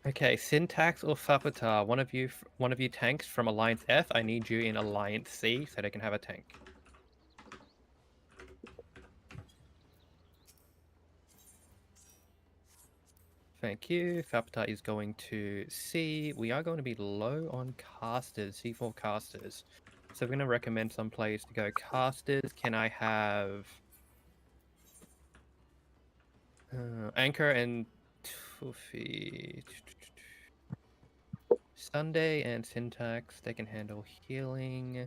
Okay, Syntax or Fapatar, one of you tanks from Alliance F. I need you in Alliance C so they can have a tank. Thank you. Fapatar is going to C. We are going to be low on casters, C4 casters. So we're going to recommend some players to go casters. Can I have Anchor and Tuffy? Sunday and Syntax, they can handle healing.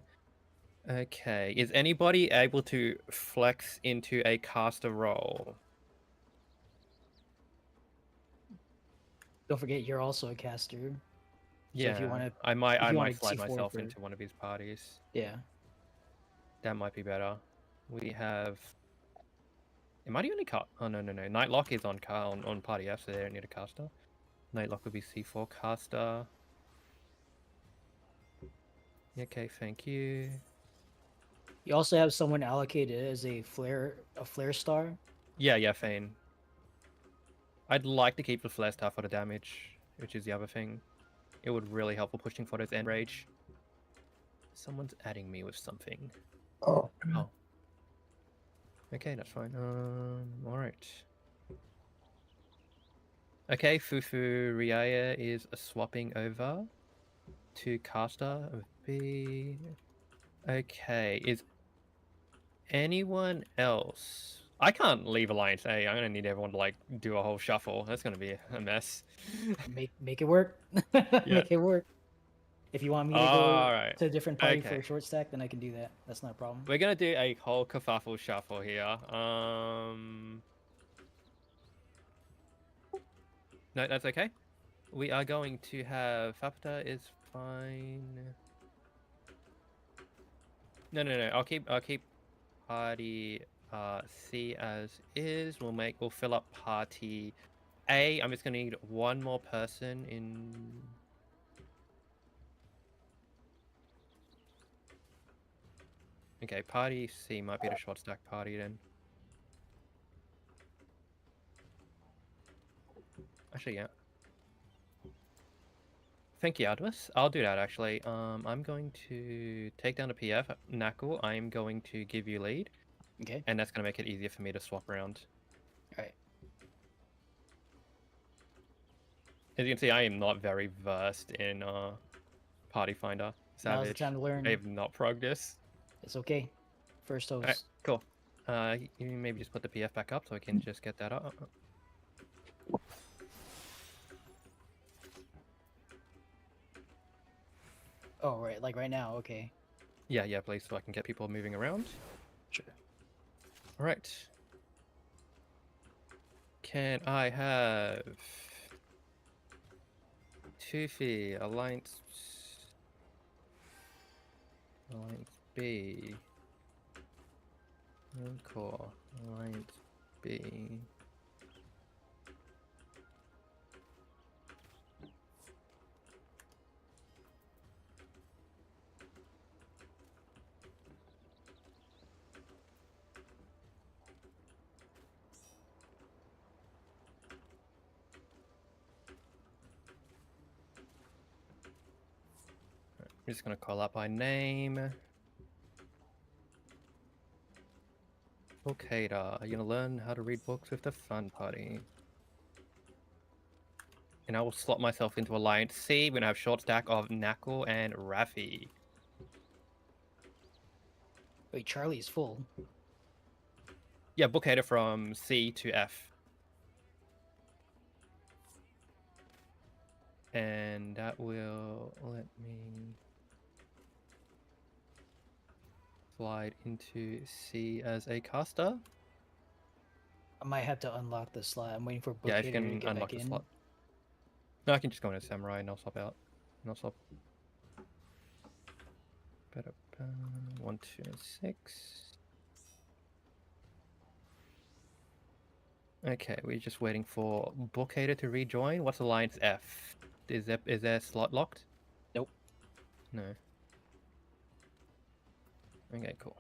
Okay, is anybody able to flex into a caster role? Don't forget, you're also a caster. So if you want Yeah, to, I if you might want to slide C4 myself for, into one of his parties. yeah. That might be better. We have. It might only cut. Oh no. Nightlock is on on party F, so they don't need a caster. Nightlock would be C4 caster. Okay, thank you. You also have someone allocated as a flare star. Yeah, Fane. I'd like to keep the flare star for the damage, which is the other thing. It would really help for pushing for this end rage. Someone's adding me with something. Oh. Oh. Okay, that's fine. Alright. Okay, Fufu Riaya is swapping over to caster of B. Okay, is anyone else? I can't leave Alliance A. I'm gonna need everyone to like do a whole shuffle. That's gonna be a mess. Make it work. Yeah. Make it work. If you want me to go Alright. to a different party for Okay. a short stack, then I can do that. That's not a problem. We're gonna do a whole kerfuffle shuffle here. No, that's okay. We are going to have Fapta is fine. No. I'll keep party C as is. We'll fill up party A. I'm just gonna need one more person in. Okay, party C might be the short stack party then. Actually, yeah. Thank you, Advis. I'll do that actually. I'm going to take down the PF. Knuckle, I'm going to give you lead. Okay. And that's gonna make it easier for me to swap around. All right. As you can see, I am not very versed in Party Finder. Now's the Savage. time to learn. I have not progged this. It's okay. First host. Alright, cool. You maybe just put the PF back up so I can just get that up. Oh, right. Like right now. Okay. Yeah, please, so I can get people moving around. Sure. Alright. Can I have Tufi, Alliance B, Core, Alliance B. I'm just gonna call up by name. Okay, are you gonna learn how to read books with the fun party? And I will slot myself into Alliance C. We're gonna have short stack of Knuckle and Raffi. Wait, Charlie's full. Yeah, book header from C to F. And that will let me slide into C as a caster. I might have to unlock the slot. I'm waiting for Yeah, if you Bookhater to can get unlock back the in. slot. No, I can just go into Samurai and I'll swap out. And I'll swap. 1, 2, and 6. Okay, we're just waiting for Bookhater to rejoin. What's Alliance F? Is there slot locked? Nope. No. Okay, cool.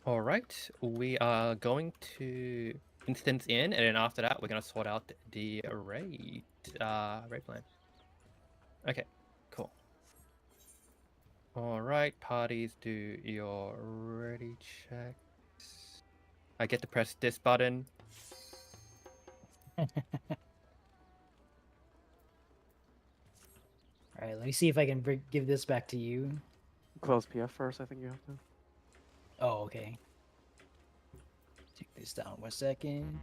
All right, we are going to. instance in, and then after that, we're gonna sort out the raid plan. Okay, cool. All right, parties, do your ready checks. I get to press this button. All right, let me see if I can give this back to you. Close PF first, I think you have to. Oh, okay. Take this down 1 second.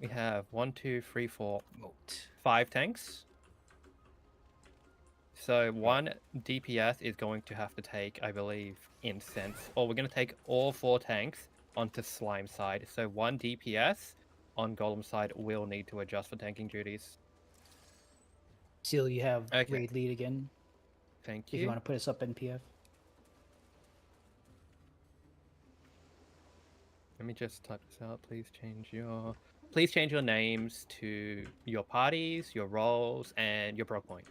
We have 1, 2, 3, 4, Remote. 5 tanks. So 1 DPS is going to have to take, I believe, incense. Or we're going to take all 4 tanks onto slime side. So 1 DPS on golem side will need to adjust for tanking duties. Ceil, you have Okay. raid lead again. Thank If you want to put us up in PF. Let me just type this out. Please change your names to your parties, your roles, and your broke point.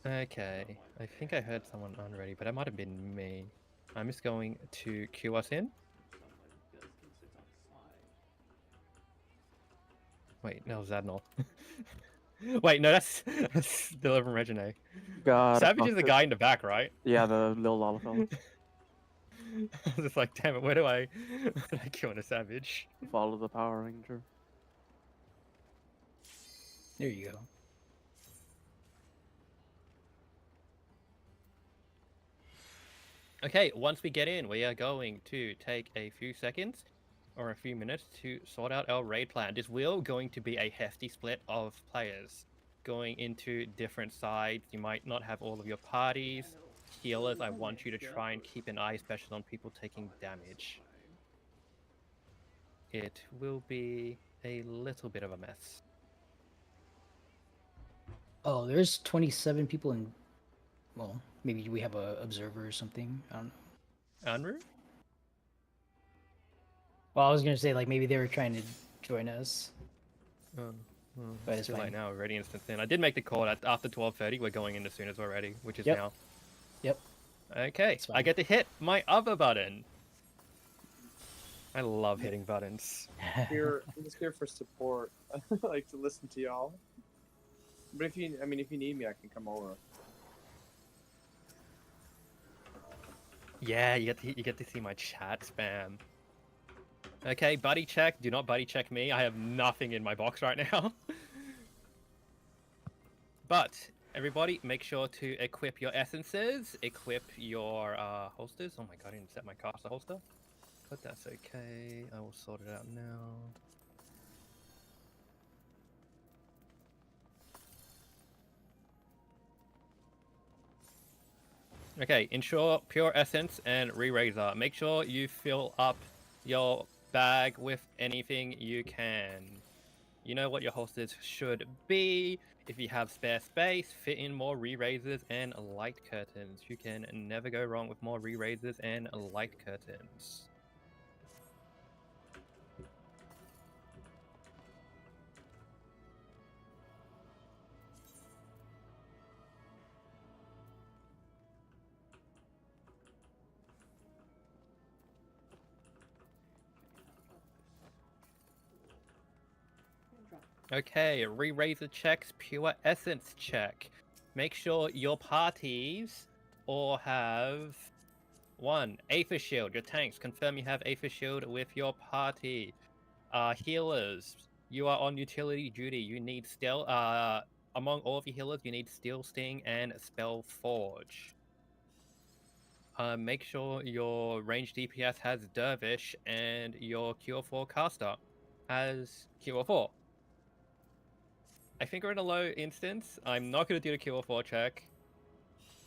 Okay, I think I heard someone already, but it might have been me. I'm just going to queue us in. Wait, no, Zadnol. Wait, no, that's Deliver from Regine. God. Savage is the guy in the back, right? Yeah, the little lava fella. I was just like, damn it, where do I queue on a Savage? Follow the Power Ranger. There you go. Okay, once we get in, we are going to take a few seconds or a few minutes to sort out our raid plan. This will going to be a hefty split of players going into different sides. You might not have all of your parties. Healers, I want you to try and keep an eye, especially on people taking damage. It will be a little bit of a mess. Oh, there's 27 people in. Well, maybe we have a observer or something. I don't know. Unru? Well, I was gonna say like maybe they were trying to join us. Well, But it's it's too late fine. now. Already instance in. I did make the call at after 12:30. We're going in as soon as we're ready, which is Yep. now. Yep. Okay, It's I fine. get to hit my other button. I love hitting buttons. I'm just here for support. I like to listen to y'all. But if you need me, I can come over. Yeah, you get to see my chat spam. Okay, buddy check. Do not buddy check me. I have nothing in my box right now. But everybody, make sure to equip your essences. Equip your holsters. Oh my god, I didn't set my caster holster. But that's okay. I will sort it out now. Okay, ensure pure essence and re-razor. Make sure you fill up your bag with anything you can. You know what your holsters should be. If you have spare space, fit in more re-razors and light curtains. You can never go wrong with more re-razors and light curtains. Okay, re-razor checks, pure essence check. Make sure your parties all have 1. Aether Shield, your tanks. Confirm you have Aether Shield with your party. Healers, you are on utility duty. You need Steel. Among all of your healers, you need Steel Sting and Spell Forge. Make sure your range DPS has Dervish and your Cure 4 caster has Cure 4. I think we're in a low instance. I'm not going to do the Cure 4 check,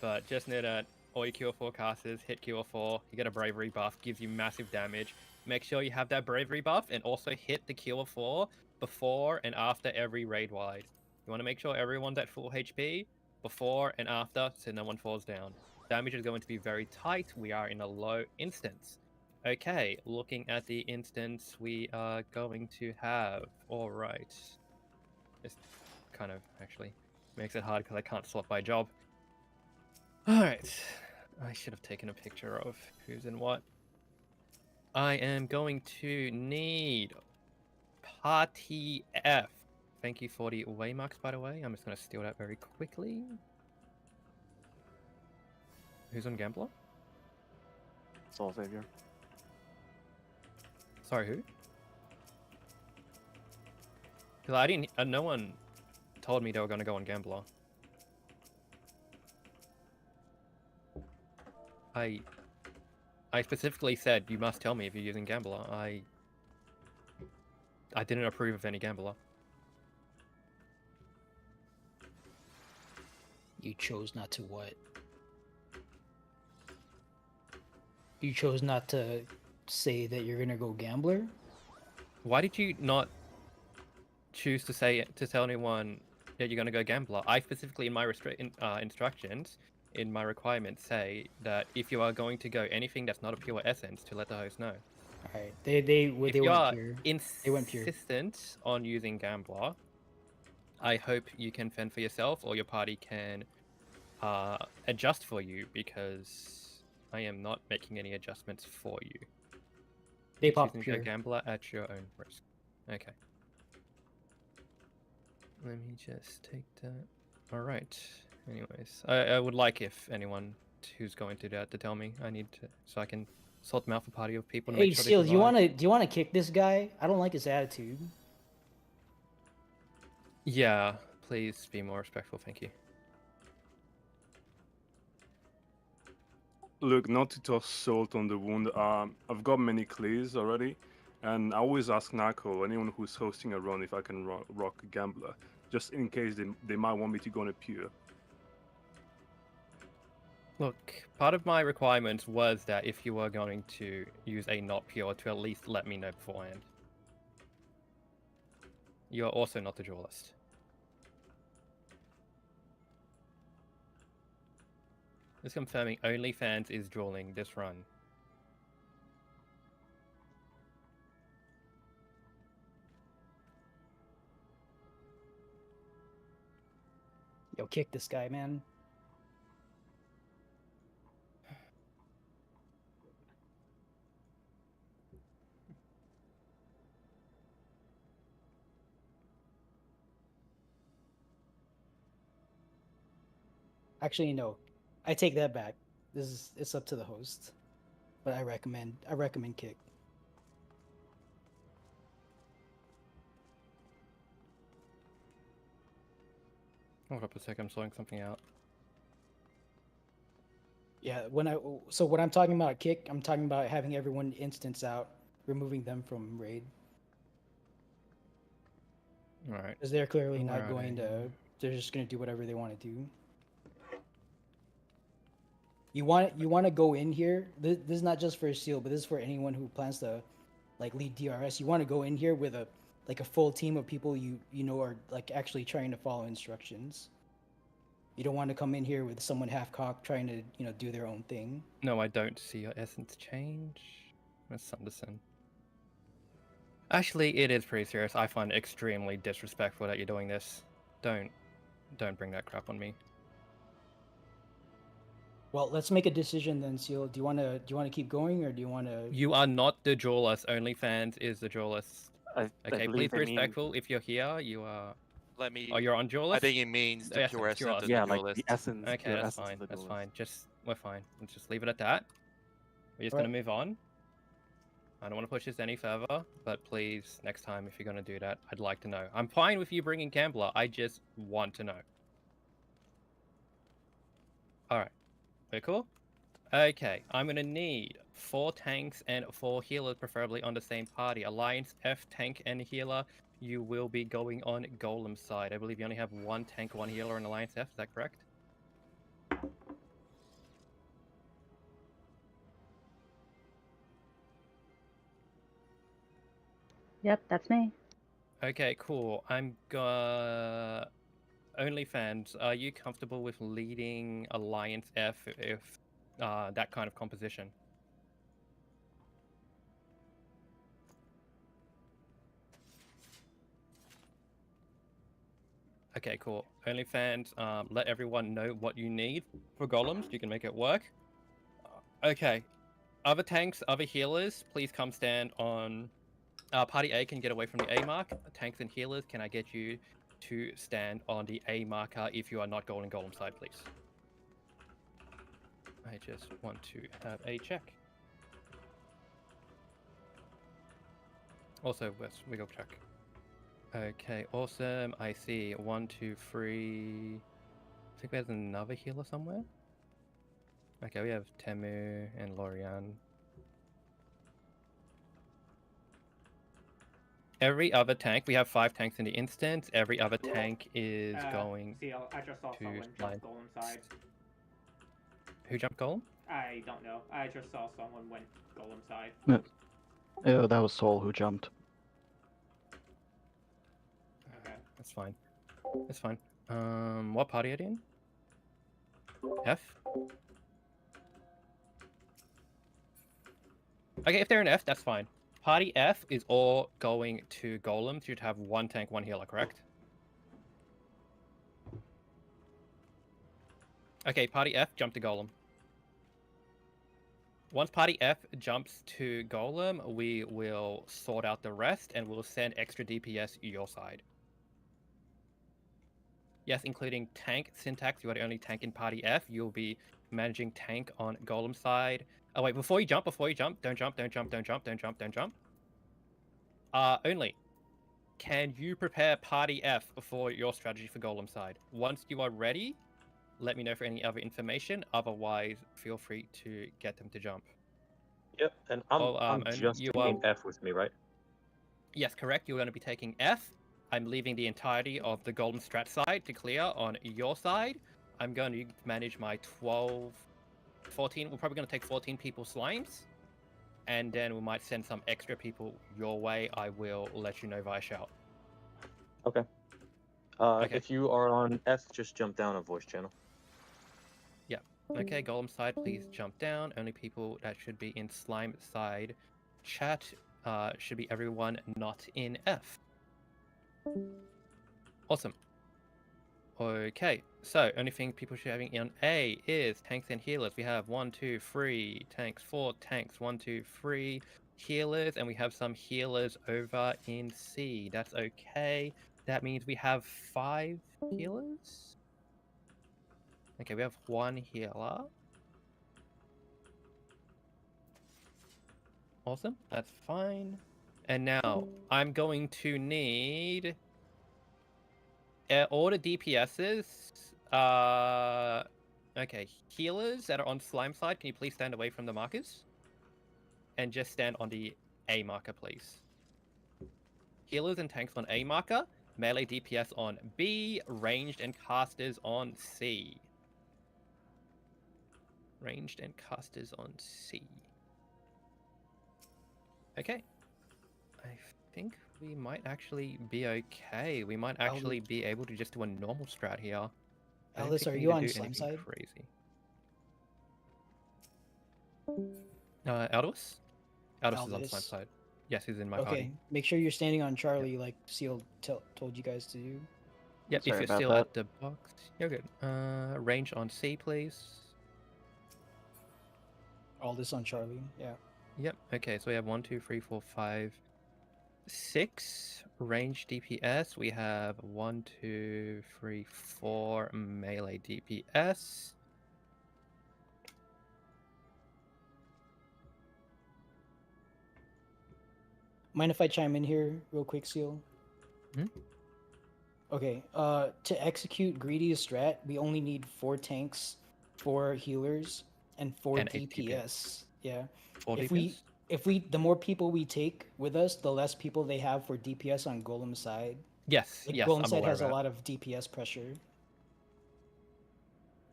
but just know that all your Cure 4 casters hit Cure 4. You get a Bravery buff, gives you massive damage. Make sure you have that Bravery buff and also hit the Cure 4 before and after every raid wide. You want to make sure everyone's at full HP before and after so no one falls down. Damage is going to be very tight. We are in a low instance. Okay, looking at the instance we are going to have. All right. This kind of actually makes it hard because I can't swap by job. Alright. I should have taken a picture of who's in what. I am going to need Party F. Thank you for the waymarks, by the way. I'm just going to steal that very quickly. Who's on Gambler? Soul Savior. Sorry, who? Because I didn't. No one told me they were going to go on Gambler. I specifically said you must tell me if you're using Gambler. I didn't approve of any Gambler. You chose not to what? You chose not to say that you're gonna go gambler? Why did you not choose to say to tell anyone that you're going to go Gambler? I specifically in my instructions, in my requirements, say that if you are going to go anything that's not a pure essence, to let the host know. Alright. They If went you are pure. They went pure. insistent on using Gambler, I hope you can fend for yourself, or your party can adjust for you, because I am not making any adjustments for you. They You're popped choosing to go pure. Gambler at your own risk. Okay. Let me just take that. All right. Anyways, I would like if anyone who's going to that to tell me. I need to, so I can sort them out for party of people. To Hey make sure Ceil, they do you survive. wanna kick this guy? I don't like his attitude. Yeah, please be more respectful. Thank you. Look, not to toss salt on the wound, I've got many clears already, and I always ask Nako, anyone who's hosting a run, if I can rock a Gambler, just in case they might want me to go on a pure. Look, part of my requirements was that if you were going to use a not pure, to at least let me know beforehand. You are also not the duelist. Just confirming, OnlyFans is dueling this run. Yo, kick this guy, man. Actually, no. I take that back. It's up to the host. But I recommend kick. Hold up a sec, I'm sorting something out. Yeah, when I'm talking about kick, I'm talking about having everyone instance out, removing them from raid. Alright. Because they're clearly Where not are going they? to. They're just gonna do whatever they want to do. You want to go in here. This is not just for Ceil, but this is for anyone who plans to, like, lead DRS. You want to go in here with a full team of people you know are like actually trying to follow instructions. You don't want to come in here with someone half cocked trying to do their own thing. No, I don't see your essence change. Miss Sanderson. Actually, it is pretty serious. I find it extremely disrespectful that you're doing this. Don't bring that crap on me. Well, let's make a decision then, Ceil. Do you want to keep going, or do you want to? You are not the duelist. OnlyFans is the duelist. I Okay, believe please be they mean, respectful. If you're here, you are. Let me. Oh, you're on I duelist. think it means the Yes, pure it's essence yours. of yeah, the like duelist. the essence. Okay, pure that's essence fine. of the That's duelist. fine. We're fine. Let's just leave it at that. We're just Alright. gonna move on. I don't want to push this any further, but please, next time if you're gonna do that, I'd like to know. I'm fine with you bringing Gambler. I just want to know. All right, we're cool. Okay, I'm gonna need 4 tanks and 4 healers, preferably on the same party. Alliance F tank and healer. You will be going on Golem side. I believe you only have 1 tank, 1 healer in Alliance F. Is that correct? Yep, that's me. Okay, cool. I'm OnlyFans, are you comfortable with leading Alliance F if that kind of composition? Okay, cool. OnlyFans, let everyone know what you need for golems. You can make it work. Okay. Other tanks, other healers, please come stand on... Party A can get away from the A mark. Tanks and healers, can I get you to stand on the A marker if you are not golem side, please? I just want to have a check. Also, let's wiggle check. Okay, awesome. I see 1, 2, 3. I think there's another healer somewhere. Okay, we have Temu and Lorian. Every other tank, we have 5 tanks in the instance. Every other tank is going Ceil, I just saw to someone slide. jump golem side. Who jumped golem? I don't know. I just saw someone went golem side. Yeah, that was Soul who jumped. Okay. That's fine. That's fine. What party are you in? F? Okay, if they're in F, that's fine. Party F is all going to golems. You'd have 1 tank, 1 healer, correct? Okay, Party F, jump to golem. Once Party F jumps to golem, we will sort out the rest and we'll send extra DPS your side. Yes, including tank syntax. You are the only tank in Party F. You'll be managing tank on golem side. Oh wait, before you jump, don't jump. Only, can you prepare Party F for your strategy for golem side? Once you are ready, let me know for any other information. Otherwise, feel free to get them to jump. Yep, and I'm and just you taking F with me, right? Yes, correct. You're going to be taking F. I'm leaving the entirety of the golden strat side to clear on your side. I'm going to manage my 14. We're probably going to take 14 people slimes. And then we might send some extra people your way. I will let you know via shout. Okay. Okay. If you are on F, just jump down a voice channel. Okay, golem side, please jump down. Only people that should be in slime side chat should be everyone not in F. Awesome. Okay, so only thing people should be having on A is tanks and healers. We have 1, 2, 3 tanks, 4 tanks, 1, 2, 3 healers, and we have some healers over in C. That's okay. That means we have 5 healers. Okay, we have 1 healer. Awesome, that's fine. And now I'm going to need all the DPSs. Okay, healers that are on slime side, can you please stand away from the markers? And just stand on the A marker, please. Healers and tanks on A marker, melee DPS on B, ranged and casters on C. Ranged and casters on C. Okay. I think we might actually be okay. We might actually be able to just do a normal strat here. I don't Alice, think are we you need to on do slime anything side? crazy. Aldous? Aldous is on slime Aldous. side. Yes, he's in my Okay, party. make sure you're standing on Charlie like Seal told you guys to do. Yep, if Sorry you're about still that. at the box, you're good. Range on C, please. All this on Charlie, yeah. Yep, okay, so we have 1, 2, 3, 4, 5, 6 range DPS. We have 1, 2, 3, 4 melee DPS. Mind if I chime in here real quick, Seal? Hmm? Okay, to execute Greedy's strat, we only need 4 tanks, 4 healers, and 4 And 8 DPS. Yeah. 4 If DPS? the more people we take with us, the less people they have for DPS on Golem side. Yes, Like yes, Golem I'm side aware has of a that. lot of DPS pressure.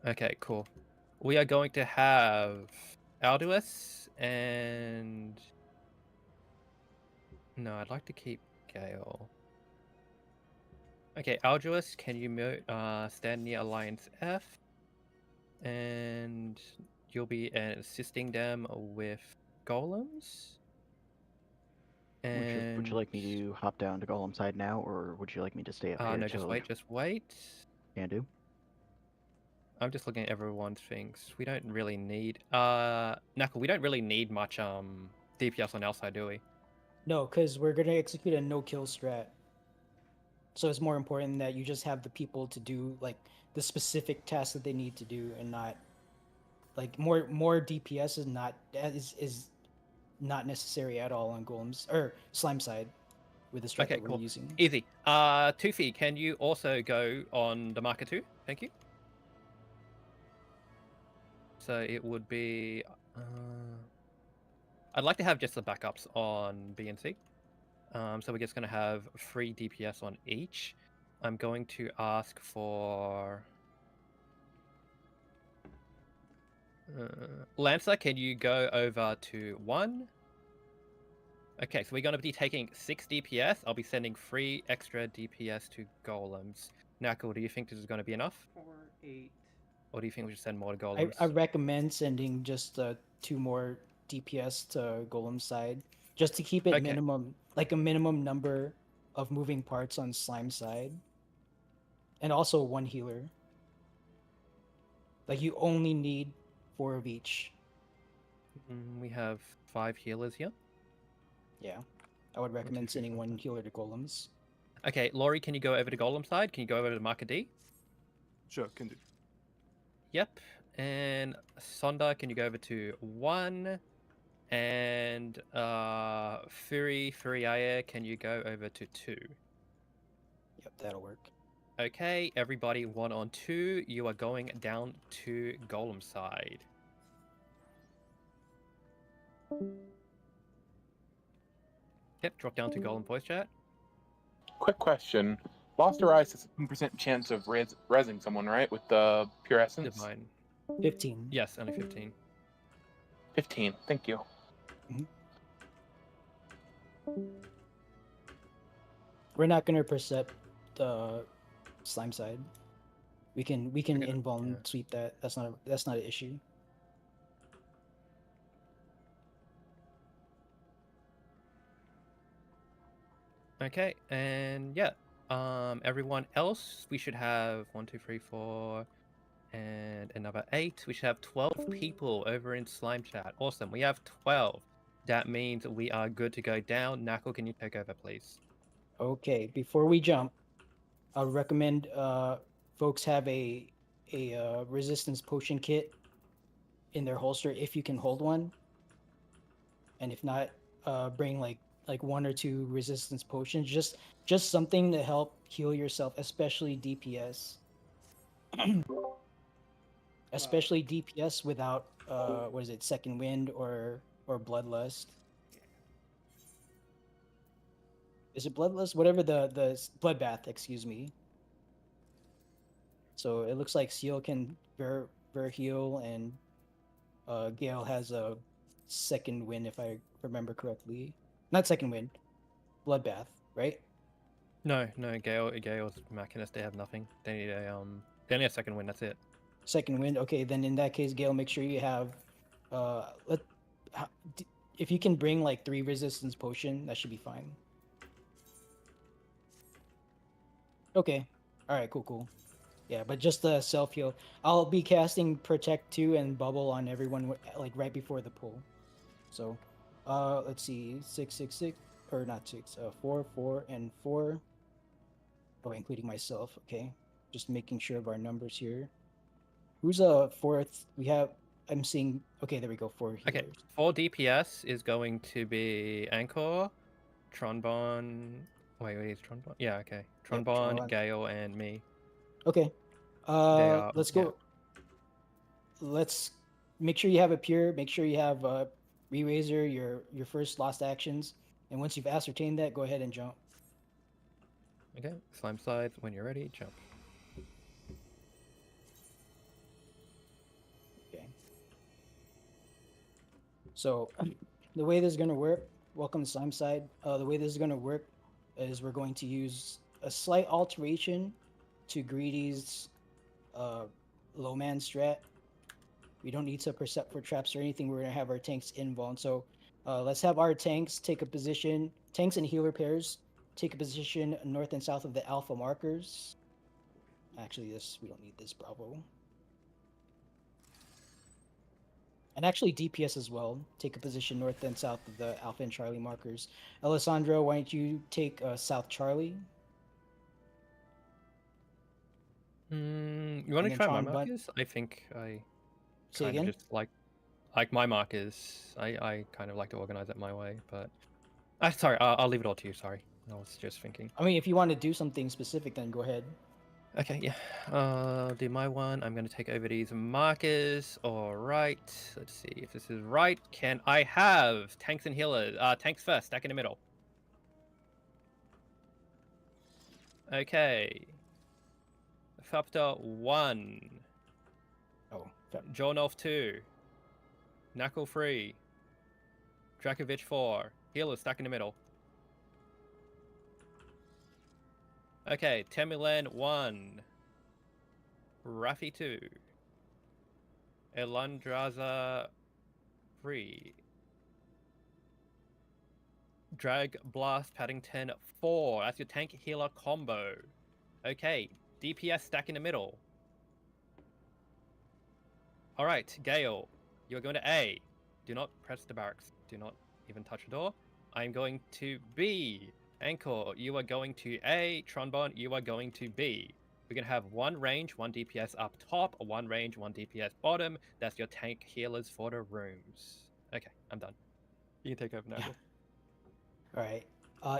Okay, cool. We are going to have Aldous and... No, I'd like to keep Gale. Okay, Aldous, can you stand near Alliance F? And you'll be assisting them with golems? And Would you like me to hop down to Golem side now, or would you like me to stay up here no, till just wait. Can do? I'm just looking at everyone's things. We don't really need Knuckle, we don't really need much DPS on our side, do we? No, because we're gonna execute a no-kill strat. So it's more important that you just have the people to do like the specific tasks that they need to do, and not like more DPS is not necessary at all on Golems or Slime side with the strat Okay, that we're cool. using. Easy. Toofy, can you also go on the marker too? Thank you. So it would be I'd like to have just the backups on B and C. So we're just going to have 3 DPS on each. I'm going to ask for Lancer, can you go over to 1? Okay, so we're going to be taking 6 DPS. I'll be sending 3 extra DPS to golems. Knuckle, do you think this is going to be enough? 4, 8. Or do you think we should send more to golems? I recommend sending just 2 more DPS to Golem side, just to keep it Okay. minimum, like a minimum number of moving parts on Slime side, and also 1 healer. Like you only need 4 of each. We have 5 healers here. Yeah, I would recommend 2, 3, sending 4, 1 5. healer to Golems. Okay, Laurie, can you go over to golem side? Can you go over to marker D? Sure, can do. Yep. And Sonda, can you go over to 1? And Furiaya, can you go over to 2? Yep, that'll work. Okay, everybody 1 on 2. You are going down to golem side. Yep, drop down to golem voice chat. Quick question. Lost or Ice has a 10% chance of rezzing someone, right? With the pure essence? Divine. 15. Yes, only 15. 15. Thank you. We're not gonna percept the Slime side. We can Okay, invuln yeah. sweep that. That's not an issue. Okay, and yeah, everyone else, we should have 1, 2, 3, 4, and another 8. We should have 12 people over in Slime Chat. Awesome, we have 12. That means we are good to go down. Knuckle, can you take over, please? Okay, before we jump, I would recommend folks have a resistance potion kit in their holster if you can hold one, and if not, bring like 1 or 2 resistance potions, just something to help heal yourself, especially DPS. Especially DPS without what is it, second wind or bloodlust. Is it bloodlust? Whatever the bloodbath, excuse me. So it looks like Ceil can ver heal, and Gale has a second wind, if I remember correctly. Not second wind, bloodbath, right? No, Gale's Machinist, they have nothing. They need a they only have second wind, that's it. Second wind. Okay, then in that case, Gale, make sure you have if you can bring like 3 resistance potion, that should be fine. Okay. All right, cool. Yeah, but just the self heal. I'll be casting Protect 2 and Bubble on everyone like right before the pull. So, let's see, 6, 6, 6, or not 6, 4, 4, and 4. Oh, including myself. Okay, just making sure of our numbers here. Who's a 4th? We have. I'm seeing. Okay, there we go. 4 healers. Okay, 4 DPS is going to be Anchor, Tronbon. Wait, is Tronbon? Yeah, okay. Tronbon, Tronbon. Gale, and me. Okay. are- Let's go. Let's make sure you have a pure. Make sure you have re-razor, your first lost actions, and once you've ascertained that, go ahead and jump. Okay, slime side. When you're ready, jump. Okay. So, the way this is gonna work. Welcome to Slime side. The way this is gonna work is we're going to use a slight alteration to Greedy's low man strat. We don't need to percept for traps or anything. We're gonna have our tanks invuln. So Let's have our tanks take a position. Tanks and healer pairs take a position north and south of the alpha markers. Actually, this we don't need this Bravo. And actually, DPS as well. Take a position north and south of the Alpha and Charlie markers. Alessandro, why don't you take South Charlie? You want And to then try my Tron Bun- markers? I think I Say kind of again? just like my markers. I kind of like to organize it my way, but sorry, I'll leave it all to you. Sorry, I was just thinking. I mean, if you want to do something specific, then go ahead. Okay, yeah. I'll do my one. I'm going to take over these markers. All right. Let's see if this is right. Can I have tanks and healers? Tanks first, stack in the middle. Okay. Thapter 1. Oh, Jornolf 2. Knuckle 3. Drakovich 4. Healers, stack in the middle. Okay, Temilan 1. Rafi 2. Elandraza 3. Drag Blast Paddington 4. That's your tank healer combo. Okay, DPS stack in the middle. Alright, Gale, you're going to A. Do not press the barracks. Do not even touch the door. I'm going to B. Anchor, you are going to A. Tronbon, you are going to B. We're going to have one range, one DPS up top, one range, one DPS bottom. That's your tank healers for the rooms. Okay, I'm done. You can take over now. Yeah. All right.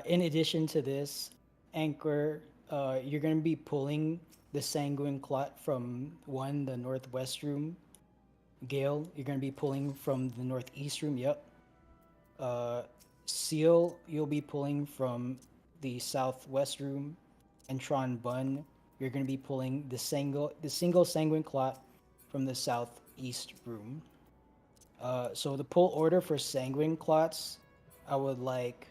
In addition to this, Anchor, you're going to be pulling the Sanguine Clot from the northwest room. Gale, you're going to be pulling from the northeast room. Yep. Ceil, you'll be pulling from the southwest room. And Tron Bun, you're going to be pulling the single Sanguine Clot from the southeast room. So the pull order for Sanguine Clots, I would like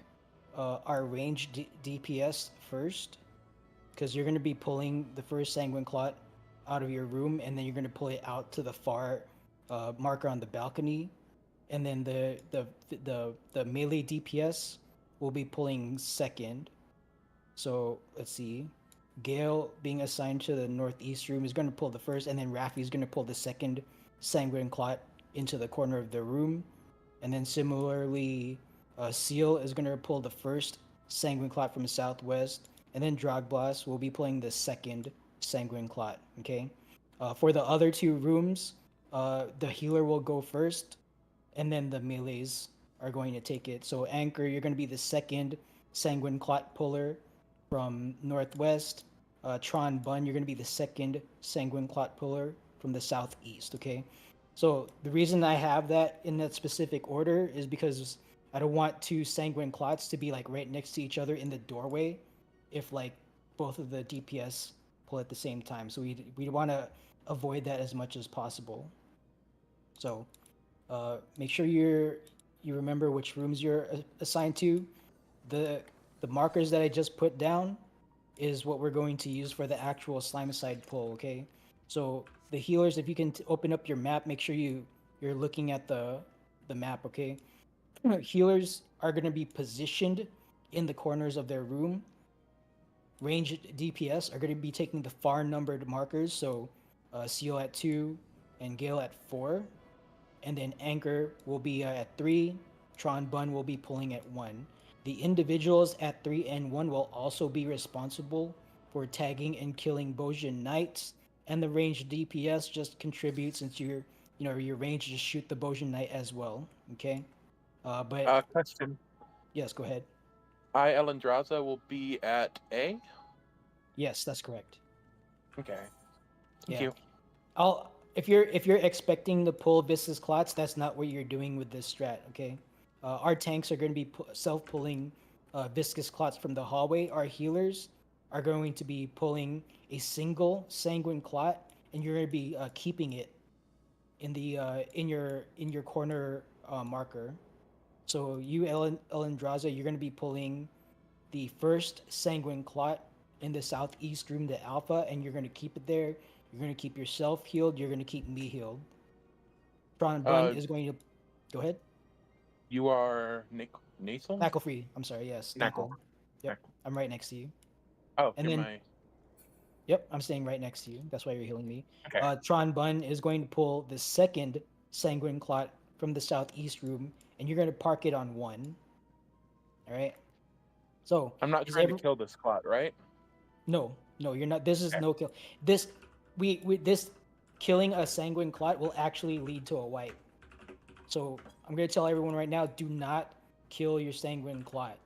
our range DPS first, because you're going to be pulling the first Sanguine Clot out of your room, and then you're going to pull it out to the far marker on the balcony, and then the melee DPS will be pulling second. So let's see, Gale being assigned to the northeast room is going to pull the first, and then Rafi is going to pull the second Sanguine Clot into the corner of the room, and then similarly, Ceil is going to pull the first Sanguine Clot from the southwest, and then Dragblast will be pulling the second Sanguine Clot. Okay, for the other two rooms, the healer will go first, and then the melees are going to take it. So Anchor, you're going to be the second Sanguine Clot puller from northwest. Tron Bun, you're going to be the second Sanguine Clot puller from the southeast. Okay, so the reason I have that in that specific order is because I don't want two Sanguine Clots to be like right next to each other in the doorway if like both of the DPS pull at the same time. So we want to avoid that as much as possible. So make sure you remember which rooms you're assigned to. The markers that I just put down is what we're going to use for the actual Slimicide pull, okay? So the healers, if you can open up your map, make sure you're looking at the map, okay? Healers are going to be positioned in the corners of their room. Ranged DPS are going to be taking the far numbered markers, so Ceil at 2 and Gale at 4. And then Anchor will be at 3. Tron Bun will be pulling at 1. The individuals at 3 and 1 will also be responsible for tagging and killing Bojin Knights, and the ranged DPS just contribute since your range to shoot the Bojin Knight as well. Okay, but Question. yes, go ahead. Elandraza will be at A. Yes, that's correct. Okay. Yeah. Thank you. If you're expecting to pull Viscous Clots, that's not what you're doing with this strat. Okay, our tanks are going to be self-pulling Viscous Clots from the hallway. Our healers are going to be pulling a single Sanguine Clot, and you're going to be keeping it in the in your corner marker. So you, Elandraza, you're going to be pulling the first Sanguine Clot in the southeast room, the Alpha, and you're going to keep it there. You're going to keep yourself healed. You're going to keep me healed. Tron Bun is going to... Go ahead. You are Nasal? Knuckle free. I'm sorry. Yes. Knuckle. Knuckle. Yep. I'm right next to you. Oh, And you're then- my. Yep. I'm staying right next to you. That's why you're healing me. Okay. Tron Bun is going to pull the second Sanguine Clot from the southeast room, and you're going to park it on 1. All right. So I'm not is trying to kill this clot, right? No, you're not. This is Okay. no kill. This this killing a Sanguine Clot will actually lead to a wipe. So I'm gonna tell everyone right now: do not kill your Sanguine Clot.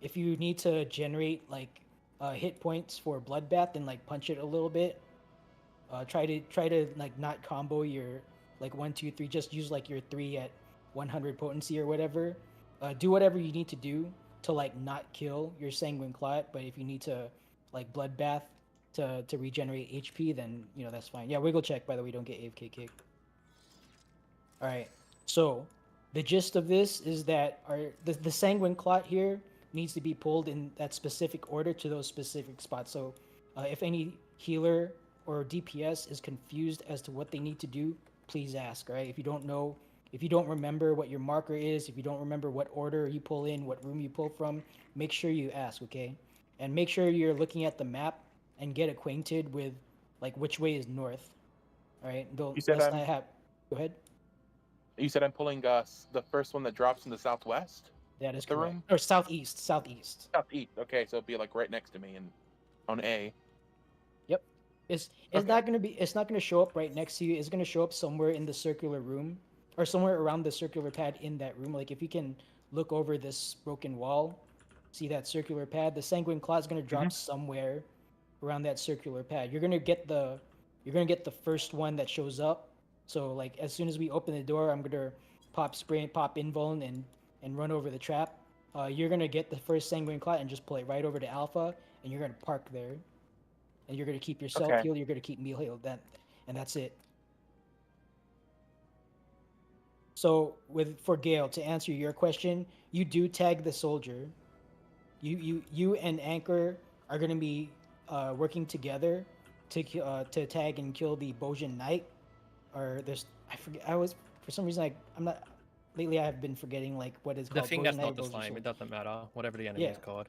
If you need to generate like hit points for Bloodbath, then like punch it a little bit. Try to like not combo your like 1, 2, 3. Just use like your 3 at 100 potency or whatever. Do whatever you need to do to like not kill your Sanguine Clot. But if you need to like Bloodbath to regenerate HP, then you know that's fine. Yeah, wiggle check by the way. Don't get AFK kicked. All right. So the gist of this is that the Sanguine Clot here needs to be pulled in that specific order to those specific spots. So if any healer or DPS is confused as to what they need to do, please ask, right? If you don't know, if you don't remember what your marker is, if you don't remember what order you pull in, what room you pull from, make sure you ask, okay? And make sure you're looking at the map and get acquainted with like which way is north. All right? You said let's not have. Go ahead. You said I'm pulling the first one that drops in the southwest? That is The correct. room? Or southeast. Southeast. Okay, so it'd be like right next to me and on A. It's Okay. it's not gonna show up right next to you. It's gonna show up somewhere in the circular room or somewhere around the circular pad in that room. Like if you can look over this broken wall, see that circular pad, the Sanguine Clot is gonna drop somewhere around that circular pad. You're gonna get the first one that shows up. So like as soon as we open the door, I'm gonna pop spray, pop invuln and run over the trap. You're gonna get the first Sanguine Clot and just pull it right over to Alpha, and you're gonna park there. And you're gonna keep yourself Okay. healed. You're gonna keep me healed. And that's it. So for Gale to answer your question, you do tag the soldier. You and Anchor are gonna be working together to tag and kill the Bojin Knight. Or there's I forget. For some reason I'm not. Lately I have been forgetting like what is The called thing Bojin that's Knight or not the Bojin slime, Soldier. it doesn't matter. Whatever the enemy is Yeah. called.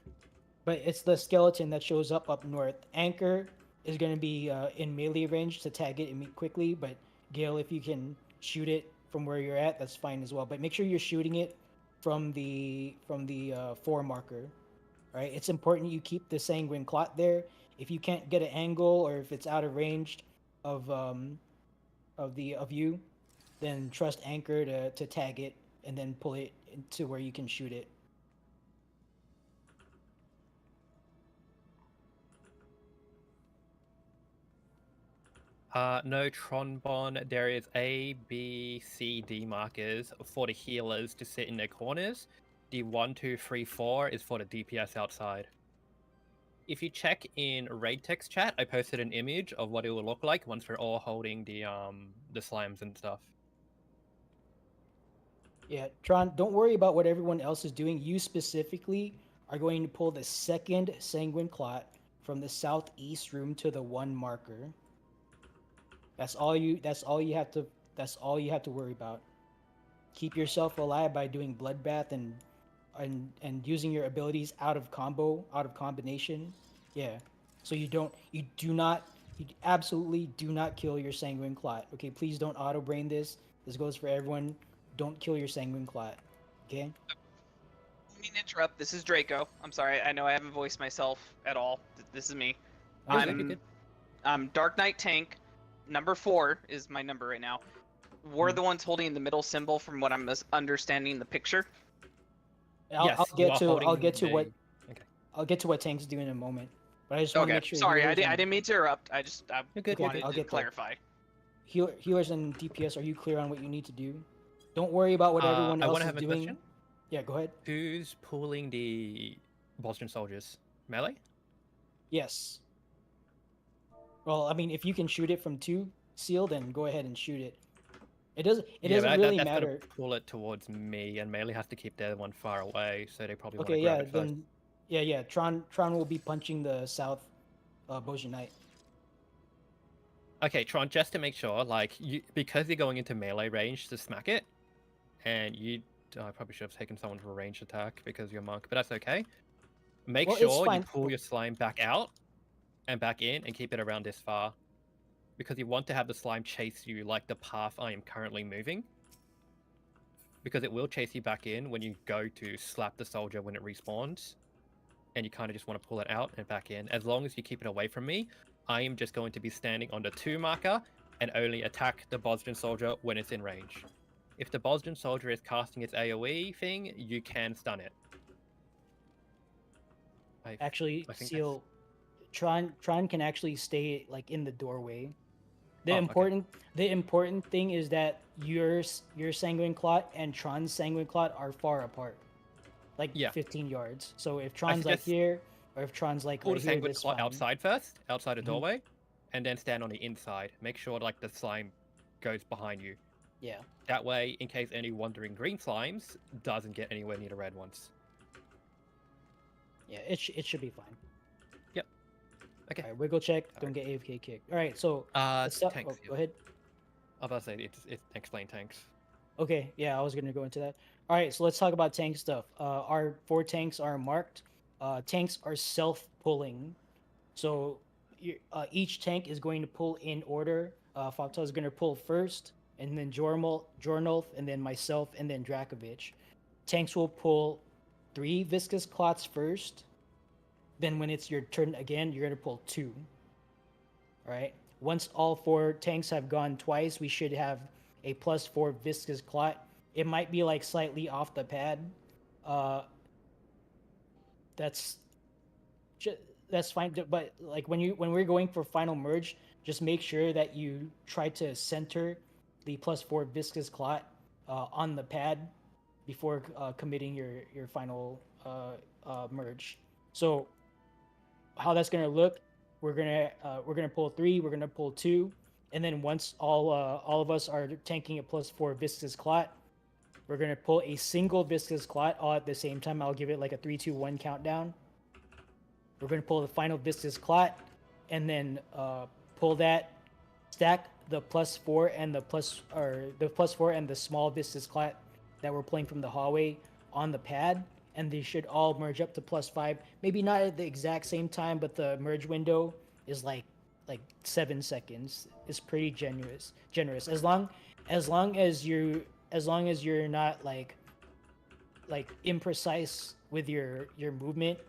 But it's the skeleton that shows up north. Anchor is going to be in melee range to tag it and meet quickly. But Gale, if you can shoot it from where you're at, that's fine as well. But make sure you're shooting it from the 4 marker. Right? It's important you keep the Sanguine Clot there. If you can't get an angle or if it's out of range of you, then trust Anchor to tag it and then pull it to where you can shoot it. No Tronbon. There is A, B, C, D markers for the healers to sit in their corners. The 1, 2, 3, 4 is for the DPS outside. If you check in raid text chat, I posted an image of what it will look like once we're all holding the slimes and stuff. Yeah, Tron, don't worry about what everyone else is doing. You specifically are going to pull the second Sanguine Clot from the southeast room to the 1 marker. That's all you have to worry about. Keep yourself alive by doing Bloodbath and using your abilities out of combination. Yeah. So you absolutely do not kill your Sanguine Clot. Okay, please don't auto brain this. This goes for everyone. Don't kill your Sanguine Clot. Okay? I mean, interrupt. This is Draco. I'm sorry. I know I haven't voiced myself at all. This is me. Oh, you're good. I'm Dark Knight Tank. Number 4 is my number right now. We're the ones holding the middle symbol from what I'm understanding the picture. Yes, I'll you get are to holding what Okay. I'll get to what Tanks do in a moment. But I just want to Okay. make sure. Sorry, I healers and- didn't mean to interrupt. I You're good, wanted I'll to get there. clarify. Healers and DPS, are you clear on what you need to do? Don't worry about what everyone I else want to is have a doing. question. Yeah, go ahead. Who's pulling the Boston soldiers? Melee? Yes. Well, I mean, if you can shoot it from 2 Ceil, then go ahead and shoot it. It doesn't But really that's matter. gonna pull it towards me, and Melee has to keep the other one far away, so they probably want Okay, to grab yeah, it first. then yeah. Tron will be punching the south Bojin Knight. Okay, Tron, just to make sure, like, because you're going into melee range to smack it, and you I probably should have taken someone for a ranged attack because you're monk, but that's okay. Make Well, it's sure you fine. pull your slime back out and back in and keep it around this far. Because you want to have the slime chase you like the path I am currently moving. Because it will chase you back in when you go to slap the soldier when it respawns. And you kind of just want to pull it out and back in. As long as you keep it away from me, I am just going to be standing on the 2 marker and only attack the Boston soldier when it's in range. If the Boston soldier is casting its AoE thing, you can stun it. Actually, I think Ceil, Tron can actually stay like in the doorway. The Oh, okay. important thing is that your sanguine clot and Tron's sanguine clot are far apart, like Yeah. 15 yards. So if Tron's like suggest here, or if Tron's like pull right the here, sanguine that's clot fine. outside first, outside a Mhm. doorway, and then stand on the inside. Make sure like the slime goes behind you. Yeah. That way, in case any wandering green slimes doesn't get anywhere near the red ones. Yeah, it should be fine. Yep. Okay. All right, wiggle check. Don't get AFK kicked. All right, so let's tanks. oh, go ahead. I was about to say it's explain tanks. Okay, yeah, I was gonna go into that. All right, so let's talk about tank stuff. Our 4 tanks are marked. Tanks are self-pulling, so each tank is going to pull in order. Fakta is going to pull first, and then Jornolf, and then myself, and then Drakovich. Tanks will pull 3 viscous clots first. Then when it's your turn again, you're going to pull 2. All right. Once all 4 tanks have gone twice, we should have a +4 viscous clot. It might be like slightly off the pad. That's fine. But like when we're going for final merge, just make sure that you try to center the +4 viscous clot on the pad before committing your final merge. So how that's gonna look, we're gonna pull 3, we're gonna pull 2, and then once all of us are tanking a +4 viscous clot, we're gonna pull a single viscous clot all at the same time. I'll give it like a 3, 2, 1 countdown. We're gonna pull the final viscous clot, and then pull that, stack the +4 and the +4 and the small viscous clot that we're pulling from the hallway on the pad, and they should all merge up to +5. Maybe not at the exact same time, but the merge window is like 7 seconds. It's pretty generous. As long as you're not like imprecise with your movement,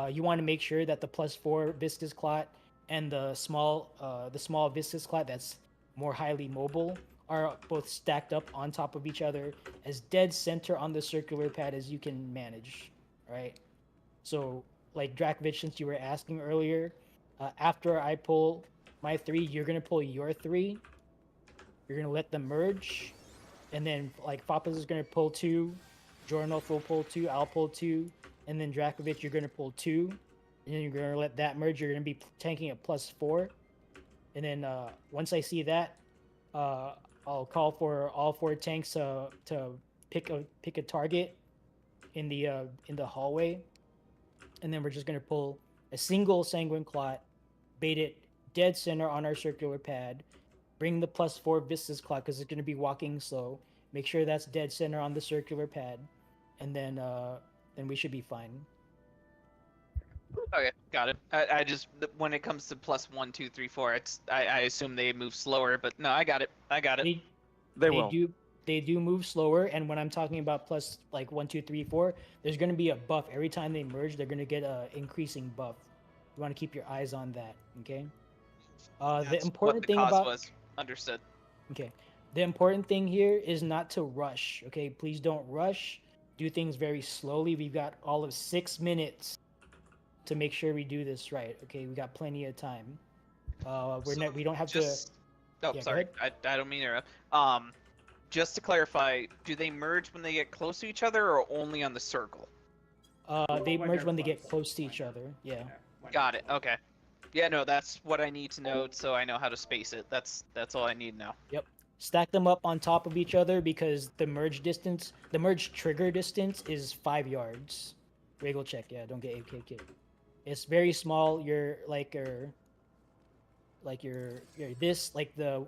you want to make sure that the +4 viscous clot and the small viscous clot that's more highly mobile are both stacked up on top of each other as dead center on the circular pad as you can manage, right? So like Drakovich, since you were asking earlier, after I pull my 3, you're gonna pull your 3. You're gonna let them merge, and then like Fapas is gonna pull 2, Jornoff will pull 2, I'll pull 2, and then Drakovich you're gonna pull 2, and then you're gonna let that merge. You're gonna be tanking a +4, and then once I see that, I'll call for all 4 tanks to pick a target in the hallway, and then we're just gonna pull a single sanguine clot, bait it dead center on our circular pad, bring the +4 viscous clot because it's gonna be walking slow. Make sure that's dead center on the circular pad, and then we should be fine. Okay, got it. I just when it comes to +1, 2, 3, 4, I assume they move slower, but no, I got it. They will. They do move slower, and when I'm talking about plus like 1, 2, 3, 4, there's going to be a buff every time they merge. They're going to get a increasing buff. You want to keep your eyes on that, okay? The important thing about was understood. Okay, the important thing here is not to rush. Okay, please don't rush. Do things very slowly. We've got all of 6 minutes to make sure we do this right. Okay, we got plenty of time. We don't have just, to. Oh, Yeah, go sorry. I don't mean to interrupt. Just to clarify, do they merge when they get close to each other, or only on the circle? They When merge they're when they get close. close to each other. Yeah. Got it. Okay. Yeah, no, that's what I need to know, so I know how to space it. That's all I need now. Yep. Stack them up on top of each other because the merge trigger distance is 5 yards. Wiggle check. Yeah, don't get AKK. It's very small. You're like the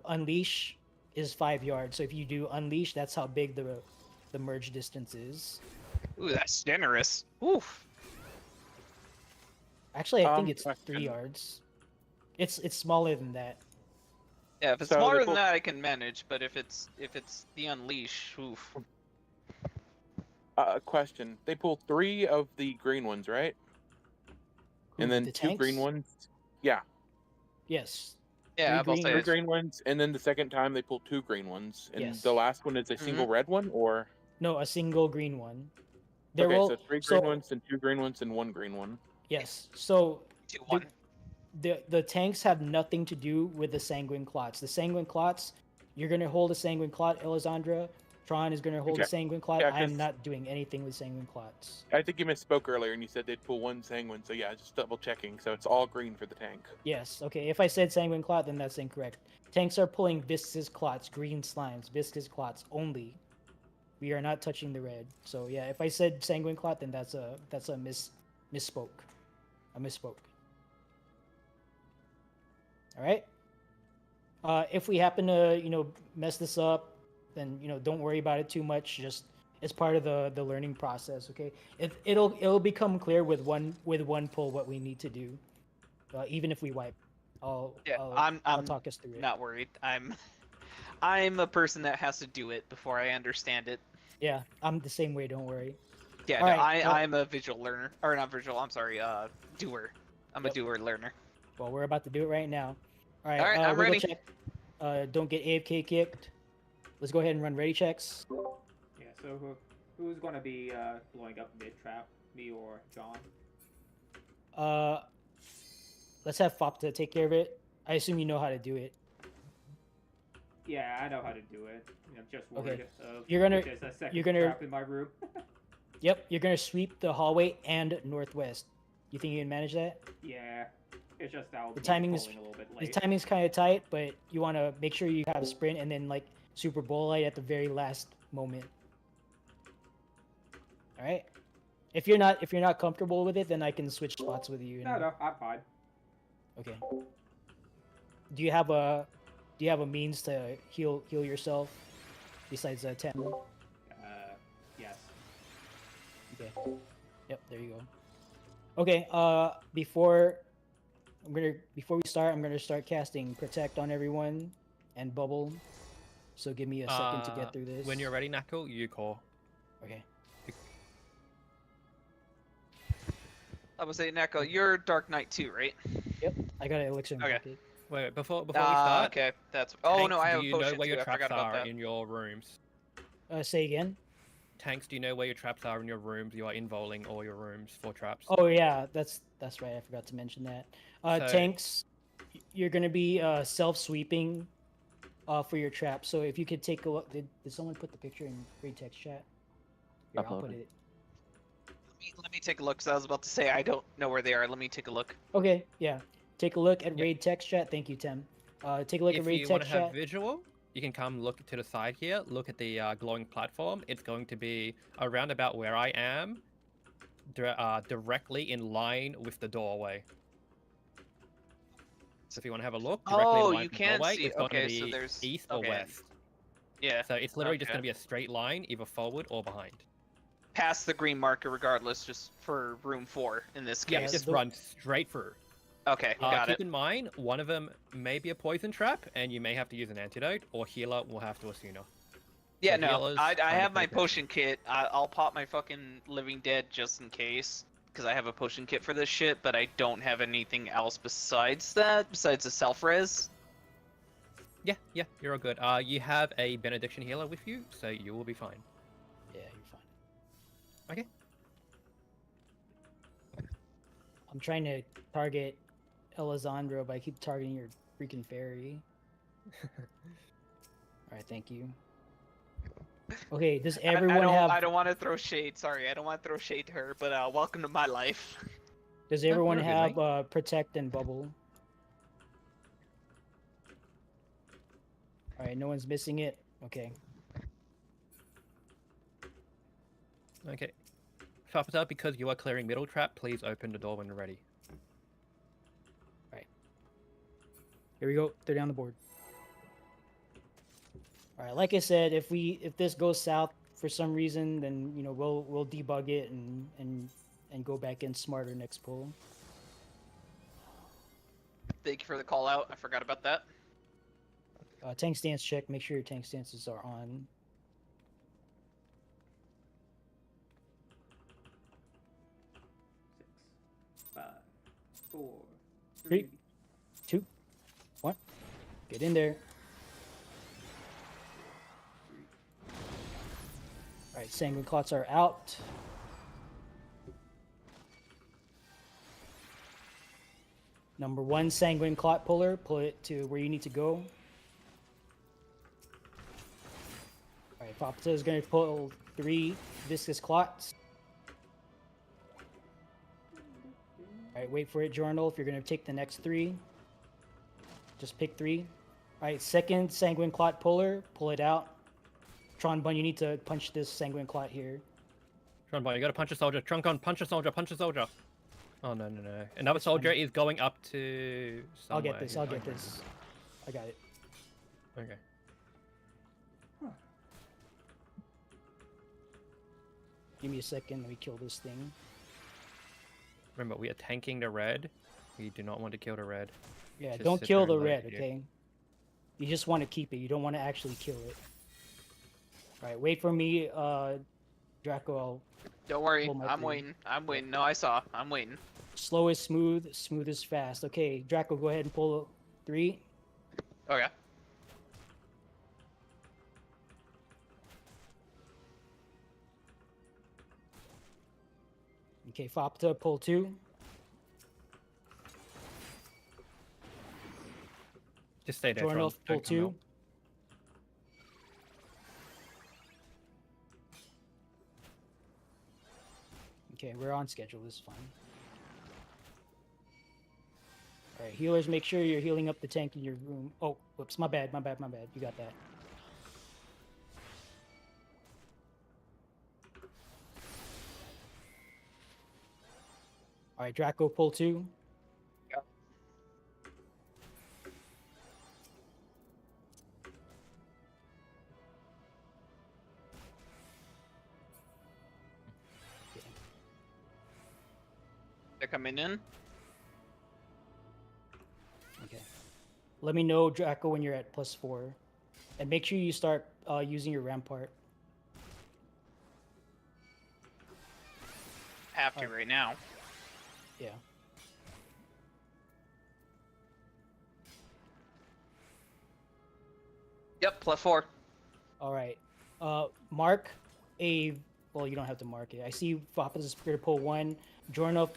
unleash is 5 yards. So if you do unleash, that's how big the merge distance is. Ooh, that's generous. Oof. Actually, I think it's 3 question. yards. It's smaller than that. Yeah, if it's So smaller they than both- that, I can manage. But if it's the unleash, oof. Question. They pull 3 of the green ones, right? Who, And then the 2 green tanks? ones. Yeah, Yes. Yeah, Three I'll say 3 it's. green ones, and then the second time they pull 2 green ones, and Yes. the last one is a single red one, or No, a single green one. They're okay, all so 3 green ones and 2 green ones and 1 green one. Yes. So 2-1. the tanks have nothing to do with the sanguine clots. The sanguine clots, you're gonna hold a sanguine clot, Elisandra. Tron is gonna hold a Okay. sanguine clot. Yeah, I am 'cause- not doing anything with sanguine clots. I think you misspoke earlier, and you said they'd pull 1 sanguine. So yeah, just double checking. So it's all green for the tank. Yes. Okay. If I said sanguine clot, then that's incorrect. Tanks are pulling viscous clots, green slimes, viscous clots only. We are not touching the red. So yeah, if I said sanguine clot, then that's a misspoke. I misspoke. All right. If we happen to mess this up, then don't worry about it too much. Just it's part of the learning process. Okay. It'll become clear with one pull what we need to do. Even if we wipe, I'll I'm talk us through it. not worried. I'm a person that has to do it before I understand it. Yeah, I'm the same way. Don't worry. Yeah, All no, right, I'm a visual learner, or not visual. I'm sorry, doer. I'm Yep. a doer learner. Well, we're about to do it right now. All right. All right, I'm we'll go ready. check. Don't get AFK kicked. Let's go ahead and run ready checks. Yeah, so who's gonna be blowing up mid trap? Me or John? Let's have Fop to take care of it. I assume you know how to do it. Yeah, I know how to do it. I'm just worried of You're gonna- there's a second you're gonna- trap in my room. Yep, you're gonna sweep the hallway and northwest. You think you can manage that? Yeah, it's just I'll The be timing is- pulling a little bit The late. timing's kind of tight, but you want to make sure you have a sprint and then like Super Bowl light at the very last moment. All right. If you're not comfortable with it, then I can switch spots with you. No, I'm fine. Okay. Do you have a means to heal yourself besides 10? Yes. Okay. Yep, there you go. Okay, before we start, I'm gonna start casting Protect on everyone and Bubble. So give me a second to get through this. When you're ready, Knuckle, you call. Okay. I would say, Neko, you're Dark Knight too, right? Yep, I got an elixir in Okay. pocket. Wait, before we start. Okay, that's. Oh no, Tanks, I have do a you know potion where your too. I traps forgot about are that. in your rooms? Say again. Tanks, do you know where your traps are in your rooms? You are involing all your rooms for traps. Oh yeah, that's right. I forgot to mention that. So- Tanks, you're gonna be self-sweeping for your trap. So if you could take a look, did someone put the picture in grade text chat? Here, I'll put Uploaded. it. Let me take a look. Cause I was about to say I don't know where they are. Let me take a look. Okay, yeah. Take a look at Yep. raid text chat. Thank you, Tim. Take a look at If raid you want to text have chat. visual, you can come look to the side here. Look at the glowing platform. It's going to be around about where I am, directly in line with the doorway. So if you want to have a look, directly Oh, in line you with the can doorway, see- it's going okay, to so be there's- east or okay. west. Yeah. So it's literally just Okay. going to be a straight line, either forward or behind. Past the green marker, regardless, just for room 4 in this Yeah, case. just the- run straight through. Okay, got keep it. in mind, one of them may be a poison trap, and you may have to use an antidote, or healer will have to Asuna. Yeah, So no, healers I kinda have my pay attention. potion kit. I'll pop my fucking living dead just in case, because I have a potion kit for this shit. But I don't have anything else besides that, besides the self res. Yeah, you're all good. You have a benediction healer with you, so you will be fine. Yeah, you're fine. Okay. I'm trying to target Elisandro, but I keep targeting your freaking fairy. All right, thank you. Okay, does everyone have? I don't want to throw shade. Sorry, I don't want to throw shade to her. But welcome to my life. Does everyone you're good, have mate. protect and bubble? All right, no one's missing it. Okay. Okay. Sharpita, because you are clearing middle trap, please open the door when you're ready. Here we go. They're down the board. All right, like I said, if this goes south for some reason, then we'll debug it and go back in smarter next pull. Thank you for the call out. I forgot about that. Tank stance check. Make sure your tank stances are on. Six, 5, 4, 3, 2, 1. Get in there. All right, sanguine clots are out. Number 1 sanguine clot puller, pull it to where you need to go. All right, Papata is going to pull 3 viscous clots. All right, wait for it, Journal. If you're going to take the next 3, just pick 3. All right, second sanguine clot puller, pull it out. Tron Bun, you need to punch this sanguine clot here. Tron Bun, you gotta punch a soldier. Truncon, punch a soldier, punch a soldier. Oh, no. Another soldier is going up to somewhere. I'll get this, I'll get this. I got it. Okay. Give me a second, let me kill this thing. Remember, we are tanking the red. We do not want to kill the red. Yeah, Just don't sit kill there the and let red, it do. okay? You just want to keep it. You don't want to actually kill it. Alright, wait for me, Draco. Don't worry, pull my I'm 3. waiting. I'm waiting. No, I saw. I'm waiting. Slow is smooth, smooth is fast. Okay, Draco, go ahead and pull 3. Okay. Okay, Fopta, pull 2. Just stay there, Jornal, Tron. pull Don't come 2. out. Okay, we're on schedule. This is fine. Alright, healers, make sure you're healing up the tank in your room. Oh, whoops, my bad. You got that. Alright, Draco, pull 2. Yep. They're coming in. Okay. Let me know, Draco, when you're at +4. And make sure you start using your rampart. Have to right now. Yeah. Yep, +4. Alright. Mark a... Well, you don't have to mark it. I see Foppa is going to pull 1. Jorno,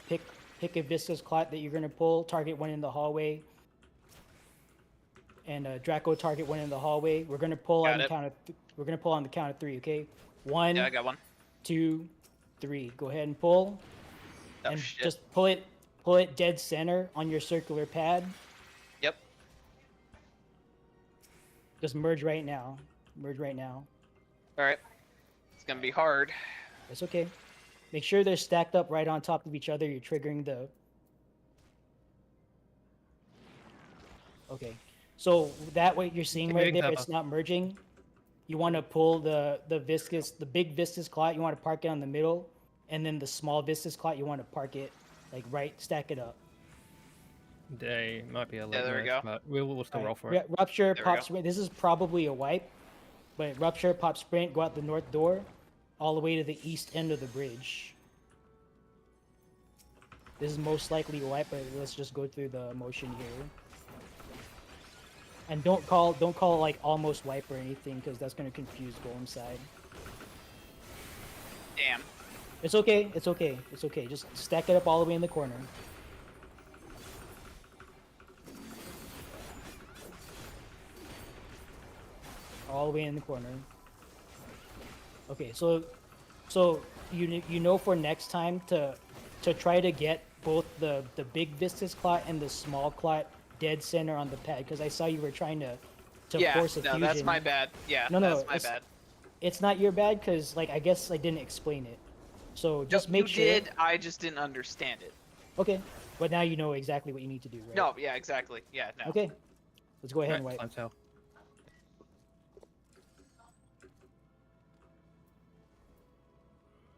pick a viscous clot that you're going to pull. Target 1 in the hallway. And Draco, target 1 in the hallway. We're going to pull on the count of... We're going to pull on the count of 3, okay? 1, Yeah, I got 1. 2, 3. Go ahead and pull. Oh, and shit. just pull it dead center on your circular pad. Yep. Just merge right now. Merge right now. Alright. It's gonna be hard. That's okay. Make sure they're stacked up right on top of each other. You're triggering the... Okay. So that way you're seeing Keep right moving, there, Peppa. it's not merging. You want to pull the big viscous clot, you want to park it on the middle. And then the small viscous clot, you want to park it, like, right, stack it up. They might be a little there we go. but we'll still All roll right, for it. Rupture, There we pop go. sprint. This is probably a wipe. But rupture, pop sprint, go out the north door. All the way to the east end of the bridge. This is most likely a wipe, but let's just go through the motion here. And don't call it like almost wipe or anything, because that's going to confuse Golem side. Damn. It's okay, it's okay, it's okay. Just stack it up all the way in the corner. All the way in the corner. Okay, so you know for next time to try to get both the big viscous clot and the small clot dead center on the pad, because I saw you were trying to Yeah, force a no, fusion. that's my bad. Yeah, No, that's my it's- bad. It's not your bad, because like I guess I didn't explain it. So just No, make you sure. did, I just didn't understand it. Okay, but now you know exactly what you need to do, right? No, yeah, exactly. Yeah, no. Okay, let's go ahead and Right, wipe. time tell.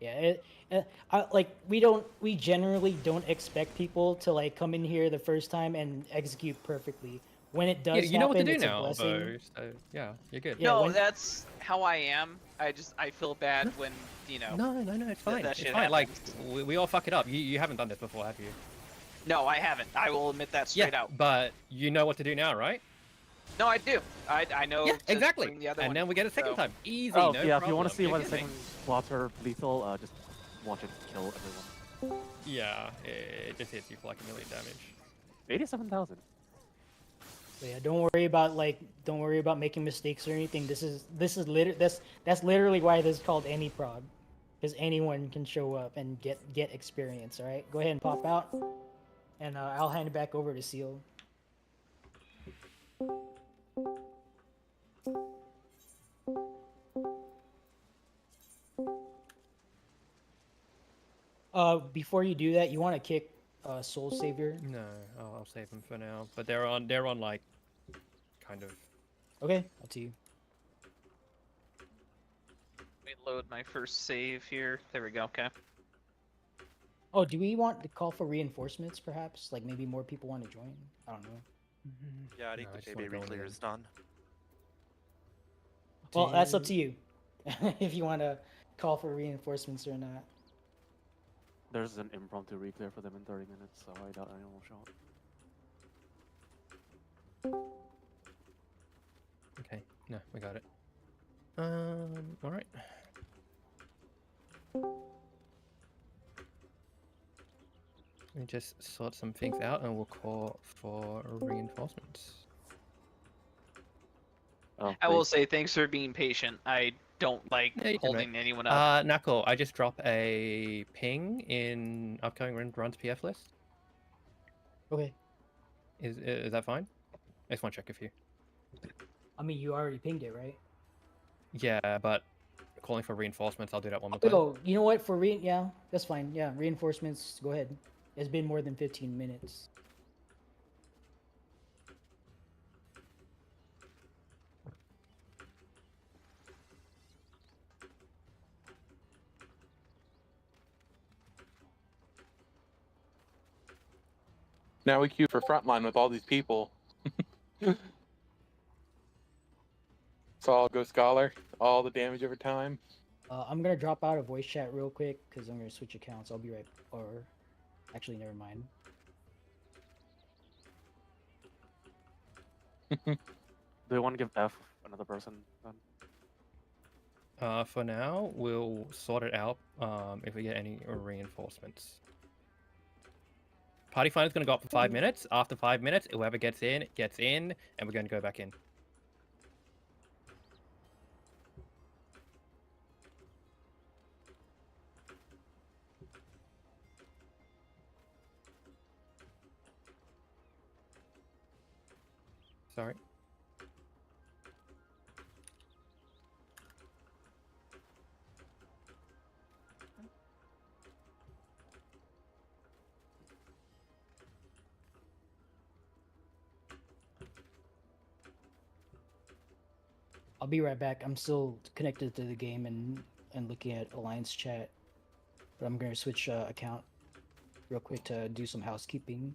Yeah, we generally don't expect people to like come in here the first time and execute perfectly. When it Yeah, does you know what to happen, do it's a now, blessing. though. So yeah, you're good. Yeah, No, when that's how I am. I feel bad when No, it's fine. that It's shit fine. Like happens. we all fuck it up. You haven't done this before, have you? No, I haven't. I will admit that straight Yeah, out. but you know what to do now, right? No, I do. I know. Yeah, to exactly. bring the other And one, then we get a second so- time. Easy, Oh, no yeah, problem. if you want to see You're why the good, second mate. slots are lethal, just watch it kill everyone. Yeah, it just hits you for like 1 million damage. 87,000. So yeah, don't worry about making mistakes or anything. That's literally why this is called any prod, because anyone can show up and get experience. All right, go ahead and pop out, and I'll hand it back over to Ceil. Before you do that, you want to kick Soul Savior. No, I'll save them for now. But they're on like, kind of. Okay, up to you. Let me load my first save here. There we go. Okay. Oh, do we want to call for reinforcements, perhaps? Like maybe more people want to join? I don't know. Yeah, I think No, I just the wanna KB go in reclear again. is done. Well, that's up to you. If you want to call for reinforcements or not. There's an impromptu reclear for them in 30 minutes, so I doubt anyone will show up. Okay, no, we got it. All right. Let me just sort some things out, and we'll call for reinforcements. Oh, I will say thanks for being patient. I don't like Yeah, you can, mate. holding anyone up. Knuckle, I just drop a ping in upcoming runs PF list. Okay. Is that fine? I just want to check if you. I mean, you already pinged it, right? Yeah, but calling for reinforcements, I'll do that one more time. Oh, you know what? Yeah, that's fine. Yeah, reinforcements. Go ahead. It's been more than 15 minutes. Now we queue for frontline with all these people. So I'll go Scholar. All the damage over time. I'm gonna drop out of voice chat real quick because I'm gonna switch accounts. I'll be right. Or, actually, never mind. Do you want to give F another person then? For now, we'll sort it out if we get any reinforcements. Party fine is going to go up for 5 minutes. After 5 minutes, whoever gets in, and we're going to go back in. Sorry. I'll be right back. I'm still connected to the game and looking at Alliance chat, but I'm gonna switch account real quick to do some housekeeping.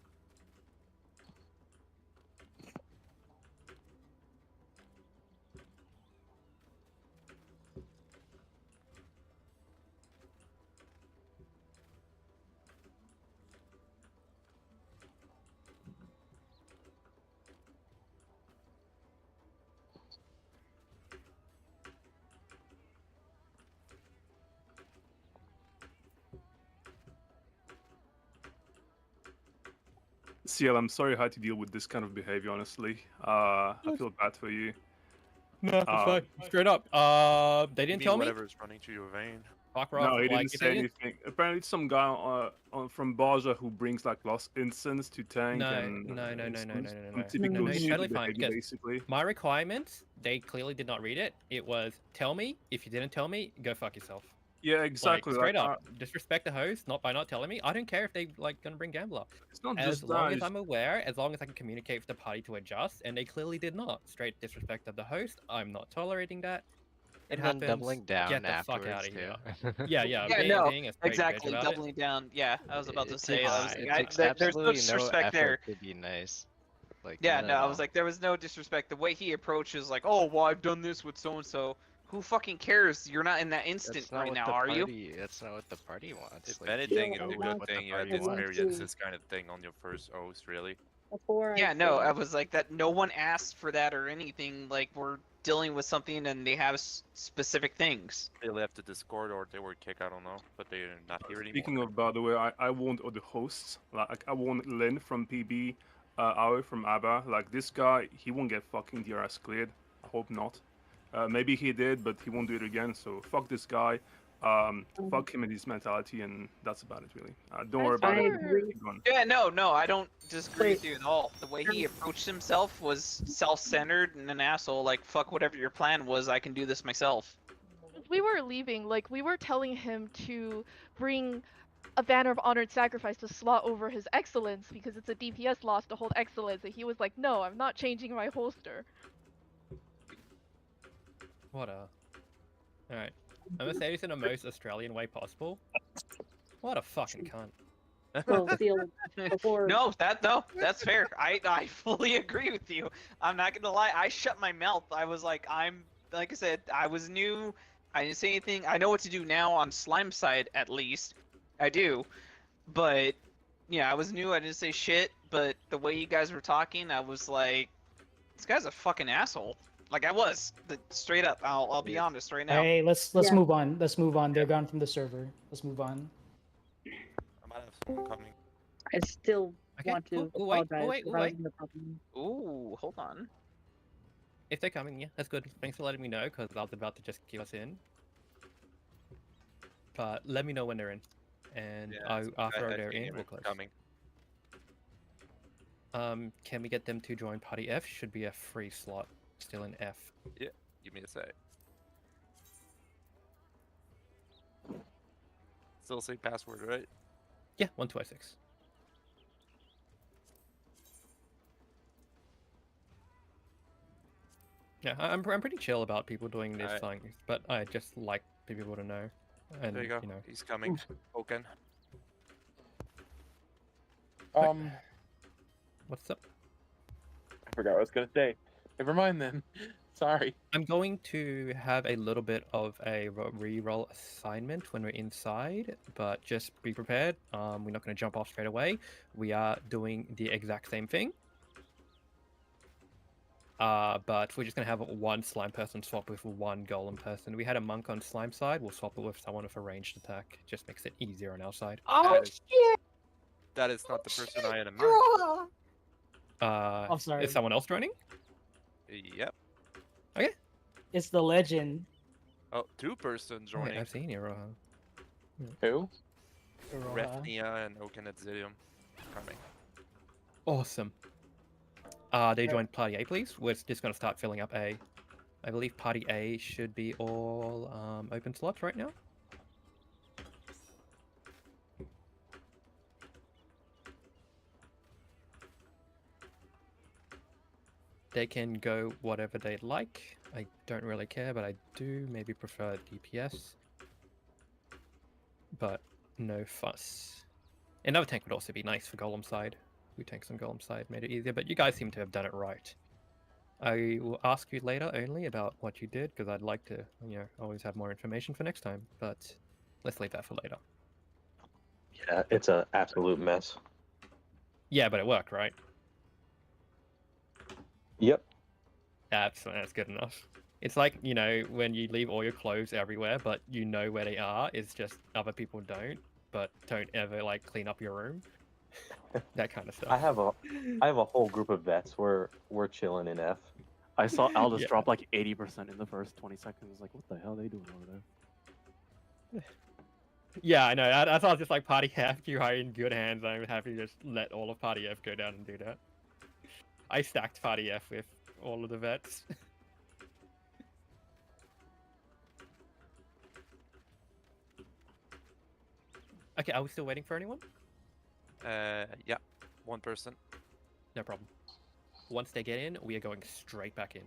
Ciel, I'm sorry I had to deal with this kind of behavior, honestly. I feel bad for you. No, it's fine. Straight up. They didn't tell me. Whatever's running through your vein. Fuck No, he didn't say anything. Apparently, it's some guy from Baja who brings like lost incense to tank No, and no. some typical No, you're shitty totally fine, behavior, because basically. my requirements, they clearly did not read it. It was, tell me. If you didn't tell me, go fuck yourself. Yeah, exactly. Like, straight like, up, disrespect the host, not by not telling me. I don't care if they like gonna bring Gambler. It's not As just long that. as I'm aware, as long as I can communicate with the party to adjust, and they clearly did not. Straight disrespect of the host. I'm not tolerating that. It And then happens. doubling down Get the fuck out afterwards of here. too. Yeah, yeah. Yeah, being, no, being a straight exactly. bitch about Doubling down. Yeah, I was about to It say. takes I was it like, takes there's no absolutely no disrespect there. effort to be nice. Like Yeah, none no, at I was all. like, there was no disrespect. The way he approaches, like, oh, well, I've done this with so and so. Who fucking cares? You're not in that instant That's not right what now, the are you? party. That's not what the party wants. If Like, anything, you it's a go with good what the thing you had party to wants. experience this kind of thing on your first host, really. Before Yeah, I no, say- I was like that. No one asked for that or anything. Like, we're dealing with something and they have specific things. They left the Discord or they were kicked, I don't know, but they're not here anymore. Speaking of, by the way, I warned other hosts. Like I warned Lynn from PB, Aoi from ABBA. Like this guy, he won't get fucking DRS cleared. I hope not. Maybe he did, but he won't do it again. So fuck this guy. Fuck him and his mentality, and that's about it, really. Don't worry about it. Keep going. Yeah, no, I don't disagree with you at all. The way he approached himself was self-centered and an asshole. Like, fuck whatever your plan was, I can do this myself. We were leaving, like, we were telling him to bring a banner of honored sacrifice to slot over his excellence because it's a DPS loss to hold excellence, and he was like, no, I'm not changing my holster. What a... Alright. I'm gonna say this in the most Australian way possible. What a fucking cunt. Well, Ceil, before... No, that's fair. I fully agree with you. I'm not gonna lie, I shut my mouth. I was like, like I said, I was new. I didn't say anything. I know what to do now on Slime side, at least. I do. But, yeah, I was new. I didn't say shit. But the way you guys were talking, I was like, this guy's a fucking asshole. Like I was, straight up. I'll be honest right now. Hey, let's move on. Let's move on. They're gone from the server. Let's move on. I might have someone coming. I still Okay, want to cool. Wait, apologize wait, for wait. causing the problem. Ooh, hold on. If they're coming, yeah, that's good. Thanks for letting me know, because I was about to just give us in. But let me know when they're in. And after they're in, we'll close. Coming. Can we get them to join Party F? Should be a free slot. Still in F. Yeah, give me a sec. Still same password, right? Yeah, 1206. Yeah, I'm pretty chill about people doing these things, but I just like people to know. And There you go. know. He's coming. Oaken. What's up? I forgot what I was gonna say. Never mind then. Sorry. I'm going to have a little bit of a re-roll assignment when we're inside, but just be prepared. We're not going to jump off straight away. We are doing the exact same thing. But we're just going to have one slime person swap with one golem person. We had a monk on slime side. We'll swap it with someone with a ranged attack. Just makes it easier on our side. Oh, shit! That is not the person I had in mind. I'm sorry. Is someone else joining? Yep. Okay. It's the legend. Oh, two person joining. Wait, I've seen you, Rohan. Who? Refnia and Oaken at Zillium coming. Awesome. They joined Party A, please. We're just going to start filling up A. I believe Party A should be all open slots right now. They can go whatever they'd like. I don't really care, but I do maybe prefer DPS. But no fuss. Another tank would also be nice for Golem side. We tanks on Golem side made it easier, but you guys seem to have done it right. I will ask you later only about what you did, because I'd like to, always have more information for next time, but let's leave that for later. Yeah, it's an absolute mess. Yeah, but it worked, right? Yep. That's good enough. It's like, when you leave all your clothes everywhere, but you know where they are, it's just other people don't, but don't ever, clean up your room. That kind of stuff. I have a whole group of vets. We're chilling in F. I saw Aldous drop like 80% in the first 20 seconds. I was like, what the hell are they doing over there? Yeah, I know. I thought just like Party F, you are in good hands. I'm happy to just let all of Party F go down and do that. I stacked Party F with all of the vets. Okay, are we still waiting for anyone? Yeah, one person. No problem. Once they get in, we are going straight back in.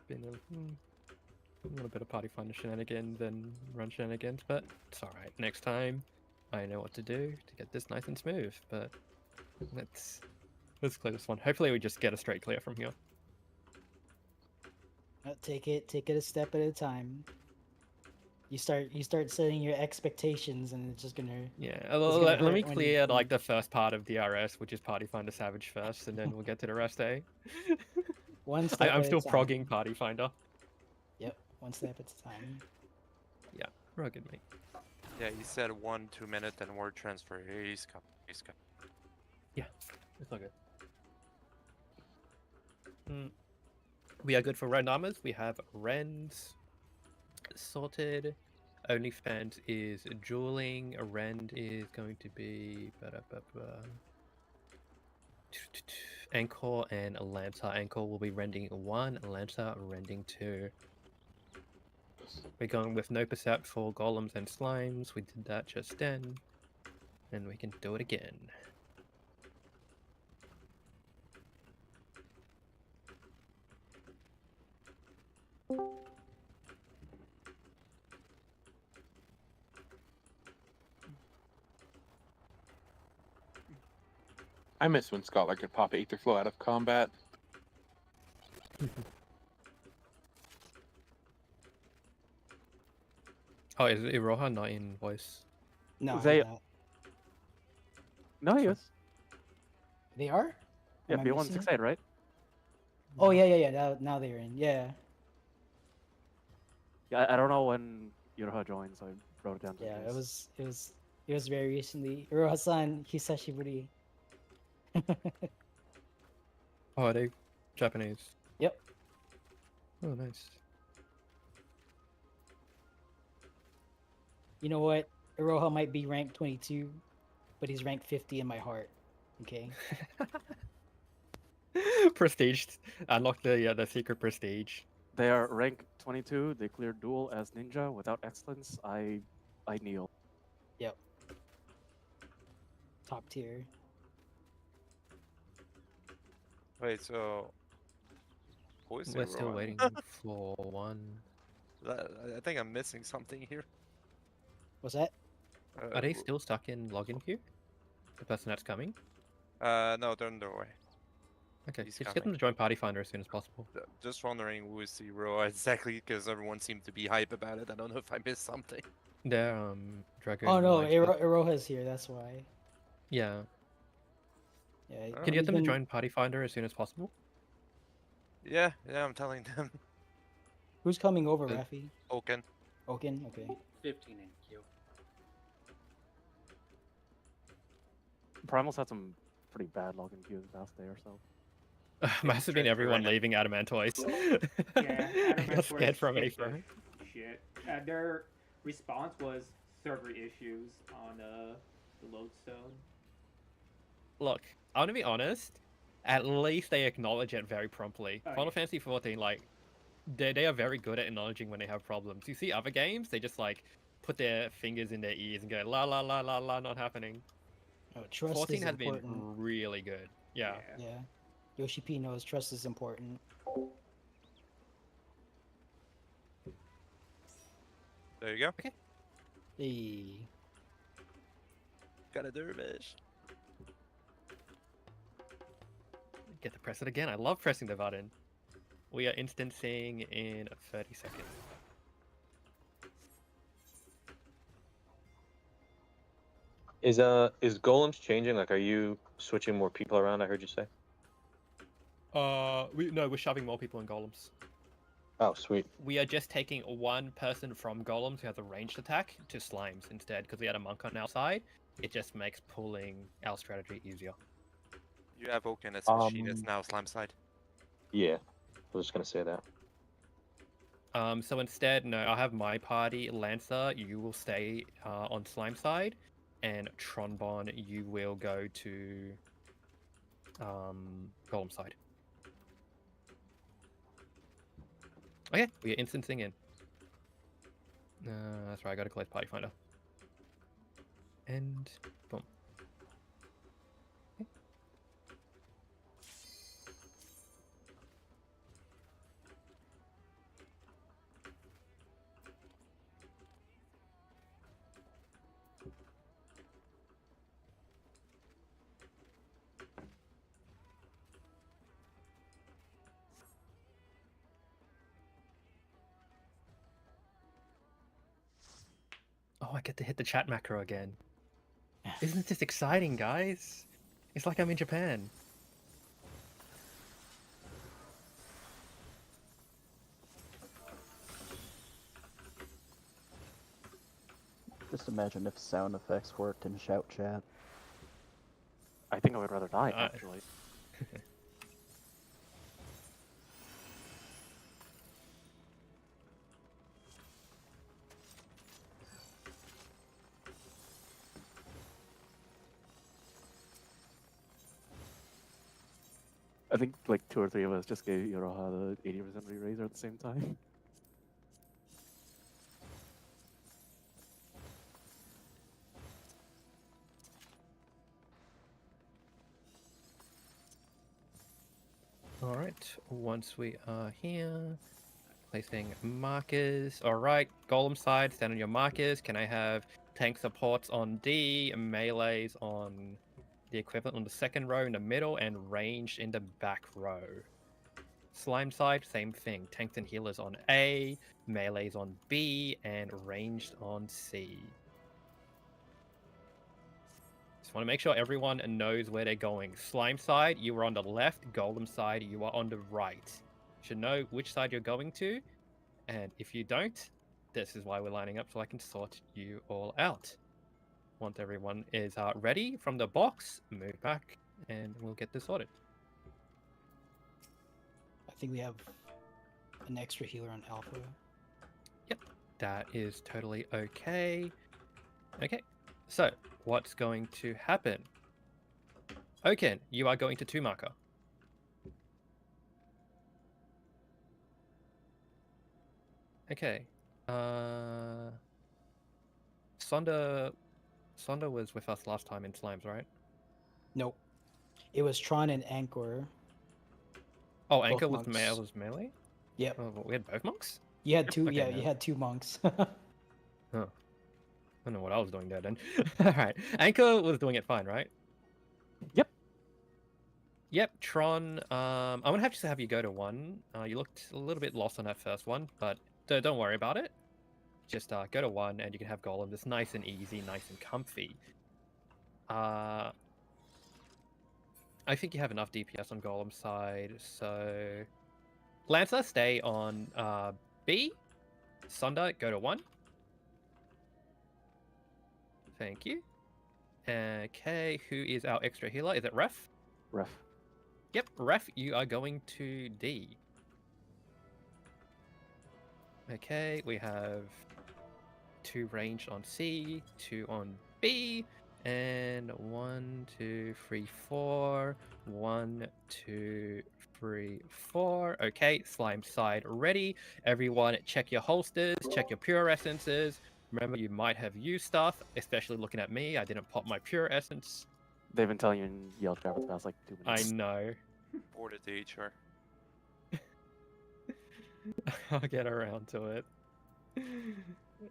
been a little bit of party finder shenanigans and run shenanigans, but it's alright. Next time, I know what to do to get this nice and smooth, but let's clear this one. Hopefully we just get a straight clear from here. Take it a step at a time. You start setting your expectations, and it's just gonna. Yeah, gonna let me hurt when clear you- like the first part of DRS, which is Party Finder Savage first, and then we'll get to the rest, eh? One step I'm at still a time. progging Party Finder. Yep, one step at a time. Yeah, rugged, mate. Yeah, he said 1-2 minute and word transfer. He's coming. He's coming. Yeah, it's all good. We are good for Ren armors. We have Rens sorted. OnlyFans is dueling. A Rend is going to be Anchor and Lancer. Anchor will be rending 1, Lancer rending 2. We're going with no percept for golems and slimes. We did that just then, and we can do it again. I miss when Scholar could pop Aether Flow out of combat. Oh, is Iroha not in voice? No, They- I'm not. No, he is. They are. Yeah, Am I B1 missing it? 6-8, right? Oh yeah. Now they're in. Yeah. Yeah, I don't know when Iroha joins. I wrote it down. just Yeah, in case. it was very recently. Iroha-san Hisashiburi. Oh, are they Japanese? Yep. Oh, nice. You know what? Iroha might be ranked 22, but he's ranked 50 in my heart. Okay. Prestige. Unlock the secret prestige. They are rank 22. They cleared duel as ninja without excellence. I kneel. Yep. Top tier. Wait, so who is We're still Iroha? waiting for one. I think I'm missing something here. What's that? Are they still stuck in login queue? The person that's coming? No, they're on their way. Okay, He's just get them coming. to join Party Finder as soon as possible. Just wondering who is Iroha exactly, because everyone seemed to be hype about it. I don't know if I missed something. They're Dragon. Oh no, Light stuff. Iroha's here. That's why. Yeah. Yeah. Can you get them to even- join Party Finder as soon as possible? Yeah, I'm telling them. Who's coming over, Rafi? Oken. Oken. Okay. 15 in queue. Primal's had some pretty bad login queues the past day or so. Must have been everyone leaving Adamantoise. Yeah, I got scared from skipped Aether. Shit. Their response was server issues on the lodestone. Look, I want to be honest. At least they acknowledge it very promptly. Oh, Final yeah. Fantasy 14, like, they are very good at acknowledging when they have problems. You see other games, they just like put their fingers in their ears and go la la la la la, not happening. Oh, trust 14 is has important. been really good. Yeah. Yeah. Yoshi P knows trust is important. There you go. Okay. Hey. Got a dervish. Get to press it again. I love pressing the button. We are instancing in 30 seconds. Is golems changing? Like, are you switching more people around? I heard you say. We're shoving more people in golems. Oh, sweet. We are just taking one person from golems who has a ranged attack to slimes instead, because we had a monk on our side. It just makes pulling our strategy easier. You have Oken as machine. It's now slime side. Yeah, I was just gonna say that. So instead, no, I'll have my party, Lancer, you will stay on slime side, and Tronbon, you will go to golem side. Okay, we are instancing in. That's right, I gotta close Party Finder. And boom. Okay. I get to hit the chat macro again. Isn't this exciting, guys? It's like I'm in Japan. Just imagine if sound effects worked in shout chat. I think I would rather die, actually. I think like 2 or 3 of us just gave Yoroha the 80% re-raiser at the same time. Alright, once we are here, placing markers. Alright, golem side, stand on your markers. Can I have tank supports on D, melees on the equivalent on the second row in the middle, and ranged in the back row? Slime side, same thing. Tanks and healers on A, melees on B, and ranged on C. Just want to make sure everyone knows where they're going. Slime side, you are on the left. Golem side, you are on the right. You should know which side you're going to. And if you don't, this is why we're lining up, so I can sort you all out. Once everyone is ready from the box, move back, and we'll get this sorted. I think we have an extra healer on Alpha. Yep, that is totally okay. Okay, so what's going to happen? Oken, you are going to 2 marker. Okay. Sonda was with us last time in Slimes, right? Nope. It was Tron and Anchor. Oh, Both Anchor was monks. melee? Yep. Oh, we had both monks? You had two. Okay, yeah, no. you had 2 monks. Oh. I don't know what I was doing there then. Alright. Anchor was doing it fine, right? Yep. Yep, Tron. I'm gonna have to have you go to 1. You looked a little bit lost on that first one, but don't worry about it. Just go to 1 and you can have Golem. It's nice and easy, nice and comfy. I think you have enough DPS on Golem side, so Lancer, stay on B. Sunda, go to 1. Thank you. Okay, who is our extra healer? Is it Ref? Ref. Yep, Ref, you are going to D. Okay, we have 2 ranged on C, 2 on B, and 1, 2, 3, 4. 1, 2, 3, 4. Okay, slime side ready. Everyone, check your holsters, check your pure essences. Remember, you might have used stuff, especially looking at me. I didn't pop my pure essence. They've been telling you in Yell Chat for the past like 2 minutes. I know. Boarded the HR. I'll get around to it.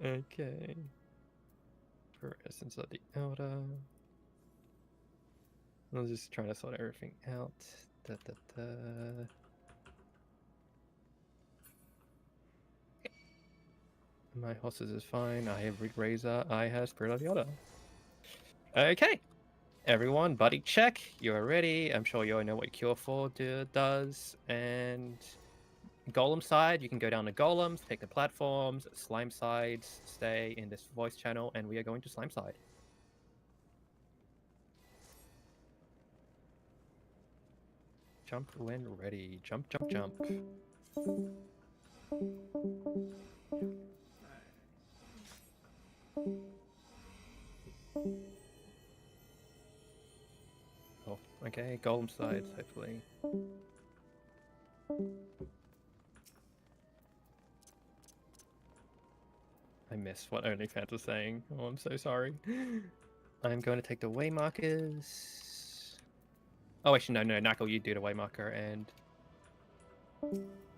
Okay. Pure essence of the Elder. I was just trying to sort everything out. My horses is fine. I have Rig Razor. I have Spirit of the Order. Okay. Everyone, buddy check. You are ready. I'm sure you all know what Cure 4 does. And Golem side, you can go down to Golems, pick the platforms. Slime sides, stay in this voice channel. And we are going to Slime side. Jump when ready. Jump, jump, jump. Oh, okay. Golem sides, hopefully. I missed what OnlyFans was saying. Oh, I'm so sorry. I'm going to take the way markers. Oh, actually, no, Knuckle, you do the way marker, and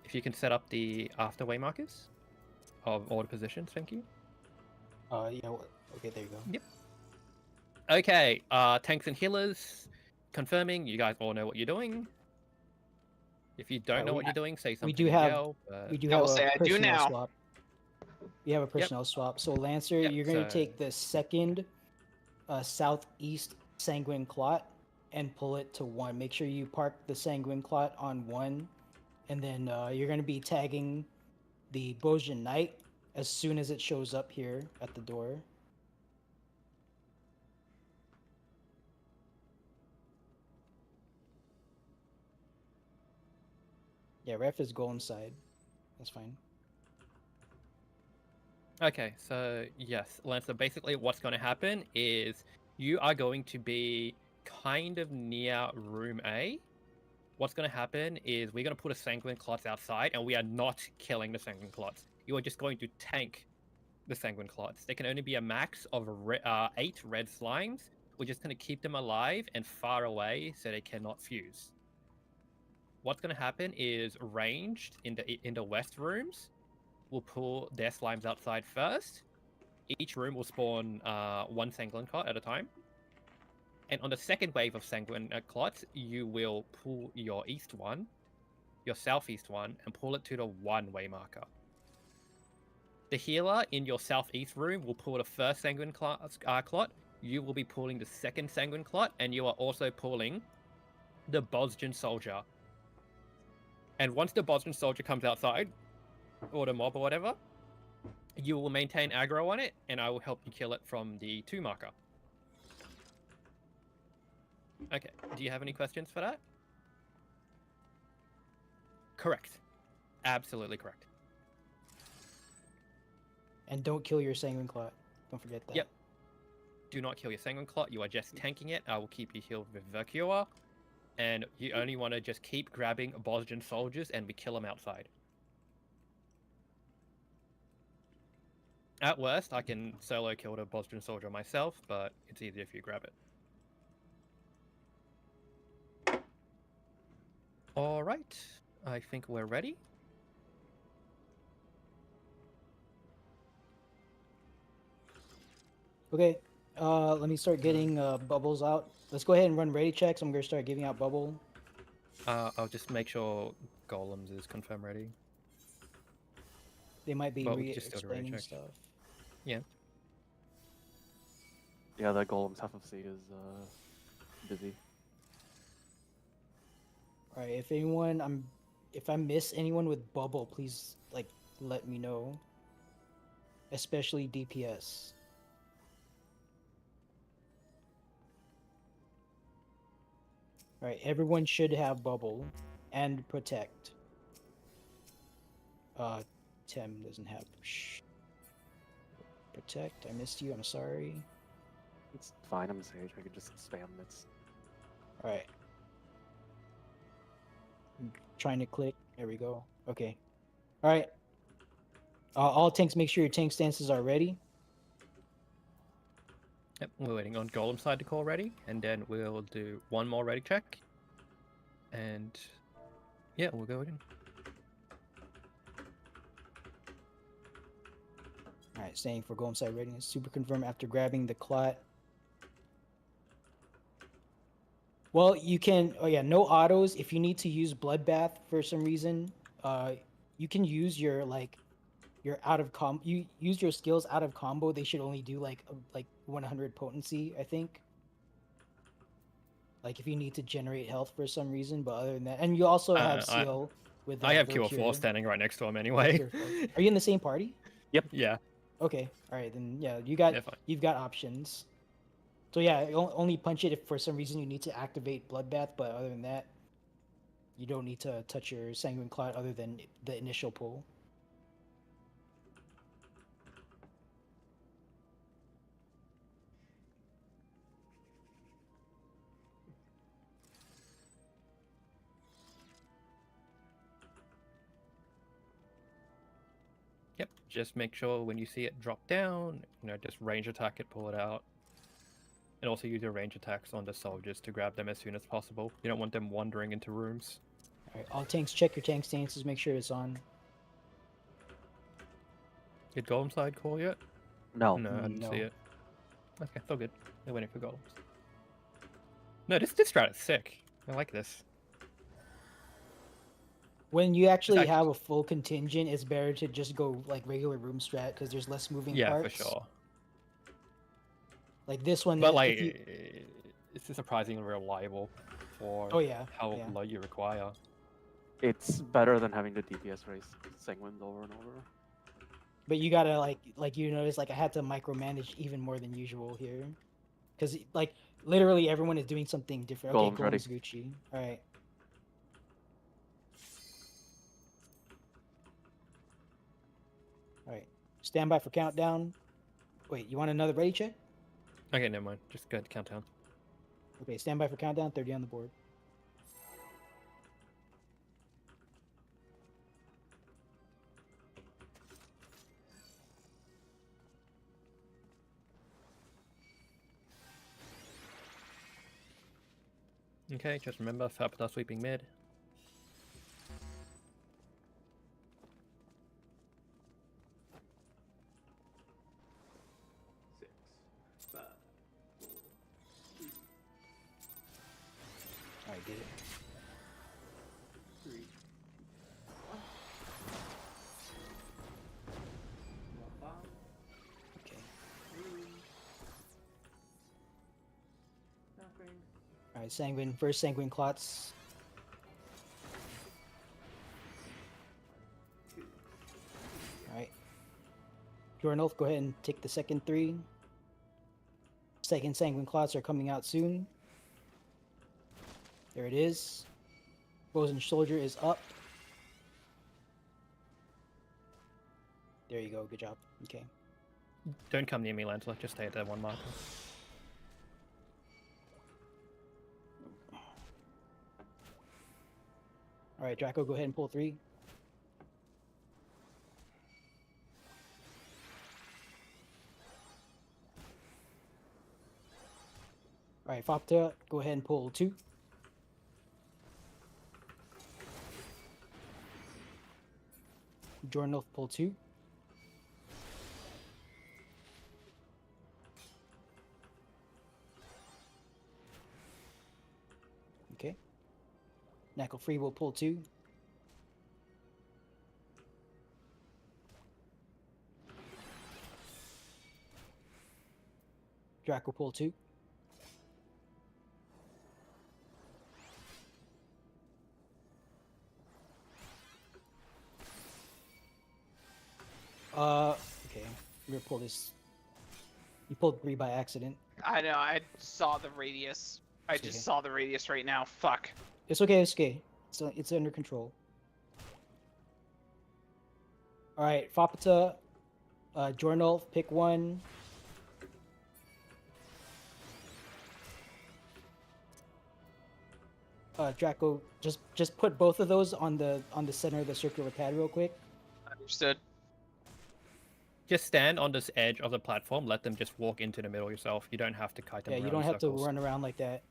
if you can set up the after way markers of all the positions, thank you. Yeah. Okay, there you go. Yep. Okay, tanks and healers, confirming. You guys all know what you're doing. If you don't know what you're doing, say something. We do have. Yell, We do I have will say a I do personnel now. swap. We have a personnel swap. So Lancer, Yep, you're going to so- take the second southeast Sanguine Clot and pull it to 1. Make sure you park the Sanguine Clot on 1, and then you're going to be tagging the Bojin Knight as soon as it shows up here at the door. Yeah, ref is Golem side. That's fine. Okay, so yes, Lancer, basically what's going to happen is you are going to be kind of near room A. What's going to happen is we're going to put a Sanguine Clots outside, and we are not killing the Sanguine Clots. You are just going to tank the Sanguine Clots. There can only be a max of 8 red slimes. We're just going to keep them alive and far away so they cannot fuse. What's going to happen is ranged in the west rooms will pull their slimes outside first. Each room will spawn 1 Sanguine Clot at a time. And on the second wave of Sanguine Clots, you will pull your east one, your southeast one, and pull it to the 1-way marker. The healer in your southeast room will pull the first Sanguine Clot. You will be pulling the second Sanguine Clot, and you are also pulling the Bosgen Soldier. And once the Bosgen Soldier comes outside, or the mob or whatever, you will maintain aggro on it, and I will help you kill it from the 2 marker. Okay, do you have any questions for that? Correct. Absolutely correct. And don't kill your Sanguine Clot. Don't forget that. Yep. Do not kill your Sanguine Clot. You are just tanking it. I will keep you healed with Vercure. And you only want to just keep grabbing Bosgen soldiers and we kill them outside. At worst, I can solo kill the Bosgen soldier myself, but it's easier if you grab it. Alright, I think we're ready. Okay, let me start getting bubbles out. Let's go ahead and run ready checks. I'm going to start giving out bubble. I'll just make sure Golems is confirm ready. They might be But we can just still do ready explaining check. stuff. Yeah. Yeah, that Golem's half of seat is busy. All right, if I miss anyone with bubble, please let me know. Especially DPS. All right, everyone should have bubble and protect. Tem doesn't have protect. I missed you. I'm sorry. It's fine, I'm Sage. I could just spam this. All right. I'm trying to click. There we go. Okay. All right. All tanks, make sure your tank stances are ready. Yep, we're waiting on Golem side to call ready, and then we'll do one more ready check. And yeah, we'll go in. All right, staying for Golem side readiness. Super confirm after grabbing the clot. Well, you can. Oh yeah, no autos. If you need to use Bloodbath for some reason, you can use your your out of you use your skills out of combo. They should only do like 100 potency, I think. Like if you need to generate health for some reason, but other than that, and you also have Ceil with. I have Cure4 standing right next to him anyway. Are you in the same party? Yep. Yeah. Okay. All right then. Yeah, you've got options. So yeah, only punch it if for some reason you need to activate Bloodbath, but other than that, you don't need to touch your Sanguine Clot other than the initial pull. Yep, just make sure when you see it drop down, just range attack it, pull it out. And also use your range attacks on the soldiers to grab them as soon as possible. You don't want them wandering into rooms. All right, all tanks, check your tank stances, make sure it's on. Did Golem side call yet? No. No, I didn't No. see it. Okay, it's all good. They're waiting for Golems. No, this strat is sick. I like this. When you actually act- have a full contingent, it's better to just go like regular room strat because there's less moving Yeah, parts. for sure. Like this one, But if like, you... it's surprisingly reliable for Oh yeah, how yeah. low you require. It's better than having the DPS race segment over and over. But you gotta like you notice like I had to micromanage even more than usual here, because like literally everyone is doing something different. Okay, Golem's ready. Golem's Gucci. All right. All right. Stand by for countdown. Wait, you want another ready check? Okay, never mind. Just go ahead, countdown. Okay, stand by for countdown. 30 on the board. Okay, just remember, Fapta sweeping mid. All right, get it. 3, 2, 1. Okay. All right, Sanguine. First Sanguine Clots. All right. Jornolf, go ahead and take the second 3. Second Sanguine Clots are coming out soon. There it is. Frozen Soldier is up. There you go. Good job. Okay. Don't come near me, Lancelot. Just stay at that one marker. All right, Draco, go ahead and pull 3. All right, Fopta, go ahead and pull 2. Jornolf, pull 2. Okay. Knuckle Free will pull 2. Draco pull 2. Okay. I'm gonna pull this. You pulled 3 by accident. I know. I saw the radius. I It's just okay. saw the radius right now. Fuck. It's okay. It's okay. It's under control. All right, Fopata, Jornolf, pick 1. Draco, just put both of those on the center of the circular pad real quick. Understood. Just stand on this edge of the platform. Let them just walk into the middle yourself. You don't have to kite them Yeah, around you don't in have to circles. run around like that.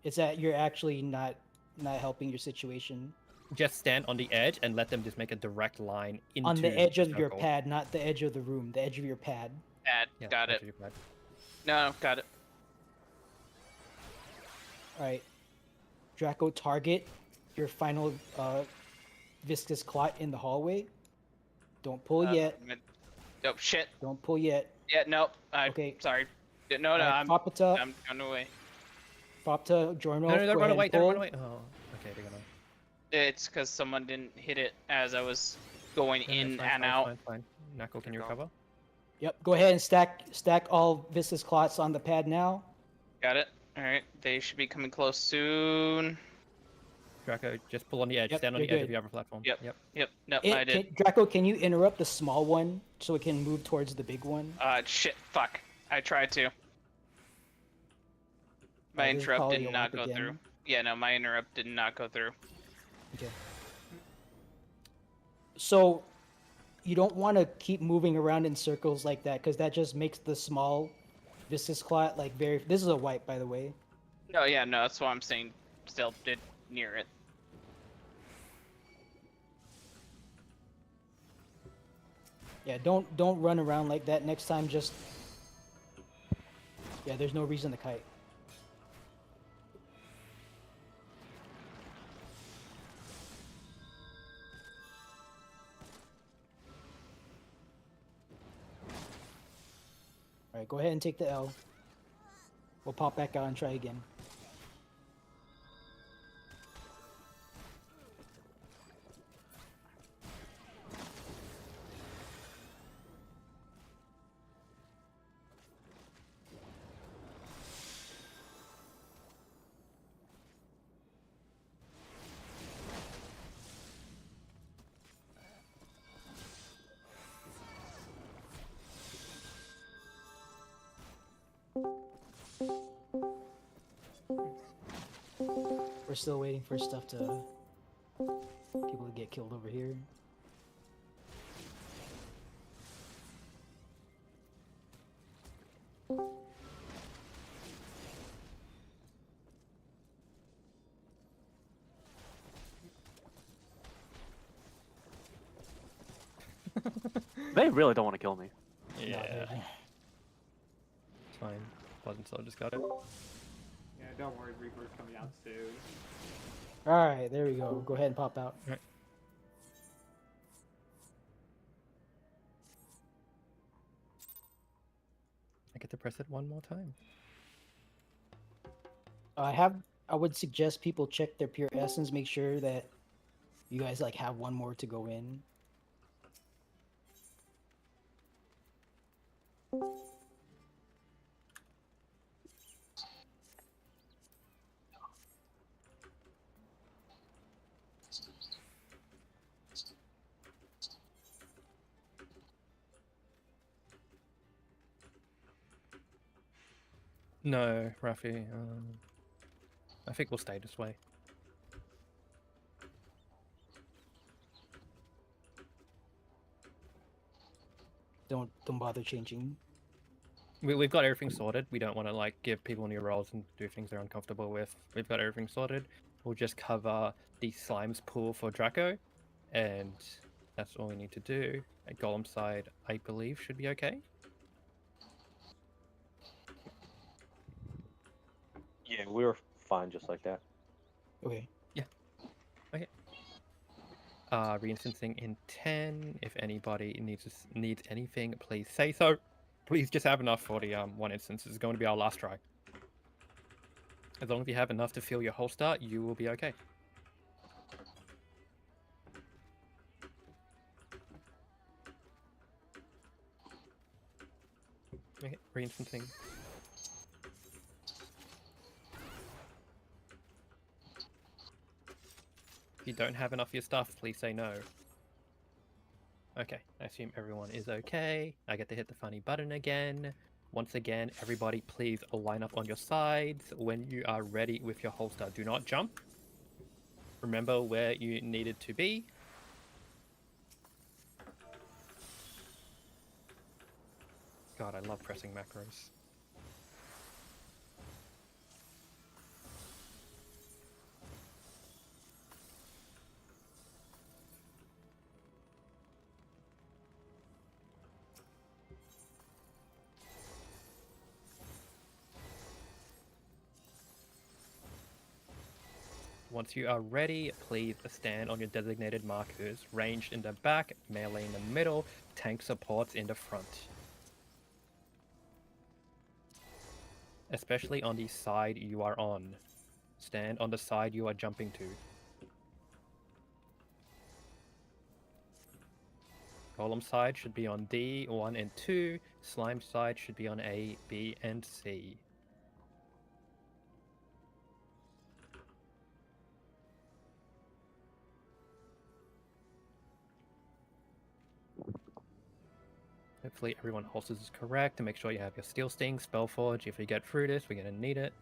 It's that you're actually not helping your situation. Just stand on the edge and let them just make a direct line into On the edge of your circle. pad, not the edge of the room. The edge of your pad. Bad. Yeah, Got edge it. of your pad. No, got it. All right, Draco, target your final viscous clot in the hallway. Don't pull yet. Oh shit. Don't pull yet. Yeah. No. Okay. Sorry. No. Alright, Fopata, I'm on the way. Fopta, Jornolf, No, don't go run ahead away. and Don't pull. run away. Oh, okay, they're gonna. It's because someone didn't hit it as I was going No, in fine, and fine, out. Fine. Knuckle, can you recover? Yep. Go ahead and stack all viscous clots on the pad now. Got it. All right. They should be coming close soon. Draco, just pull on the edge. Yep, Stand on the you're edge of good. the other platform. Yep. Yep. Yep. No, I did. Draco, can you interrupt the small one so it can move towards the big one? Shit. Fuck. I tried to. My this is interrupt probably did a not wipe go again. through. Yeah, no, my interrupt did not go through. Okay. So, you don't want to keep moving around in circles like that because that just makes the small viscous clot like very. This is a wipe, by the way. No, yeah, no, that's why I'm saying still did near it. Yeah, don't run around like that next time. Just yeah, there's no reason to kite. Alright, go ahead and take the L. We'll pop back out and try again. We're still waiting for stuff to people to get killed over here. They really don't want to kill me. Yeah. It's fine. Button Soul just got it. Yeah, don't worry, Reaper's coming out soon. Alright, there we go. Go ahead and pop out. Right. I get to press it one more time. I would suggest people check their pure essence, make sure that you guys like have one more to go in. No, Rafi. I think we'll stay this way. Don't bother changing. We've got everything sorted. We don't want to like give people new roles and do things they're uncomfortable with. We've got everything sorted. We'll just cover the Slimes pool for Draco, and that's all we need to do. At Golem side, I believe, should be okay. Yeah, we were fine just like that. Okay. Yeah. Okay. Reinstancing in 10. If anybody needs anything, please say so. Please just have enough for the one instance. This is going to be our last try. As long as you have enough to fill your holster, you will be okay. Okay, reinstancing. If you don't have enough of your stuff, please say no. Okay, I assume everyone is okay. I get to hit the funny button again. Once again, everybody please line up on your sides when you are ready with your holster. Do not jump. Remember where you needed to be. God, I love pressing macros. Once you are ready, please stand on your designated markers. Ranged in the back, melee in the middle, tank supports in the front. Especially on the side you are on. Stand on the side you are jumping to. Golem side should be on D, 1 and 2. Slime side should be on A, B, and C. Hopefully everyone holsters is correct, and make sure you have your Steel Sting, Spellforge. If we get through this, we're going to need it.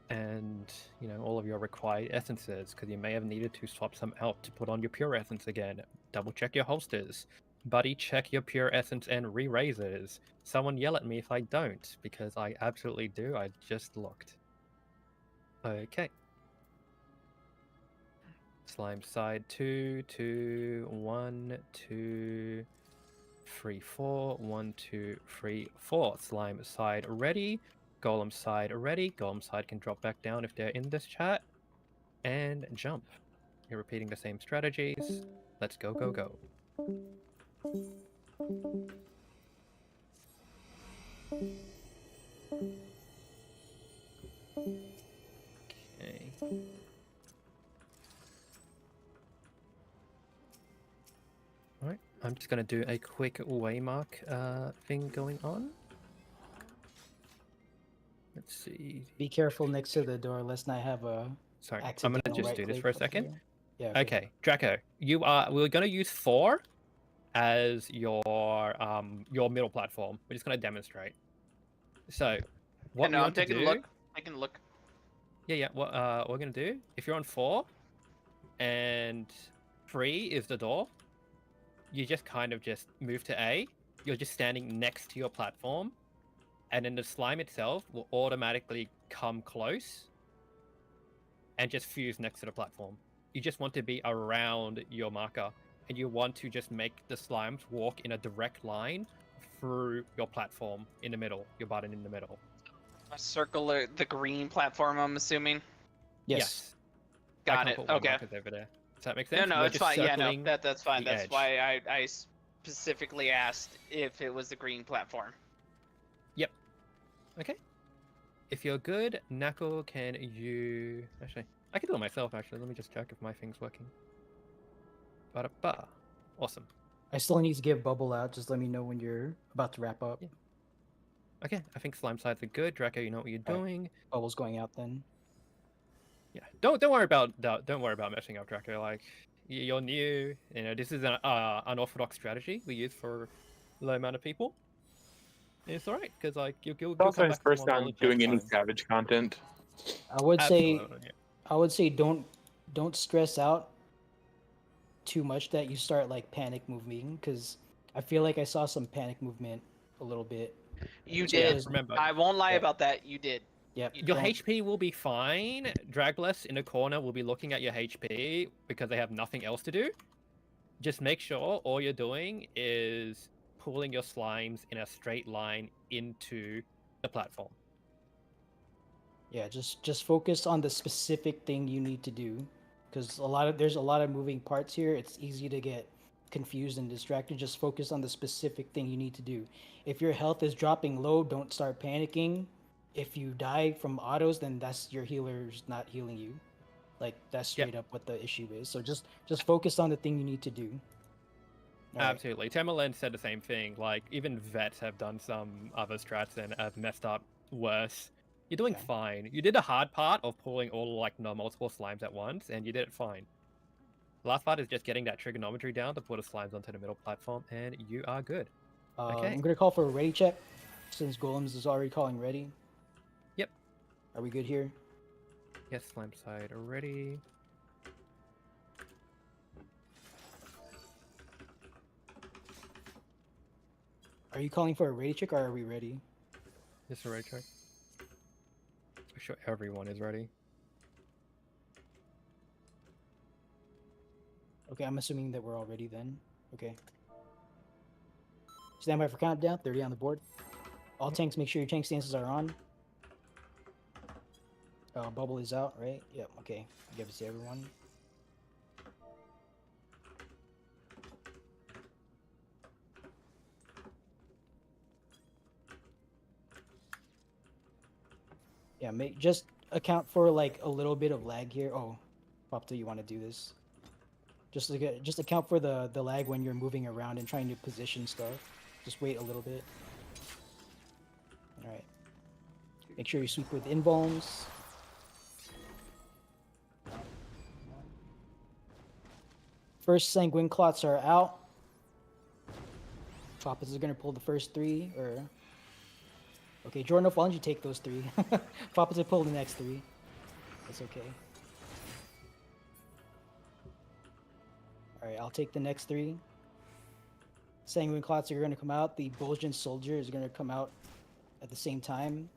And, you know, all of your required essences, because you may have needed to swap some out to put on your Pure Essence again. Double check your holsters. Buddy, check your Pure Essence and re-razors. Someone yell at me if I don't, because I absolutely do. I just looked. Okay. Slime side 2, 2, 1, 2, 3, 4, 1, 2, 3, 4. Slime side ready. Golem side ready. Golem side can drop back down if they're in this chat. And jump. You're repeating the same strategies. Let's go, go, go. Okay. Alright, I'm just gonna do a quick waymark thing going on. Let's see. Be careful next to the door, lest I have a Sorry, I'm accidental gonna just right do this click for a up second. here. Yeah. Okay, Draco, we're gonna use 4 as your middle platform. We're just gonna demonstrate. So, what we I'm want to taking do? a look. Taking a look. Yeah. What we're gonna do? If you're on 4, and 3 is the door, you just kind of just move to A. You're just standing next to your platform, and then the slime itself will automatically come close and just fuse next to the platform. You just want to be around your marker, and you want to just make the slimes walk in a direct line through your platform in the middle, your button in the middle. A circle, the green platform, I'm assuming. Yes. I Got can't it. put waymarkers Okay. over there. Does that make No, sense? no, We're it's just fine. Yeah, no, circling that's fine. the That's edge. why I specifically asked if it was the green platform. Yep. Okay. If you're good, Knuckle, can you... Actually, I can do it myself, actually. Let me just check if my thing's working. Ba-da-ba. Awesome. I still need to give Bubble out. Just let me know when you're about to wrap up. Yeah. Okay, I think slime sides are good. Draco, you know what you're doing. Bubble's going out then. Yeah. Don't worry about messing up, Draco. Like, you're new. You know, this is an unorthodox strategy we use for low amount of people. It's alright, because like you'll It's also come his back for first more time knowledge doing next any time. Savage content. I would say, Absolutely, yeah. I would say don't stress out too much that you start like panic moving, because I feel like I saw some panic movement a little bit. You So did. just- Remember, I won't lie Yeah. about that. You did. Yep. You your don't- HP will be fine. Dragless in the corner will be looking at your HP because they have nothing else to do. Just make sure all you're doing is pulling your slimes in a straight line into the platform. Yeah, just focus on the specific thing you need to do, because there's a lot of moving parts here. It's easy to get confused and distracted. Just focus on the specific thing you need to do. If your health is dropping low, don't start panicking. If you die from autos, then that's your healer's not healing you. Like that's straight up what the issue is. So just focus on the thing you need to do. All right. Absolutely. Temerland said the same thing. Like, even vets have done some other strats and have messed up worse. You're doing fine. You did the hard part of pulling all, like, multiple slimes at once, and you did it fine. The last part is just getting that trigonometry down to put the slimes onto the middle platform, and you are good. Okay. I'm gonna call for a ready check, since Golems is already calling ready. Yep. Are we good here? Yes, slime side already. Are you calling for a ready check, or are we ready? Just a ready check. Make sure everyone is ready. Okay, I'm assuming that we're all ready then. Okay. Stand by for countdown. 30 on the board. All tanks, make sure your tank stances are on. Bubble is out, right? Yep, okay. Give it to everyone. Yeah, just account for like a little bit of lag here. Oh, Popta, you want to do this? Just account for the lag when you're moving around and trying to position stuff. Just wait a little bit. All right. Make sure you sweep with invulns. First sanguine clots are out. Papas is gonna pull the first 3, or okay, Jordan, why don't you take those 3? Papas will pull the next 3. That's okay. All right, I'll take the next 3. Sanguine clots are gonna come out. The Bulgent Soldier is gonna come out at the same time.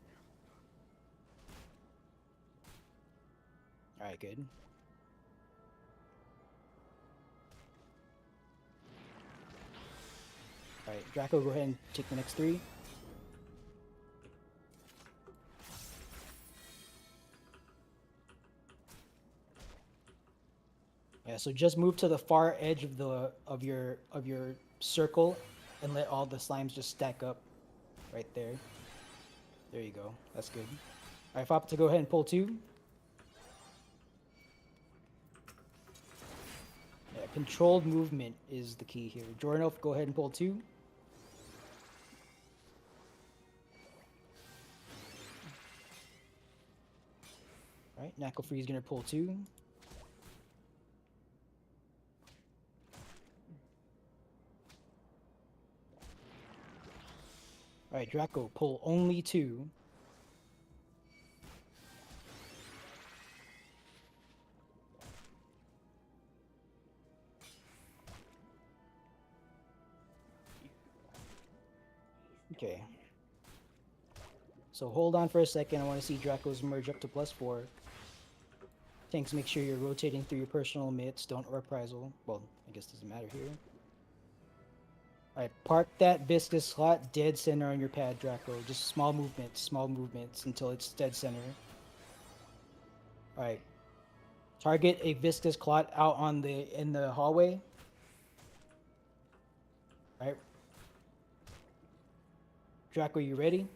All right, good. All right, Draco, go ahead and take the next 3. Yeah, so just move to the far edge of your circle and let all the slimes just stack up right there. There you go. That's good. All right, Fop to go ahead and pull 2. Yeah, controlled movement is the key here. Jornof, go ahead and pull 2. All right, Knuckle Free is gonna pull 2. All right, Draco, pull only 2. Okay. So hold on for a second. I want to see Draco's merge up to +4. Tanks, make sure you're rotating through your personal mitts. Don't reprisal. Well, I guess it doesn't matter here. Alright, park that viscous slot dead center on your pad, Draco. Just small movements until it's dead center. Alright. Target a viscous clot out on in the hallway. Alright. Draco, you ready?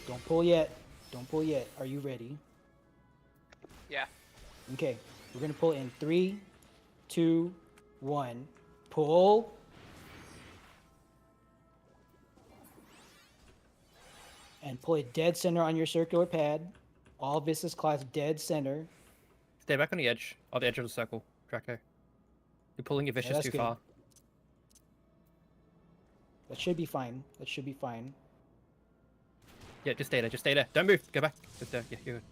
Don't pull yet. Don't pull yet. Are you ready? Yeah. Okay. We're gonna pull in 3, 2, 1. Pull. And pull it dead center on your circular pad. All viscous clots dead center. Stay back on the edge of the circle, Draco. You're pulling your vicious that's too good. far. That should be fine. That should be fine. Yeah, just stay there. Just stay there. Don't move. Go back. Just there. Yeah, you're good.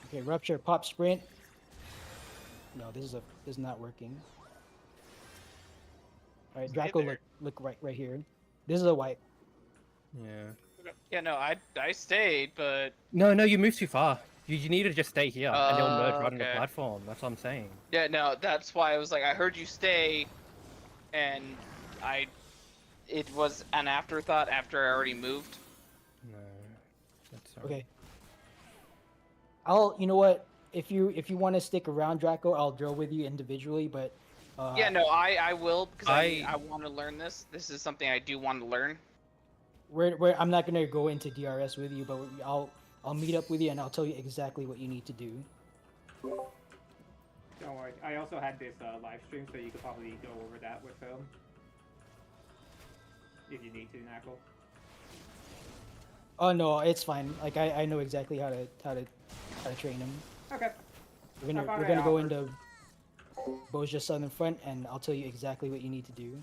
Okay, rupture, pop, sprint. No, this is not working. All right, Draco, look right here. This is a wipe. Yeah. Yeah, no, I stayed, but No, you moved too far. You need to just stay here, and you'll merge right on the okay. platform. That's what I'm saying. yeah, no, that's why I was like, I heard you stay, and it was an afterthought after I already moved. No, that's Okay. You know what? If you want to stick around, Draco, I'll drill with you individually, but. Yeah, no, I will because I want to learn this. This is something I do want to learn. I'm not gonna go into DRS with you, but I'll meet up with you and I'll tell you exactly what you need to do. Don't worry. I also had this live stream, so you could probably go over that with him if you need to, Knuckle. Oh no, it's fine. Like I know exactly how to train him. Okay. We're gonna go into Boja Southern Front, and I'll tell you exactly what you need to do.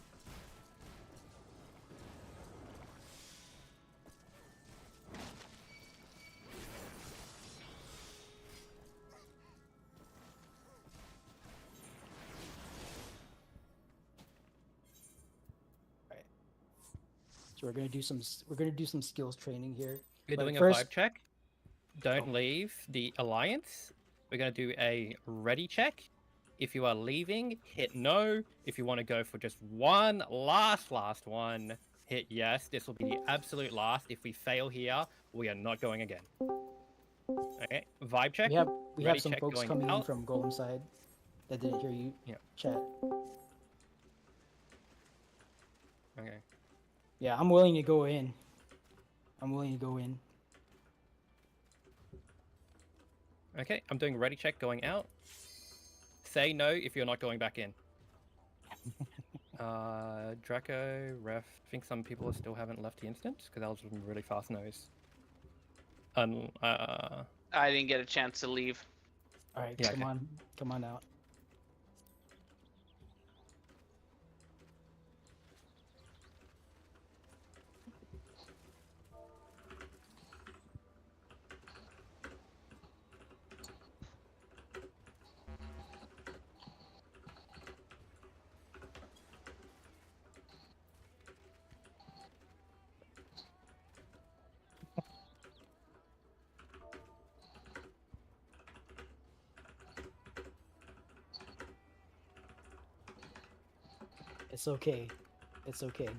Alright. So we're gonna do some skills training here. You're But doing first, a vibe check. Don't leave the alliance. We're going to do a ready check. If you are leaving, hit no. If you want to go for just one last one, hit yes. This will be the absolute last. If we fail here, we are not going again. Okay, vibe check. we have some folks coming in from Golem side that didn't hear you chat. Okay. Yeah, I'm willing to go in. Okay, I'm doing ready check going out. Say no if you're not going back in. Draco, Ref, I think some people still haven't left the instance because that was a really fast nose. I didn't get a chance to leave. All right, Yeah, come on out. It's okay. It's okay.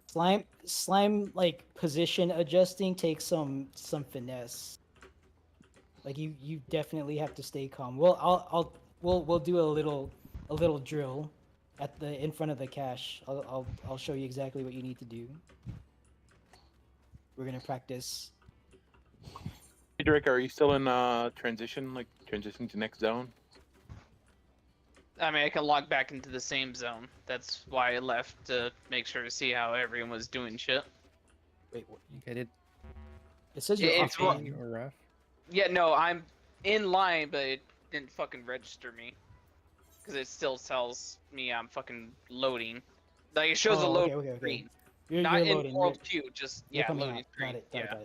Slime like position adjusting takes some finesse. Like you definitely have to stay calm. We'll do a little drill. at the in front of the cache. I'll show you exactly what you need to do. We're gonna practice. Hey, Drake, are you still in transition, like transition to next zone? I mean, I can log back into the same zone. That's why I left to make sure to see how everyone was doing shit. Wait, what? Okay, did It says you're It's what- offline. or ref? Yeah, no, I'm in line, but it didn't fucking register me. Because it still tells me I'm fucking loading. Like, it shows a Oh, load okay. screen. You're Not in loading. world queue, just, You're yeah, coming loading out. screen. Got it. Yeah.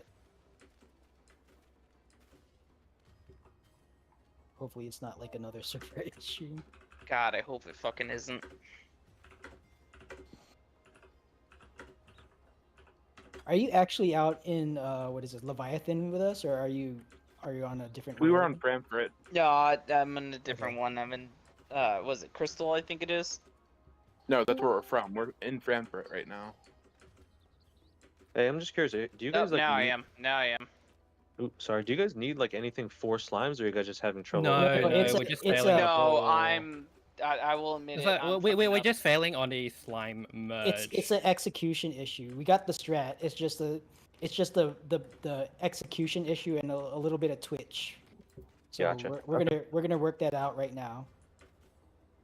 Hopefully it's not like another server issue. God, I hope it fucking isn't. Are you actually out in what is it, Leviathan with us, or are you on a different? We were world? on Frankfurt. No, I'm in a different one. I'm in, was it Crystal, I think it is? No, that's where we're from. We're in Frankfurt right now. Hey, I'm just curious. Do you guys like? Now I need- am. Now I am. Oops, sorry. Do you guys need like anything for slimes, or are you guys just having trouble? No, with no, it's we're a- just it's failing. a- the No, whole- I will admit It's it. like, I'm we're fucking up. just failing on the slime merge. It's an execution issue. We got the strat. It's just the execution issue and a little bit of twitch. So Gotcha. we're gonna work that out right now.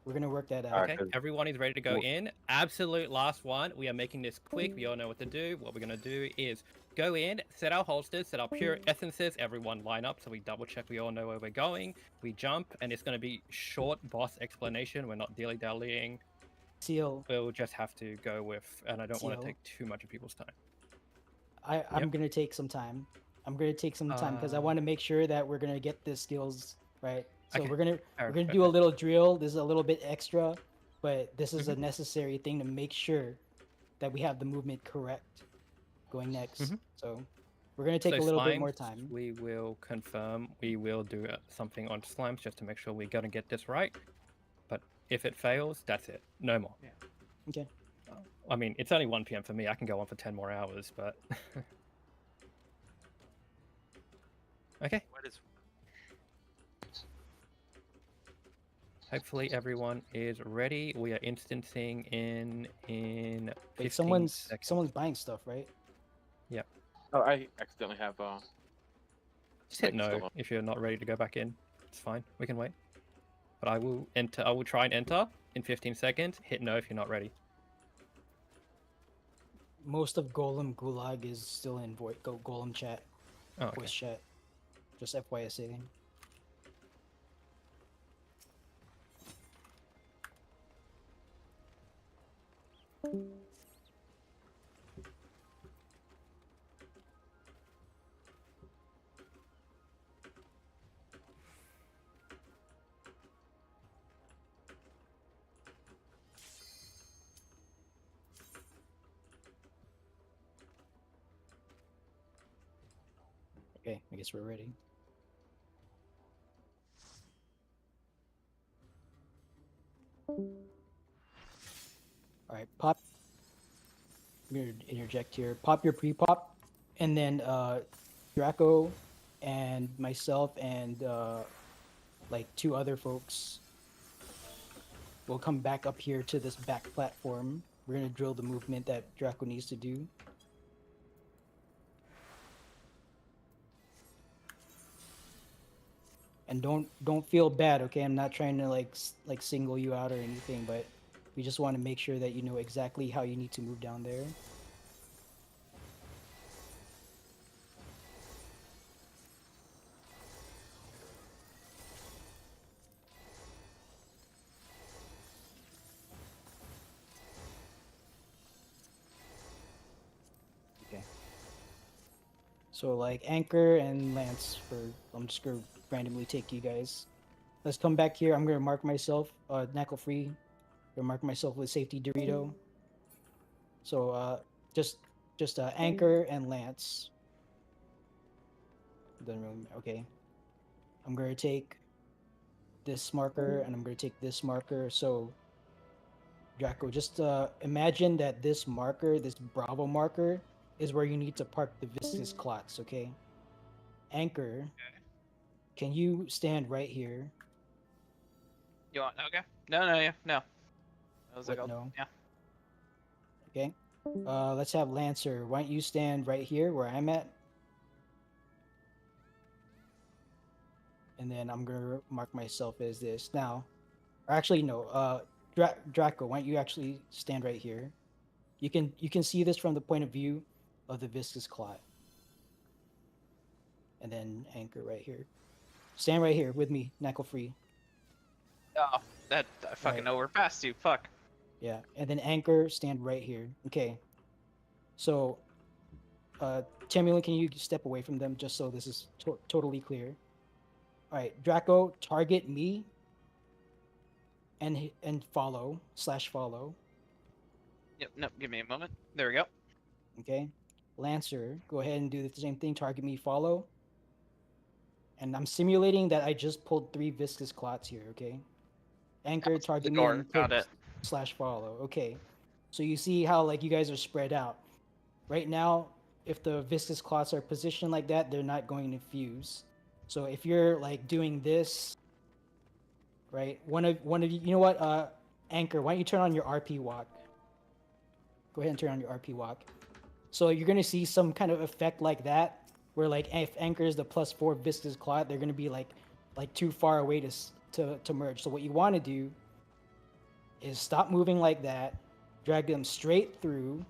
We're gonna work that out. Okay, everyone is ready to go in. Absolute last one. We are making this quick. We all know what to do. What we're gonna do is go in, set our holsters, set our pure essences. Everyone line up so we double check. We all know where we're going. We jump, and it's gonna be short boss explanation. We're not dilly dallying. Ceil, We'll just have to go with, and I don't want to Ceil. take too much of people's time. I'm gonna take some time. I'm gonna take some time because I want to make sure that we're gonna get the skills right. So Okay, we're gonna alright, do a okay. little drill. This is a little bit extra, but this is a Mhm. necessary thing to make sure that we have the movement correct going next. Mhm. So we're gonna take So a little bit more slimes, time. We will confirm. We will do something on slimes just to make sure we're gonna get this right. But if it fails, that's it. No more. Yeah. Okay. I mean, it's only 1 p.m. for me. I can go on for 10 more hours, but okay. What is? Hopefully everyone is ready. We are instancing in 15 Wait, seconds. someone's buying stuff, right? Yep. Oh, I accidentally have Just hit spikes no still on. if you're not ready to go back in. It's fine. We can wait. But I will enter. I will try and enter in 15 seconds. Hit no if you're not ready. Most of Golem Gulag is still in Golem chat, Oh, okay. voice chat. Just FYSA. Okay, I guess we're ready. All right, pop. I'm gonna interject here. Pop your pre-pop, and then Draco, and myself, and like 2 other folks will come back up here to this back platform. We're gonna drill the movement that Draco needs to do. And don't feel bad, okay? I'm not trying to like single you out or anything, but we just want to make sure that you know exactly how you need to move down there. Okay. So like Anchor and Lance I'm just gonna randomly take you guys. Let's come back here. I'm gonna mark myself knuckle free. Gonna mark myself with safety Dorito. So just Anchor and Lance. Doesn't really okay. I'm gonna take this marker and I'm gonna take this marker. So Draco, just imagine that this marker, this Bravo marker, is where you need to park the viscous clots, okay? Anchor, can you stand right here? You want? Okay. No, yeah, no. I was What, like, no? yeah. Okay. Let's have Lancer. Why don't you stand right here where I'm at? And then I'm gonna mark myself as this. Now, or actually no. Draco, why don't you actually stand right here? You can see this from the point of view of the viscous clot. And then Anchor right here. Stand right here with me, knuckle free. Oh, that I fucking Right. know we're past you. Fuck. Yeah, and then Anchor, stand right here. Okay. So, Timulin, can you step away from them just so this is totally clear? All right, Draco, target me. And follow / follow. Yep. No, give me a moment. There we go. Okay. Lancer, go ahead and do the same thing. Target me, follow. And I'm simulating that I just pulled 3 viscous clots here. Okay. Anchor, target me, and Got it. / follow. Okay. So you see how like you guys are spread out. Right now, if the viscous clots are positioned like that, they're not going to fuse. So if you're like doing this, right? One of you, you know what? Anchor, why don't you turn on your RP walk? Go ahead and turn on your RP walk. So you're gonna see some kind of effect like that, where like if Anchor is the +4 viscous clot, they're gonna be like too far away to merge. So what you want to do is stop moving like that, drag them straight through,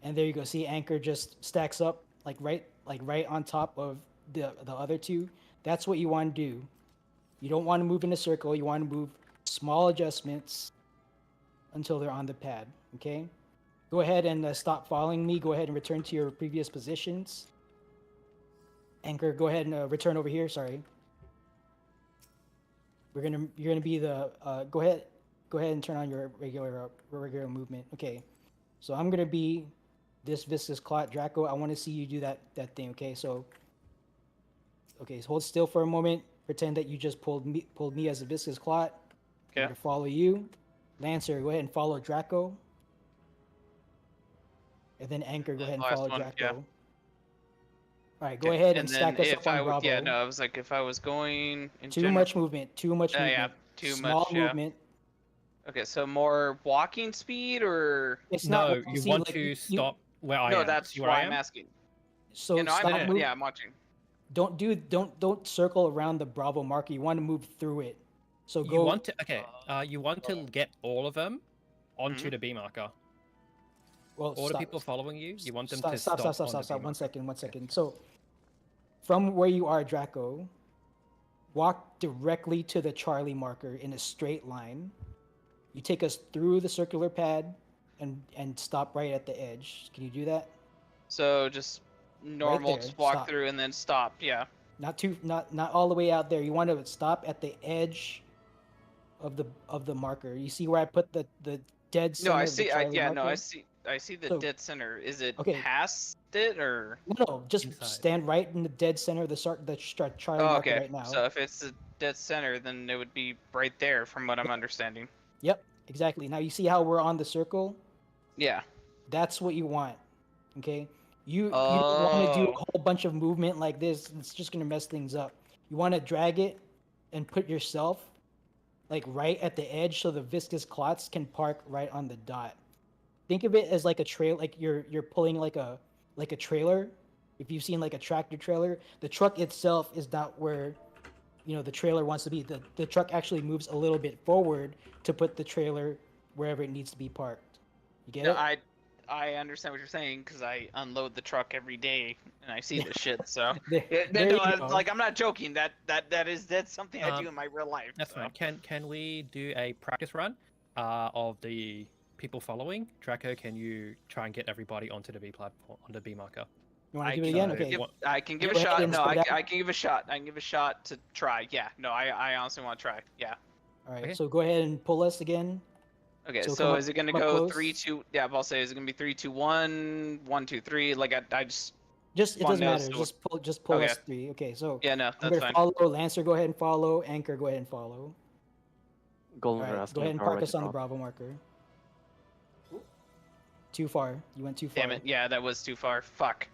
and there you go. See, Anchor just stacks up like right on top of the other two. That's what you want to do. You don't want to move in a circle. You want to move small adjustments until they're on the pad. Okay. Go ahead and stop following me. Go ahead and return to your previous positions. Anchor, go ahead and return over here. Sorry. You're gonna be the go ahead and turn on your regular movement. Okay. So I'm gonna be this viscous clot. Draco, I want to see you do that thing. Okay. So hold still for a moment. Pretend that you just pulled me as a viscous clot. I'm Okay. gonna follow you. Lancer, go ahead and follow Draco. And then Anchor, go ahead and Last follow one, Draco. yeah. All right, go ahead and And stack then us if up on I would, Bravo. yeah, no, I was like, if I was going in Too general, much movement. Too much movement. yeah, too Small much, yeah. movement. Okay, so more walking speed or It's not. No, you see, want like, to you- stop where I no? am. That's See where why I I'm am? asking. So You know, stop I'm move- yeah, I'm watching. Don't circle around the Bravo marker. You want to move through it. So You go. want to you want to get all of them onto the B marker. Well, All the stop. people following you, you want them Stop. to Stop. stop Stop. on Stop. the Stop. B One marker. second. 1 second. So, from where you are, Draco, walk directly to the Charlie marker in a straight line. You take us through the circular pad, and stop right at the edge. Can you do that? So just normal, there, just walk stop. through and then stop. Yeah. Not all the way out there. You want to stop at the edge of the marker. You see where I put the dead center No, I of the see. Charlie Yeah, marker? no, I see the So- dead center. Is it Okay. past it or? No, just Inside. stand right in the dead center of the Charlie Oh, marker okay. right now. So if it's the dead center, then it would be right there, from what I'm understanding. Yep, exactly. Now you see how we're on the circle? Yeah. That's what you want. Okay? You don't want to do a Oh. whole bunch of movement like this. It's just gonna mess things up. You want to drag it and put yourself like right at the edge so the viscous clots can park right on the dot. Think of it as like a trail, like you're pulling like a trailer. If you've seen like a tractor trailer, the truck itself is not where the trailer wants to be. The truck actually moves a little bit forward to put the trailer wherever it needs to be parked. You get No, it? I understand what you're saying because I unload the truck every day and I see this shit. So There no, you no, go. like I'm not joking. That's something I do in my real life. That's so. fine. Can we do a practice run of the people following? Draco, can you try and get everybody onto the B platform, on the B marker? You want I to do it can again? Okay. I can give Go a ahead shot. and No, spread out. I can give a shot. I can give a shot to try. Yeah. No, I honestly want to try. Yeah. All right. Okay. So go ahead and pull us again. Okay. So So, come up- is it gonna come up go close. 3, 2? Yeah, I'll say is it gonna be 3, 2, 1, 1, 2, 3? Like I just. Just it One doesn't knows matter. to- Just pull Okay. us 3. Okay. So Yeah. No, I'm that's gonna fine. follow Lancer. Go ahead and follow. Anchor. Go ahead and follow. Golem All right. asking Go ahead if and power park right us to on the drop. Bravo marker. Too far. You went too far. Damn it. Yeah, that was too far. Fuck.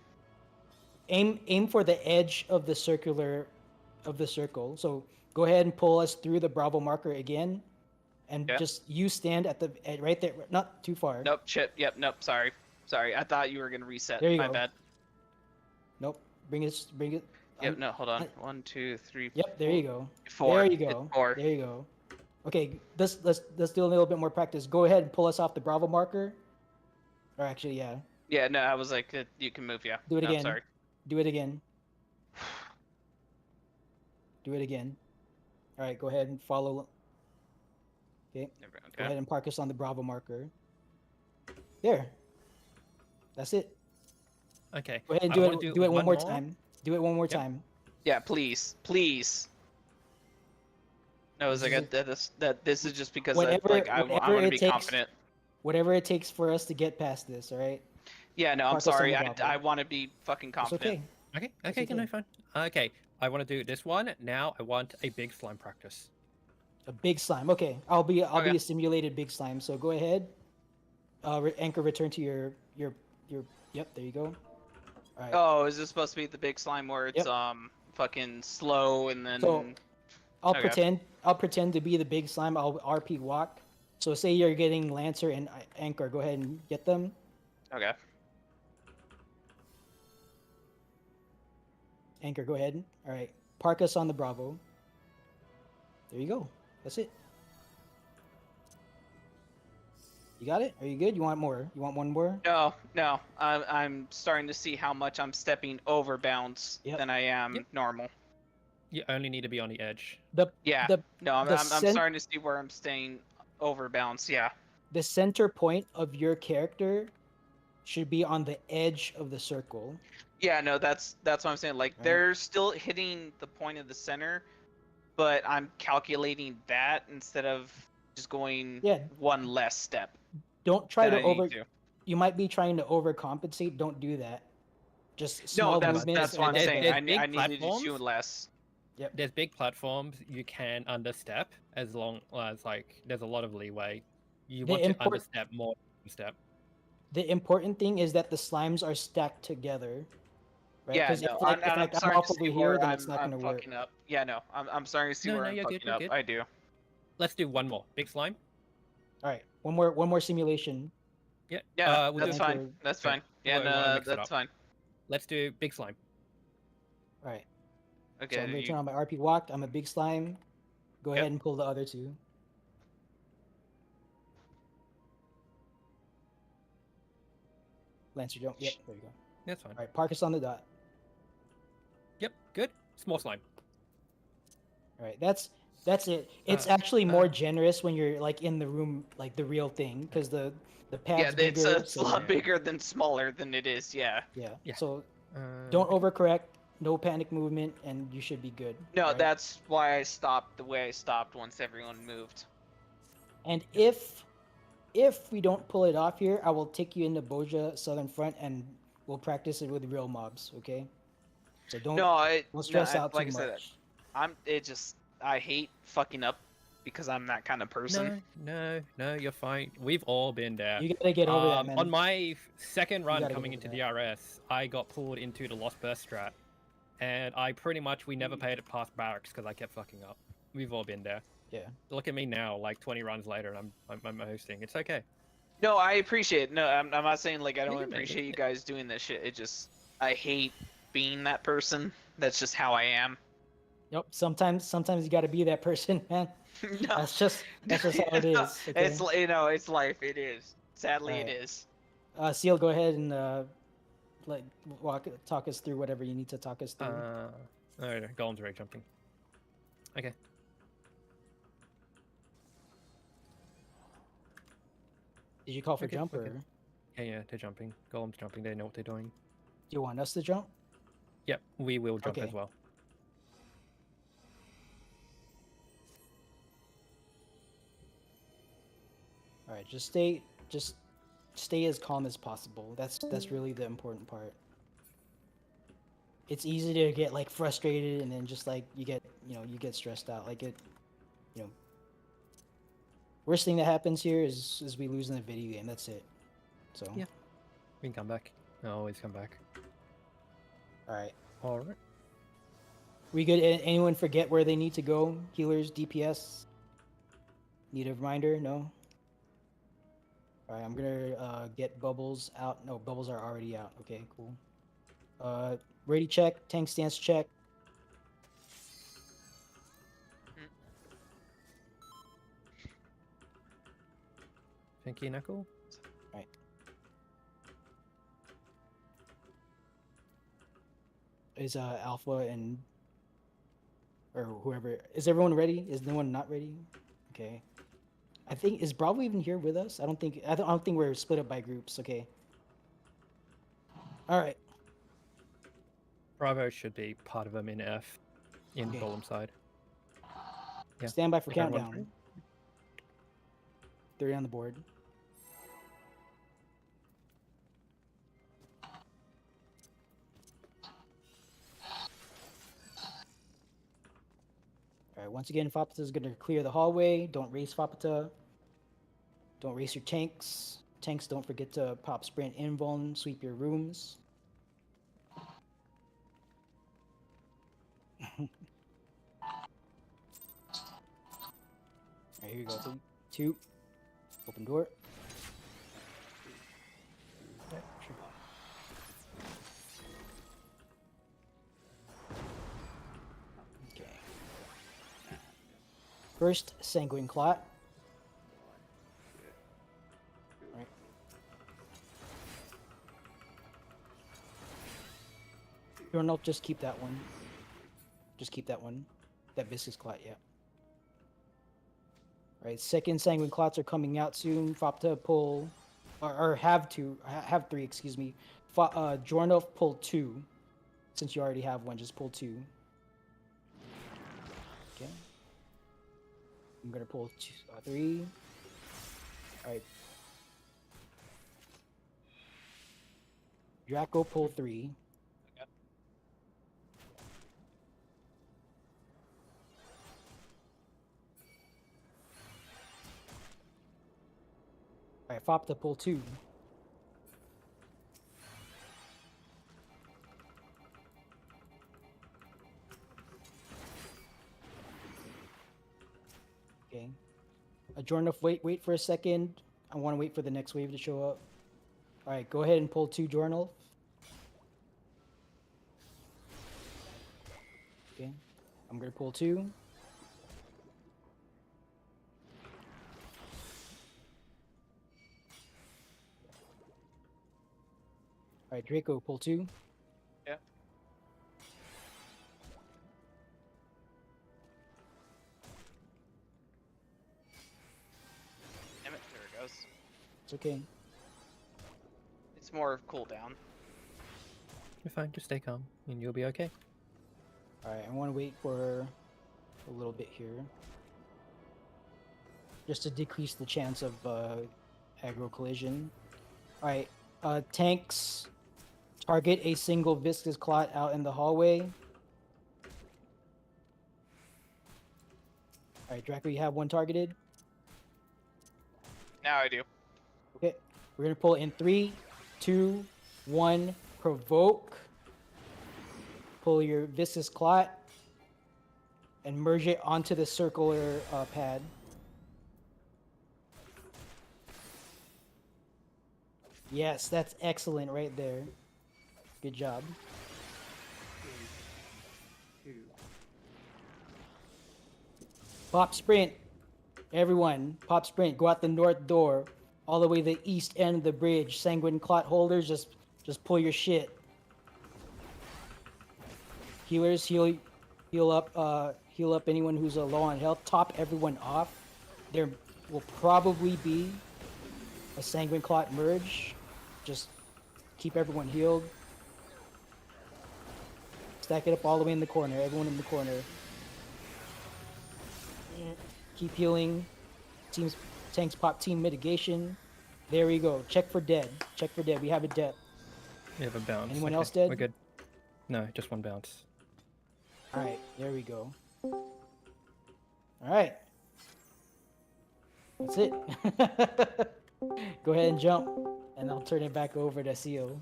Aim for the edge of the circle. So go ahead and pull us through the Bravo marker again, and Yeah. just you stand at the right there, not too far. Nope. Chip. Yep. Nope. Sorry. Sorry. I thought you were gonna reset. There you My go. bad. Nope. Bring it. Bring it. Yep. No. Hold on. 1, 2, 3. Yep. There you go. 4. There you It's go. 4. There you go. Okay. Let's do a little bit more practice. Go ahead and pull us off the Bravo marker. Or actually, yeah. Yeah. No. I was like, you can move. Yeah. Do it No, again. Sorry. Do it again. Do it again. All right. Go ahead and follow. Okay. Go ahead and park us on the Bravo marker. There. That's it. Okay. Go ahead and I do wanna it. Do it one more time. Do it one more Yep. time. Yeah. Please. Please. No, it's like this is just because I Whatever want to it be takes- confident. Whatever it takes for us to get past this. All right. Yeah. No. I'm Park us on sorry. the I Bravo. want to be fucking It's confident. okay. Okay. Okay. No, fine. Okay. I want to do this one. Now I want a big slime practice. A big slime. Okay. I'll be Okay. a simulated big slime. So go ahead. Anchor, return to your. Yep. There you go. All right. Oh, is this supposed to be the big slime where it's Yep. fucking slow and then? So I'll Okay. pretend to be the big slime. I'll RP walk. So say you're getting Lancer and Anchor. Go ahead and get them. Okay. Anchor, go ahead. All right. Park us on the Bravo. There you go. That's it. You got it? Are you good? You want more? You want one more? No, no. I'm starting to see how much I'm stepping over bounds than I am normal. You only need to be on the edge. Yeah. No, I'm starting to see where I'm staying over bounds. Yeah. The center point of your character should be on the edge of the circle. Yeah, no, that's what I'm saying. Like they're still hitting the point of the center, but I'm calculating that instead of just going one less step. Don't try than to I need over. to. You might be trying to overcompensate. Don't do that. Just small No, movements. that's what I'm and saying. let I that- need to do two less. Yep. There's big platforms you can understep as long as there's a lot of leeway. You The want to import- understep more than step. The important thing is that the slimes are stacked together. Right? Yeah, 'Cause no, if, I'm I'm starting off to see over where here, then it's I'm not going to work. fucking up. Yeah, no, I'm starting to see No, where no, I'm you're good, fucking you're up. good. I do. Let's do one more. Big slime. All right, one more simulation. Yeah. Yeah, we'll that's do- fine. That's Okay. fine. Yeah, Well, I wanna no, mix it that's up. fine. Let's do big slime. All right. Okay. So I'm going to you- turn on my RP walk. I'm a big slime. Go ahead and pull the other two. Lancer jump. Yep, there you go. That's fine. All right, park us on the dot. Yep. Good. Small slime. All right, that's it. It's actually more generous when you're like in the room, like the real thing, because the pad's Yeah, bigger. it's a so- lot bigger than smaller than it is. Yeah. Yeah. So don't overcorrect. No panic movement, and you should be good. No, right? that's why I stopped the way I stopped once everyone moved. And if we don't pull it off here, I will take you into Boja Southern Front, and we'll practice it with real mobs. Okay? So don't don't stress out like too I said, much. I hate fucking up because I'm that kind of person. No, you're fine. We've all been there. You gotta get over that, man. On my second run gotta coming get into over DRS, I got pulled into the Lost Burst strat, and we never paid it past barracks because I kept fucking up. We've all been there. Yeah. Look at me now, like 20 runs later, and I'm hosting. It's okay. No, I appreciate it. No, I'm not saying like I don't Yeah, man. appreciate you guys doing this shit. It just I hate being that person. That's just how I am. Yep. Sometimes you gotta be that person, man. No. That's just how it is. Okay? It's it's life. It is. Sadly, it Alright. is. Ceil, go ahead and talk us through whatever you need to talk us through. No, Golem's already jumping. Okay. Did you call for Okay, jump okay. or Yeah, they're jumping. Golem's jumping. They know what they're doing. do you want us to jump? Yep, we will jump Okay. as well. All right, just stay as calm as possible. That's really the important part. It's easy to get like frustrated and then just like you get stressed out. Like worst thing that happens here is we lose in the video game. That's it. So Yeah. We can come back. I always come back. all right. All right. We good? Anyone forget where they need to go? Healers, DPS. Need a reminder? No? Alright, I'm gonna get bubbles out. No, bubbles are already out. Okay, cool. Ready check, tank stance check. Thank you, Knuckle. Alright. Is Alpha and or whoever, is everyone ready? Is no one not ready? Okay. I think, is Bravo even here with us? I don't think we're split up by groups. Okay. All right. Bravo should be part of them in F, in Okay. Golem side. Yeah. Stand by for If everyone's countdown. ready. 30 on the board. All right, once again, Fapata is going to clear the hallway. Don't race Fapata. Don't race your tanks. Tanks, don't forget to pop sprint invuln, sweep your rooms. All right, here we go. 3, 2, open door. Yeah, sure. Okay. First, Sanguine Clot. Right. Journal, just keep that one. Just keep that one. That Viscous Clot, yeah. Right, second Sanguine Clots are coming out soon. Fopta pull, or have 3, excuse me. Jornov pull 2. Since you already have one, just pull 2. Okay. I'm gonna pull 3. Alright. Draco pull 3. Alright, Fopta pull 2. Okay. Jornov, wait for a second. I want to wait for the next wave to show up. Alright, go ahead and pull 2 Jornal. Okay. I'm gonna pull 2. Alright, Draco, pull 2. Yeah. Damn it, there it goes. It's okay. It's more cooldown. You're fine, just stay calm, and you'll be okay. Alright, I want to wait for a little bit here. Just to decrease the chance of aggro collision. Alright, tanks, target a single Viscous Clot out in the hallway. Alright, Draco, you have one targeted? Now I do. Okay, we're gonna pull in 3, 2, 1, provoke. Pull your Viscous Clot and merge it onto the circular pad. Yes, that's excellent right there. Good job. 2. Pop sprint. Everyone, pop sprint. Go out the north door. All the way to the east end of the bridge. Sanguine Clot holders, just pull your shit. Healers, heal up anyone who's low on health. Top everyone off. There will probably be a Sanguine Clot merge. Just keep everyone healed. Stack it up all the way in the corner. Everyone in the corner. Keep healing. Tanks pop team mitigation. There we go. Check for dead. Check for dead. We have a dead. We have a bounce. Anyone okay. else dead? We're good. No, just one bounce. Alright, there we go. Alright. That's it. Go ahead and jump, and I'll turn it back over to Ceil.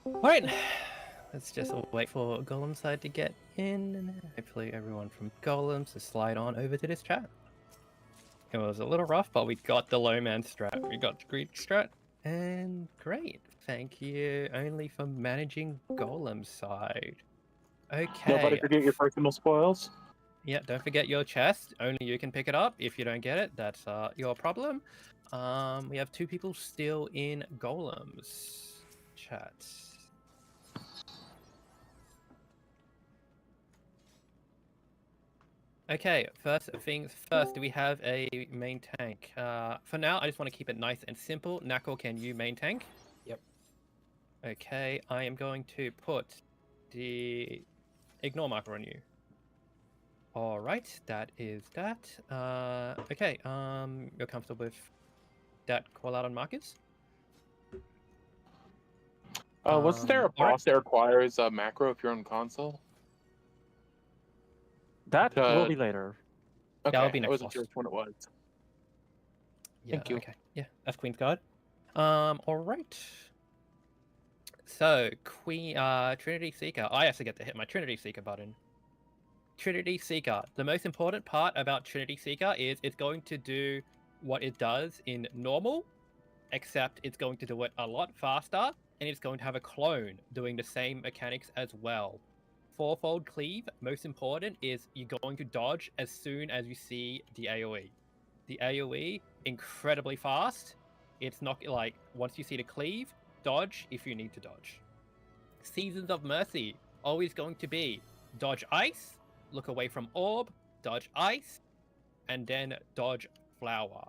Alright. Let's just wait for Golem side to get in, and hopefully everyone from Golems to slide on over to this chat. It was a little rough, but we got the low man strat. We got the Greek strat. And great. Thank you only for managing Golem side. Okay. Nobody forget your personal spoils. Yeah, don't forget your chest. Only you can pick it up. If you don't get it, that's your problem. We have 2 people still in Golems. Chat. Okay, first things first, do we have a main tank? For now, I just want to keep it nice and simple. Knuckle, can you main tank? Yep. Okay, I am going to put the ignore marker on you. All right, that is that. Okay, you're comfortable with that call out on markers? Wasn't there a all right. boss that requires a macro if you're on console? That will be later. Okay, That'll be I next wasn't boss. sure which one it was. Yeah, Thank you. okay. Yeah, that's Queen's Guard. All right. So, Trinity Seeker. I actually get to hit my Trinity Seeker button. Trinity Seeker. The most important part about Trinity Seeker is it's going to do what it does in normal, except it's going to do it a lot faster, and it's going to have a clone doing the same mechanics as well. 4-fold cleave, most important, is you're going to dodge as soon as you see the AoE. The AoE, incredibly fast. It's not like, once you see the cleave, dodge if you need to dodge. Seasons of Mercy, always going to be dodge ice, look away from orb, dodge ice, and then dodge flower.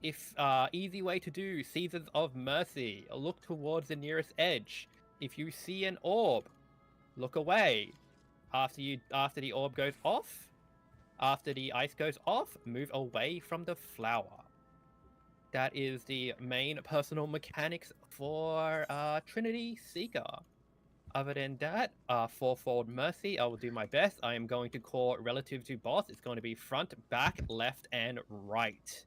If easy way to do Seasons of Mercy, look towards the nearest edge. If you see an orb, look away. After the orb goes off, after the ice goes off, move away from the flower. That is the main personal mechanics for Trinity Seeker. Other than that, 4-fold Mercy, I will do my best. I am going to call relative to boss. It's going to be front, back, left, and right.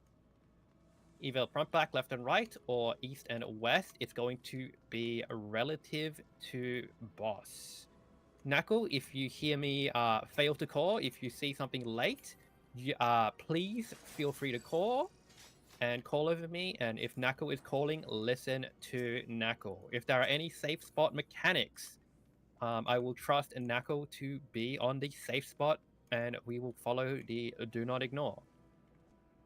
Either front, back, left, and right, or east and west. It's going to be relative to boss. Knuckle, if you hear me fail to call, if you see something late, please feel free to call and call over me. And if Knuckle is calling, listen to Knuckle. If there are any safe spot mechanics, I will trust Knuckle to be on the safe spot, and we will follow the do not ignore.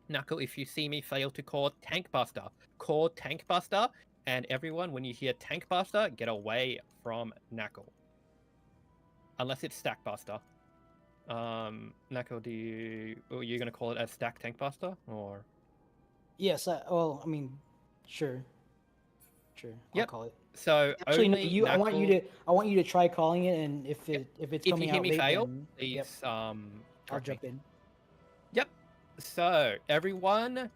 Knuckle, if you see me fail to call Tank Buster, call Tank Buster, and everyone, when you hear Tank Buster, get away from Knuckle. Unless it's Stack Buster. Knuckle, are you going to call it as Stack Tank Buster, or? Yes, well, I mean, sure. I'll Yep. call it. So Actually, no, only I want you to try calling it, and if it's if coming you hear out me late, fail, then, please yep, I'll correct me. jump in. Yep. So everyone,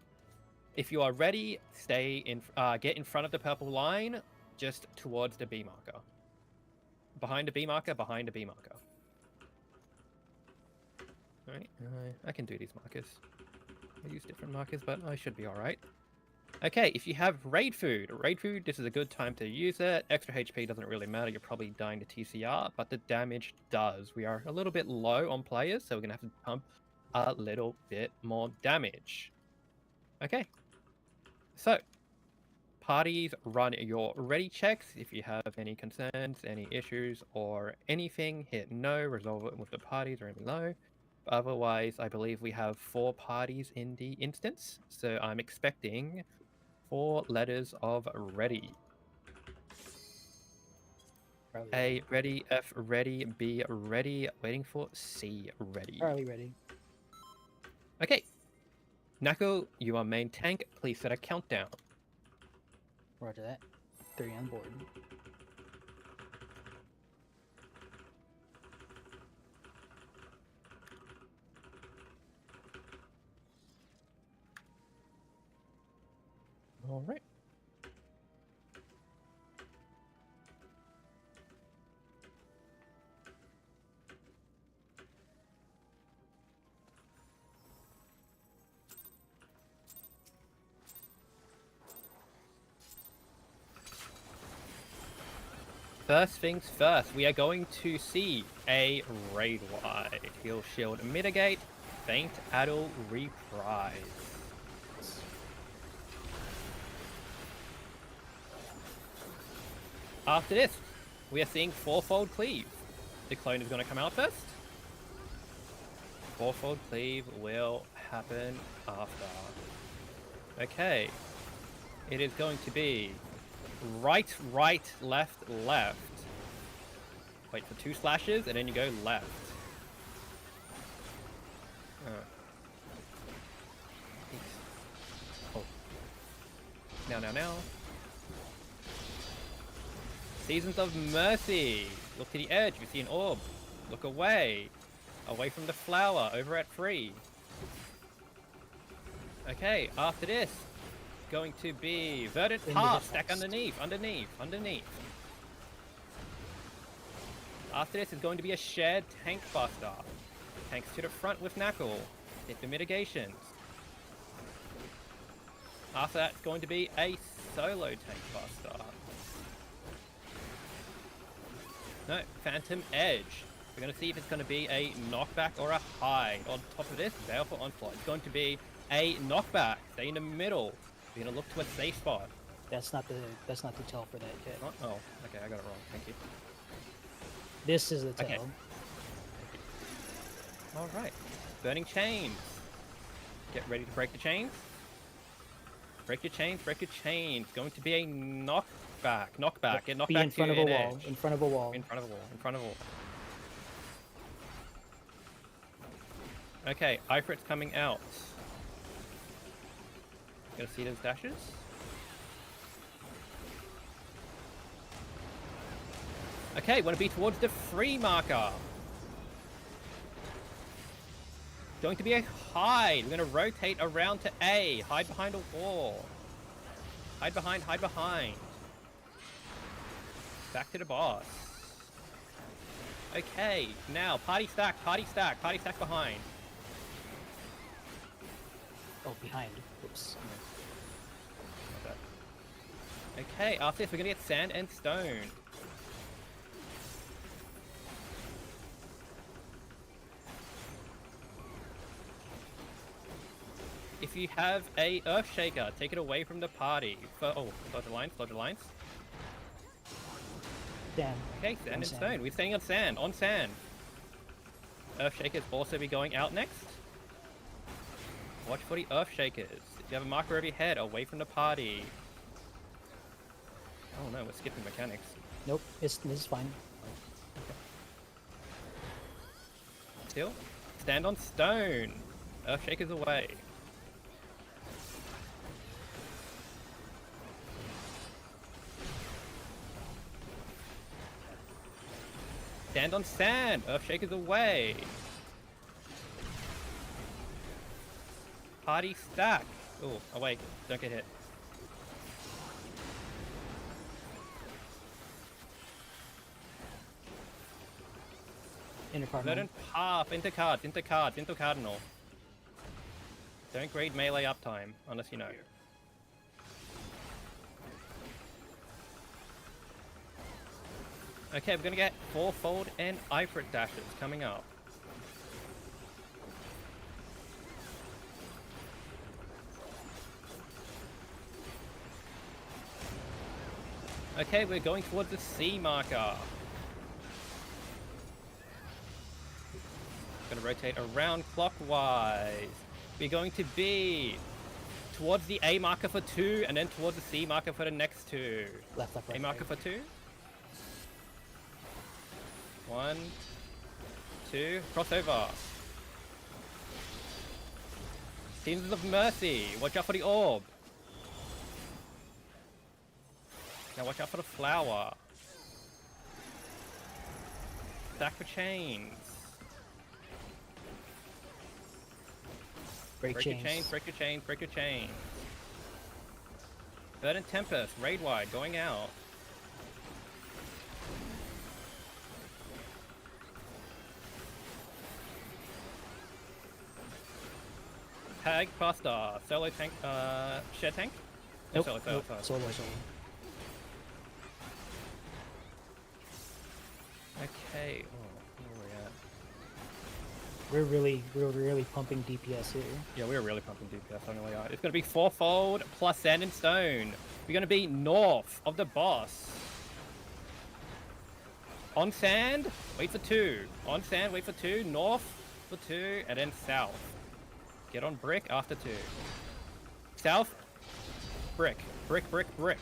if you are ready, get in front of the purple line, just towards the B marker. Behind the B marker, behind the B marker. Alright, I can do these markers. I use different markers, but I should be alright. Okay, if you have raid food, this is a good time to use it. Extra HP doesn't really matter, you're probably dying to TCR, but the damage does. We are a little bit low on players, so we're going to have to pump a little bit more damage. Okay. So, parties, run your ready checks. If you have any concerns, any issues, or anything, hit no, resolve it with the parties or anything low. Otherwise, I believe we have 4 parties in the instance, so I'm expecting 4 letters of ready. A ready, F ready, B ready, waiting for C ready. Charlie ready. Okay. Nako, you are main tank. Please set a countdown. Roger that. 3 on board. All right. First things first, we are going to see a raid wide. Heal shield mitigate. Faint Adult Reprise. After this, we are seeing Fourfold Cleave. The clone is going to come out first. Fourfold Cleave will happen after. Okay. It is going to be right, right, left, left. Wait for 2 slashes, and then you go left. Oh. Now. Seasons of Mercy. Look to the edge. You see an orb. Look away. Away from the flower. Over at 3. Okay, after this, going to be Verdant Path. Stack underneath. After this is going to be a shared tank buster. Tanks to the front with Knuckle. Hit the mitigations. After that, it's going to be a solo tank buster. No, Phantom Edge. We're going to see if it's going to be a knockback or a hide. On top of this, Baleful Onslaught. It's going to be a knockback. Stay in the middle. We're going to look to a safe spot. That's not the tell for that yet. Oh, okay, I got it wrong. Thank you. This is the tell. Okay. All right. Burning Chains. Get ready to break the chains. Break your chains. Going to be a knockback. Get knocked be back in front to of a an wall. edge. In front of a wall. Okay, Ifrit's coming out. Gonna see those dashes. Okay, want to be towards the free marker. Going to be a hide. We're going to rotate around to A. Hide behind a wall. Hide behind. Back to the boss. Okay, now party stack behind. Oh, behind. Oops. Okay, after this we're gonna get sand and stone. If you have a Earth Shaker, take it away from the party. Oh, dodge the lines. Damn. Okay, sand and stone. We're staying on sand. Earth Shakers also be going out next. Watch for the Earth Shakers. If you have a marker over your head, away from the party. Oh no, we're skipping mechanics. Nope, this is fine. Okay. Still, stand on stone. Earth Shakers away. Stand on sand. Earth Shakers away. Party stack. Oh, awake. Don't get hit. Verdant Path. Into cardinal. Don't grade melee uptime, unless you know. Okay, we're gonna get Fourfold and Ifrit dashes coming up. Okay, we're going towards the C marker. Gonna rotate around clockwise. We're going to be towards the A marker for 2, and then towards the C marker for the next 2. Left, right. A marker for 2. 1, 2, crossover. Seasons of Mercy. Watch out for the orb. Now watch out for the flower. Stack for chains. Break your chains. Verdant Tempest, raid wide, going out. Tag, Pasta, solo tank, share tank? Nope, Solo. Solo. Okay, where are we at? We're really pumping DPS here. Yeah, we're really pumping DPS, I really are. It's going to be fourfold plus sand and stone. We're going to be north of the boss. On sand, wait for 2. On sand, wait for 2. North for 2, and then south. Get on brick after 2. South, brick, brick, brick, brick.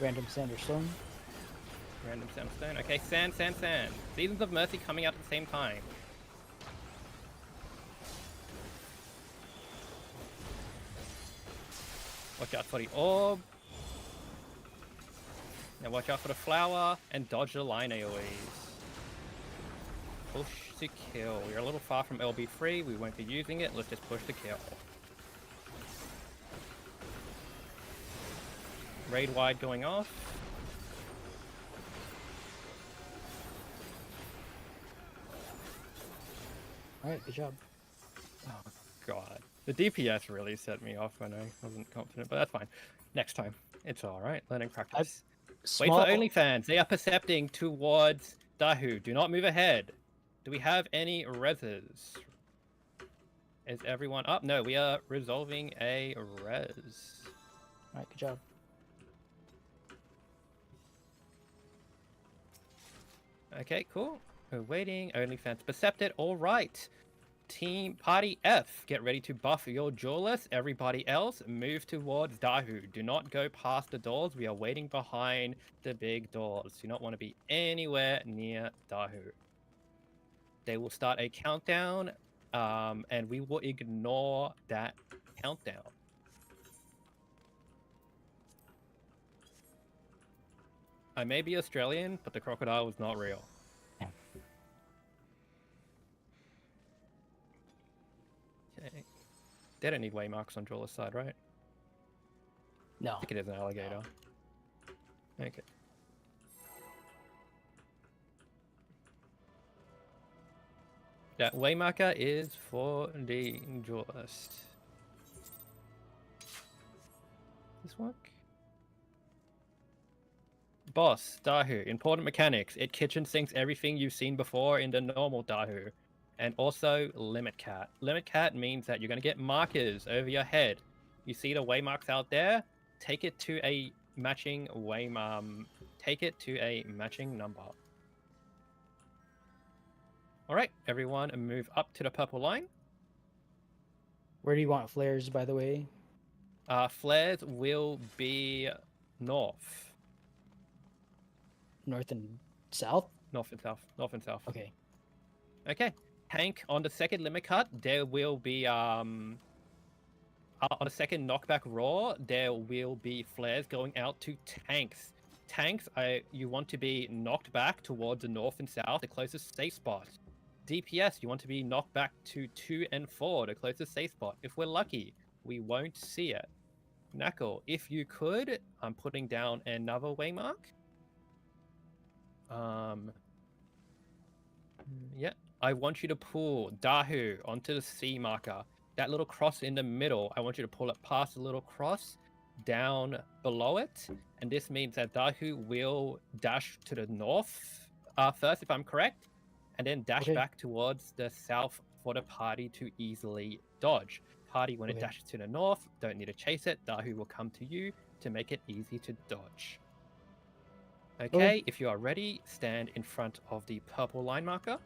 Random sand or stone. Random sandstone. Okay, sand, sand, sand. Seasons of Mercy coming out at the same time. Watch out for the orb. Now watch out for the flower and dodge the line AoEs. Push to kill. We're a little far from LB3. We won't be using it. Let's just push to kill. Raid wide going off. Alright, good job. Oh god. The DPS really set me off when I wasn't confident, but that's fine. Next time. It's alright. Learning practice. Wait for OnlyFans. They are percepting towards Dahu. Do not move ahead. Do we have any reses? Is everyone up? No, we are resolving a res. Alright, good job. Okay, cool. We're waiting. OnlyFans percepted. All right. Team Party F, get ready to buff your duelist. Everybody else, move towards Dahu. Do not go past the doors. We are waiting behind the big doors. Do not want to be anywhere near Dahu. They will start a countdown, and we will ignore that countdown. I may be Australian, but the crocodile was not real. Okay. They don't need waymarks on Jawler's side, right? No. I think it is an alligator. Okay. That waymarker is for the duelist. This work? Boss, Dahu. Important mechanics. It kitchen sinks everything you've seen before in the normal Dahu. And also Limit Cat. Limit Cat means that you're going to get markers over your head. You see the waymarks out there? Take it to a matching take it to a matching number. All right, everyone, move up to the purple line. Where do you want flares, by the way? Flares will be north. North and south? North and south. North and south. Okay. Okay. Tank on the second limit cut, there will be on the second knockback roar, there will be flares going out to tanks. Tanks, you want to be knocked back towards the north and south, the closest safe spot. DPS, you want to be knocked back to 2 and 4, the closest safe spot. If we're lucky, we won't see it. Knuckle, if you could, I'm putting down another waymark. Yeah. I want you to pull Dahu onto the C marker. That little cross in the middle, I want you to pull it past the little cross down below it. And this means that Dahu will dash to the north first, if I'm correct, and then dash back towards the south for the party to easily dodge. Party, when it dashes to the north, don't need to chase it. Dahu will come to you to make it easy to dodge. Okay, if you are ready, stand in front of the purple line marker.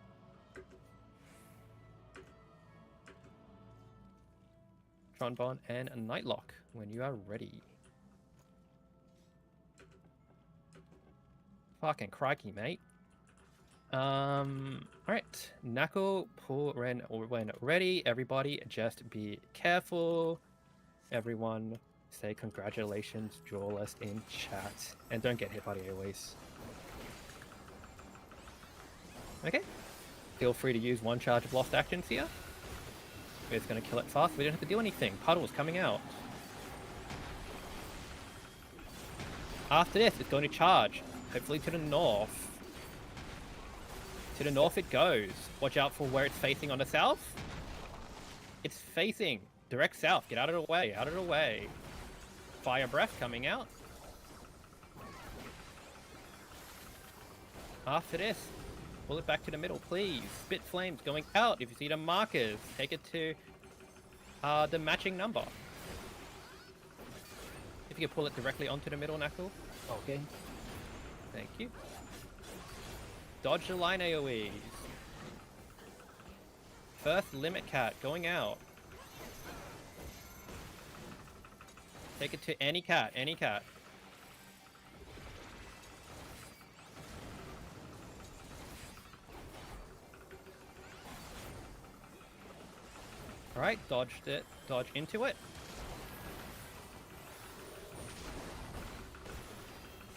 Tronbon and Nightlock when you are ready. Fucking crikey, mate. Alright. Knuckle, pull when ready. Everybody just be careful. Everyone say congratulations, Jawless in chat. And don't get hit by the AoEs. Okay. Feel free to use one charge of lost actions here. We're just going to kill it fast. We don't have to do anything. Puddle's coming out. After this, it's going to charge. Hopefully to the north. To the north it goes. Watch out for where it's facing on the south. It's facing direct south. Get out of the way. Out of the way. Fire breath coming out. After this, pull it back to the middle, please. Spit flames going out. If you see the markers, take it to the matching number. If you can pull it directly onto the middle, Knuckle. Okay. Thank you. Dodge the line AoEs. First limit cat going out. Take it to any cat, any cat. Alright, dodged it. Dodge into it.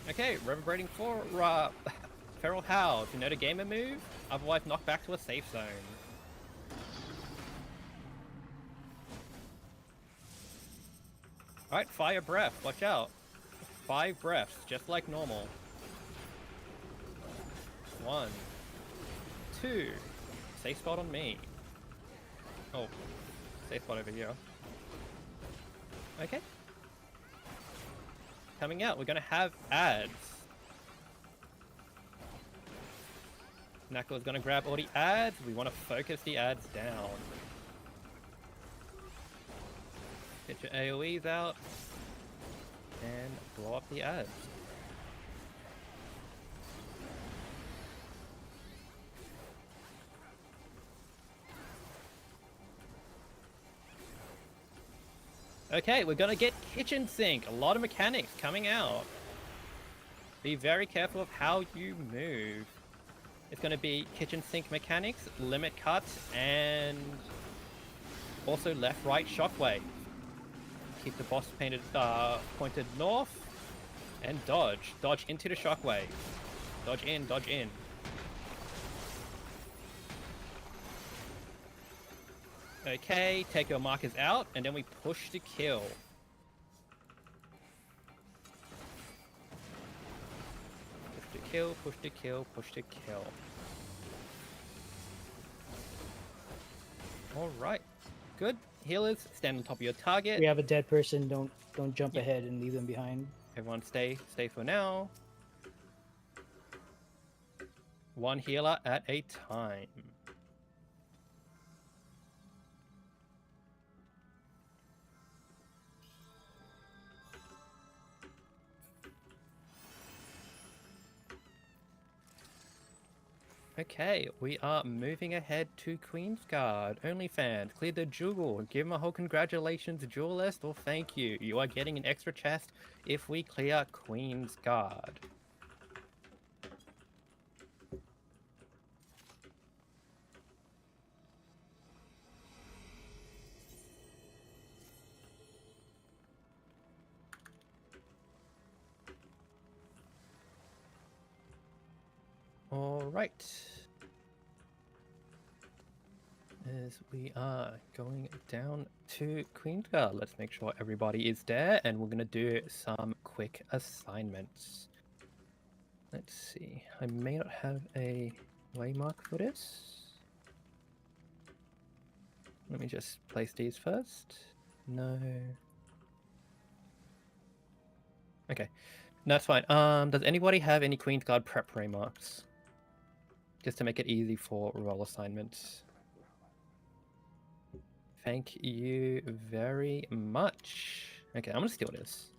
Okay, reverberating for Feral Howl. If you know the gamer move, otherwise knock back to a safe zone. Alright, fire breath, watch out. 5 breaths, just like normal. 1, 2. Safe spot on me. Oh, safe spot over here. Okay. Coming out, we're gonna have ads. Knuckle's gonna grab all the ads. We want to focus the ads down. Get your AoEs out and blow up the ads. Okay, we're gonna get kitchen sink. A lot of mechanics coming out. Be very careful of how you move. It's gonna be kitchen sink mechanics, limit cuts, and also left-right shockwave. Keep the boss painted, pointed north, and dodge. Dodge into the shockwave. Dodge in, dodge in. Okay, take your markers out, and then we push to kill. Push to kill, push to kill, push to kill. Alright, good. Healers, stand on top of your target. We have a dead person. Don't jump ahead and leave them behind. Everyone stay for now. One healer at a time. Okay, we are moving ahead to Queen's Guard. OnlyFans, clear the jewel. Give him a whole congratulations, duelist, or thank you. You are getting an extra chest if we clear Queen's Guard. Alright. As we are going down to Queen's Guard, let's make sure everybody is there, and we're going to do some quick assignments. Let's see. I may not have a waymark for this. Let me just place these first. No. Okay. No, that's fine. Does anybody have any Queen's Guard prep waymarks? Just to make it easy for role assignments. Thank you very much. Okay, I'm gonna steal this.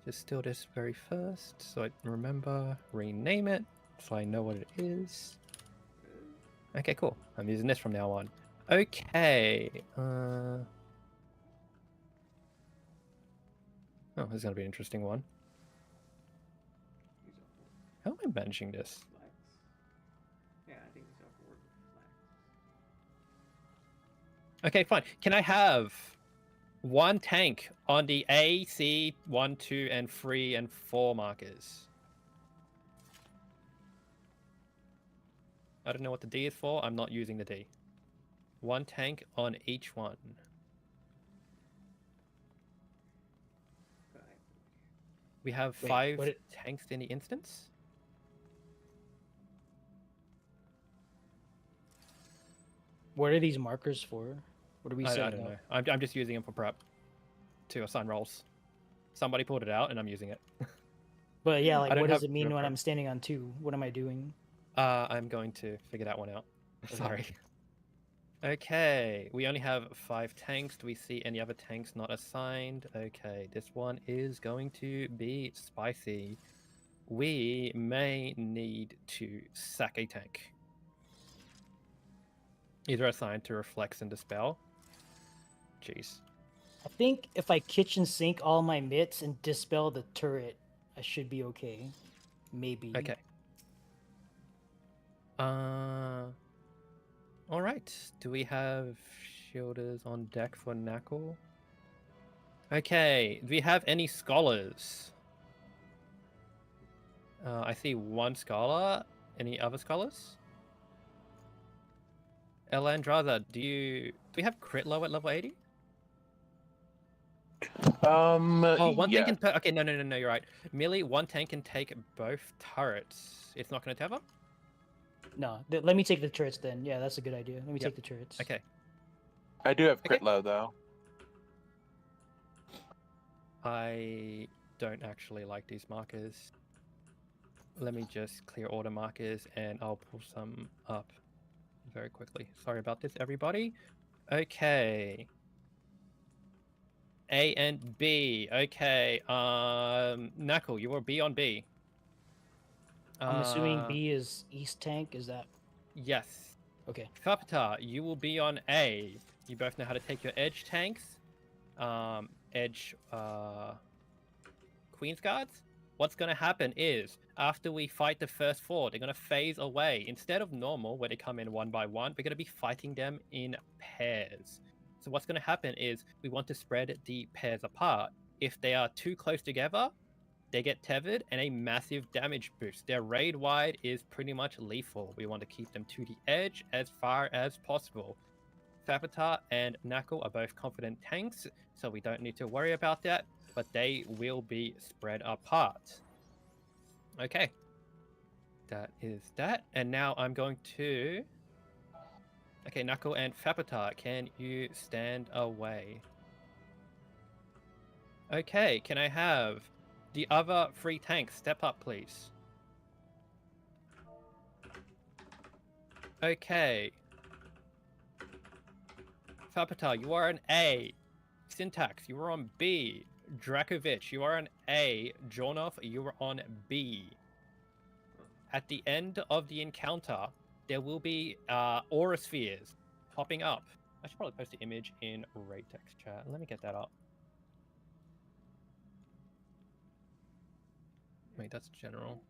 Just steal this very first, so I remember, rename it, so I know what it is. Okay, cool. I'm using this from now on. Okay. Oh, this is gonna be an interesting one. How am I managing this? Yeah, I think it's upward. Okay, fine. Can I have one tank on the A, C, 1, 2, and 3, and 4 markers? I don't know what the D is for. I'm not using the D. One tank on each one. We have 5 tanks in the instance. What are these markers for? What are we setting I don't up? know. I'm just using them for prep to assign roles. Somebody pulled it out, and I'm using it. But yeah, like I don't what does have it mean real when card. I'm standing on 2? What am I doing? I'm going to figure that one out. Sorry. Okay, we only have 5 tanks. Do we see any other tanks not assigned? Okay, this one is going to be spicy. We may need to sack a tank. Either assigned to Reflex and Dispel. Jeez. I think if I kitchen sink all my mitts and dispel the turret, I should be okay. Maybe. Okay. Alright. Do we have shielders on deck for Knuckle? Okay. Do we have any scholars? I see 1 scholar. Any other scholars? Elandraza, do we have crit low at level 80? Oh, one yeah. tank can... Okay, no, you're right. Melee, 1 tank can take both turrets. It's not going to tether? No, let me take the turrets then. Yeah, that's a good idea. Let me take the turrets. Okay. I do have crit low though. I don't actually like these markers. Let me just clear all the markers and I'll pull some up very quickly. Sorry about this, everybody. Okay. A and B. Okay. Knuckle, you were B on B. I'm assuming B is East tank. Is that? Yes. Okay. Fapatar, you will be on A. You both know how to take your edge tanks. Edge Queen's Guards. What's going to happen is, after we fight the first 4, they're going to phase away. Instead of normal, where they come in 1 by 1, we're going to be fighting them in pairs. So what's going to happen is, we want to spread the pairs apart. If they are too close together, they get tethered and a massive damage boost. Their raid wide is pretty much lethal. We want to keep them to the edge as far as possible. Fapatar and Knuckle are both confident tanks, so we don't need to worry about that, but they will be spread apart. Okay. That is that. And now I'm going to... Okay, Knuckle and Fapatar, can you stand away? Okay, can I have the other 3 tanks step up, please? Okay. Fapatar, you are an A. Syntax, you are on B. Drakovich, you are on A. Jornov, you are on B. At the end of the encounter, there will be aura spheres popping up. I should probably post the image in raid text chat. Let me get that up. Wait, that's general.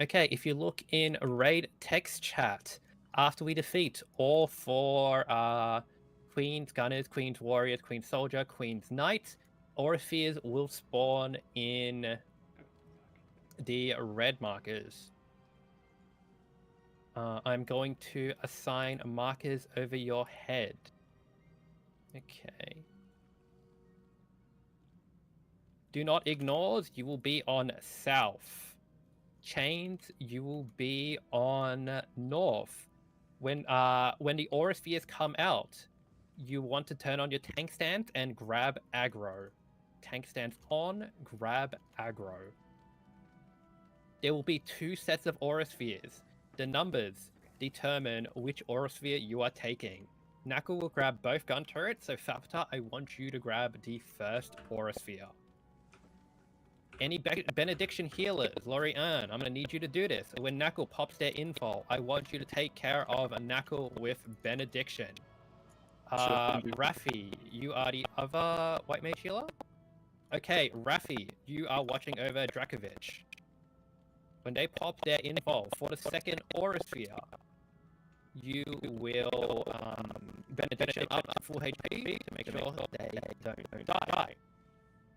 Okay, if you look in raid text chat, after we defeat all 4 Queens, Gunners, Queens, Warriors, Queen Soldier, Queen's Knight, aura spheres will spawn in the red markers. I'm going to assign markers over your head. Okay. Do not ignore, you will be on south. Chains, you will be on north. When the aura spheres come out, you want to turn on your tank stance and grab aggro. Tank stance on, grab aggro. There will be 2 sets of aura spheres. The numbers determine which aura sphere you are taking. Knuckle will grab both gun turrets, so Fapatar, I want you to grab the first aura sphere. Any benediction healers, Lori Ann, I'm going to need you to do this. When Knuckle pops their info, I want you to take care of Knuckle with benediction. Raffi, you are the other white mage healer? Okay, Raffi, you are watching over Drakovich. When they pop their info for the second aura sphere, you will benediction up to full HP to make sure they don't die.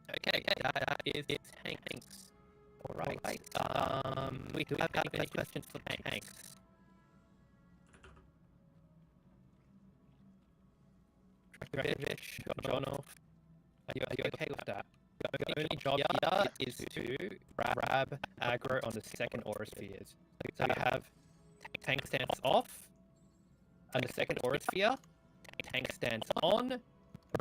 Okay, that is tanks. Alright, we do have any questions for tanks? Drakovich, Jonov, are you okay with that? The only job here is to grab aggro on the second aura spheres. So you have tank stance off, and the second aura sphere, tank stance on,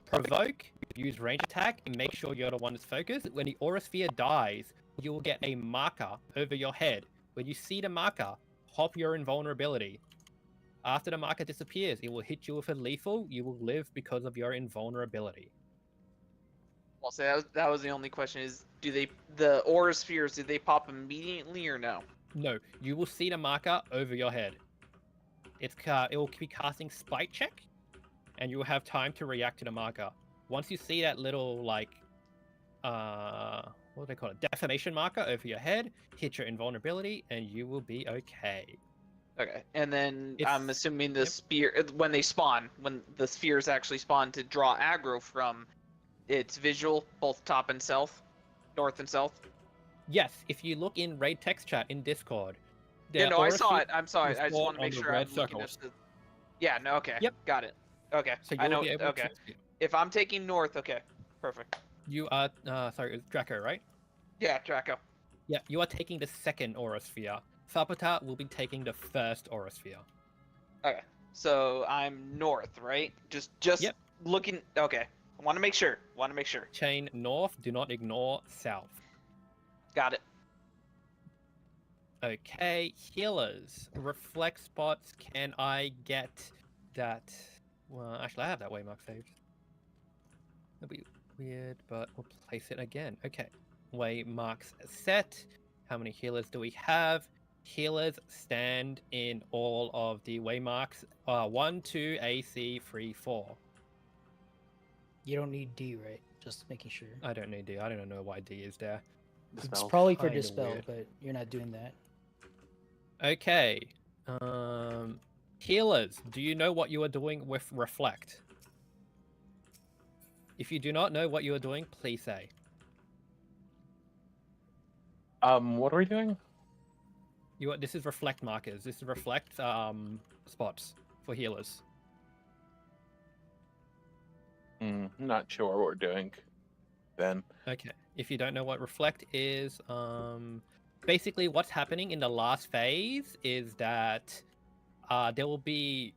Provoke, use range attack, and make sure you're the one that's focused. When the aura sphere dies, you will get a marker over your head. When you see the marker, pop your invulnerability. After the marker disappears, it will hit you with a lethal. You will live because of your invulnerability. Well, so that was the only question: is the aura spheres, do they pop immediately or no? No, you will see the marker over your head. It will be casting Spite Check, and you will have time to react to the marker. Once you see that little, like, what do they call it? Defamation marker over your head, hit your invulnerability, and you will be okay. Okay, and then It's- I'm assuming the spear, when they spawn, when the spheres actually spawn to draw aggro from, it's visual, both top and south, north and south. Yes, if you look in raid text chat in Discord. Yeah, no, I saw sphere it. I'm sorry. will I just spawn want to on make the sure red I'm looking at circles. the. Yeah. No. Okay. Yep. Got it. Okay. So I you'll know. be able Okay. to. If I'm taking north, okay, perfect. You are sorry, it's Draco, right? Yeah, Draco. Yeah, you are taking the second aura sphere. Saboteur will be taking the first aura sphere. Okay. So I'm north, right? Just Yep. looking. Okay. I want to make sure. Chain north. Do not ignore south. Got it. Okay, healers. Reflect spots. Can I get that? Well, actually, I have that waymark saved. That'll be weird, but we'll place it again. Okay. Waymarks set. How many healers do we have? Healers stand in all of the waymarks. 1, 2, AC, 3, 4. You don't need D, right? Just making sure. I don't need D. I don't know why D is there. It's probably for Kinda dispel, weird. but you're not doing that. Okay. Healers, do you know what you are doing with Reflect? If you do not know what you are doing, please say. What are we doing? This is Reflect markers. This is Reflect spots for healers. Not sure what we're doing. Then. Okay. If you don't know what Reflect is, basically what's happening in the last phase is that there will be,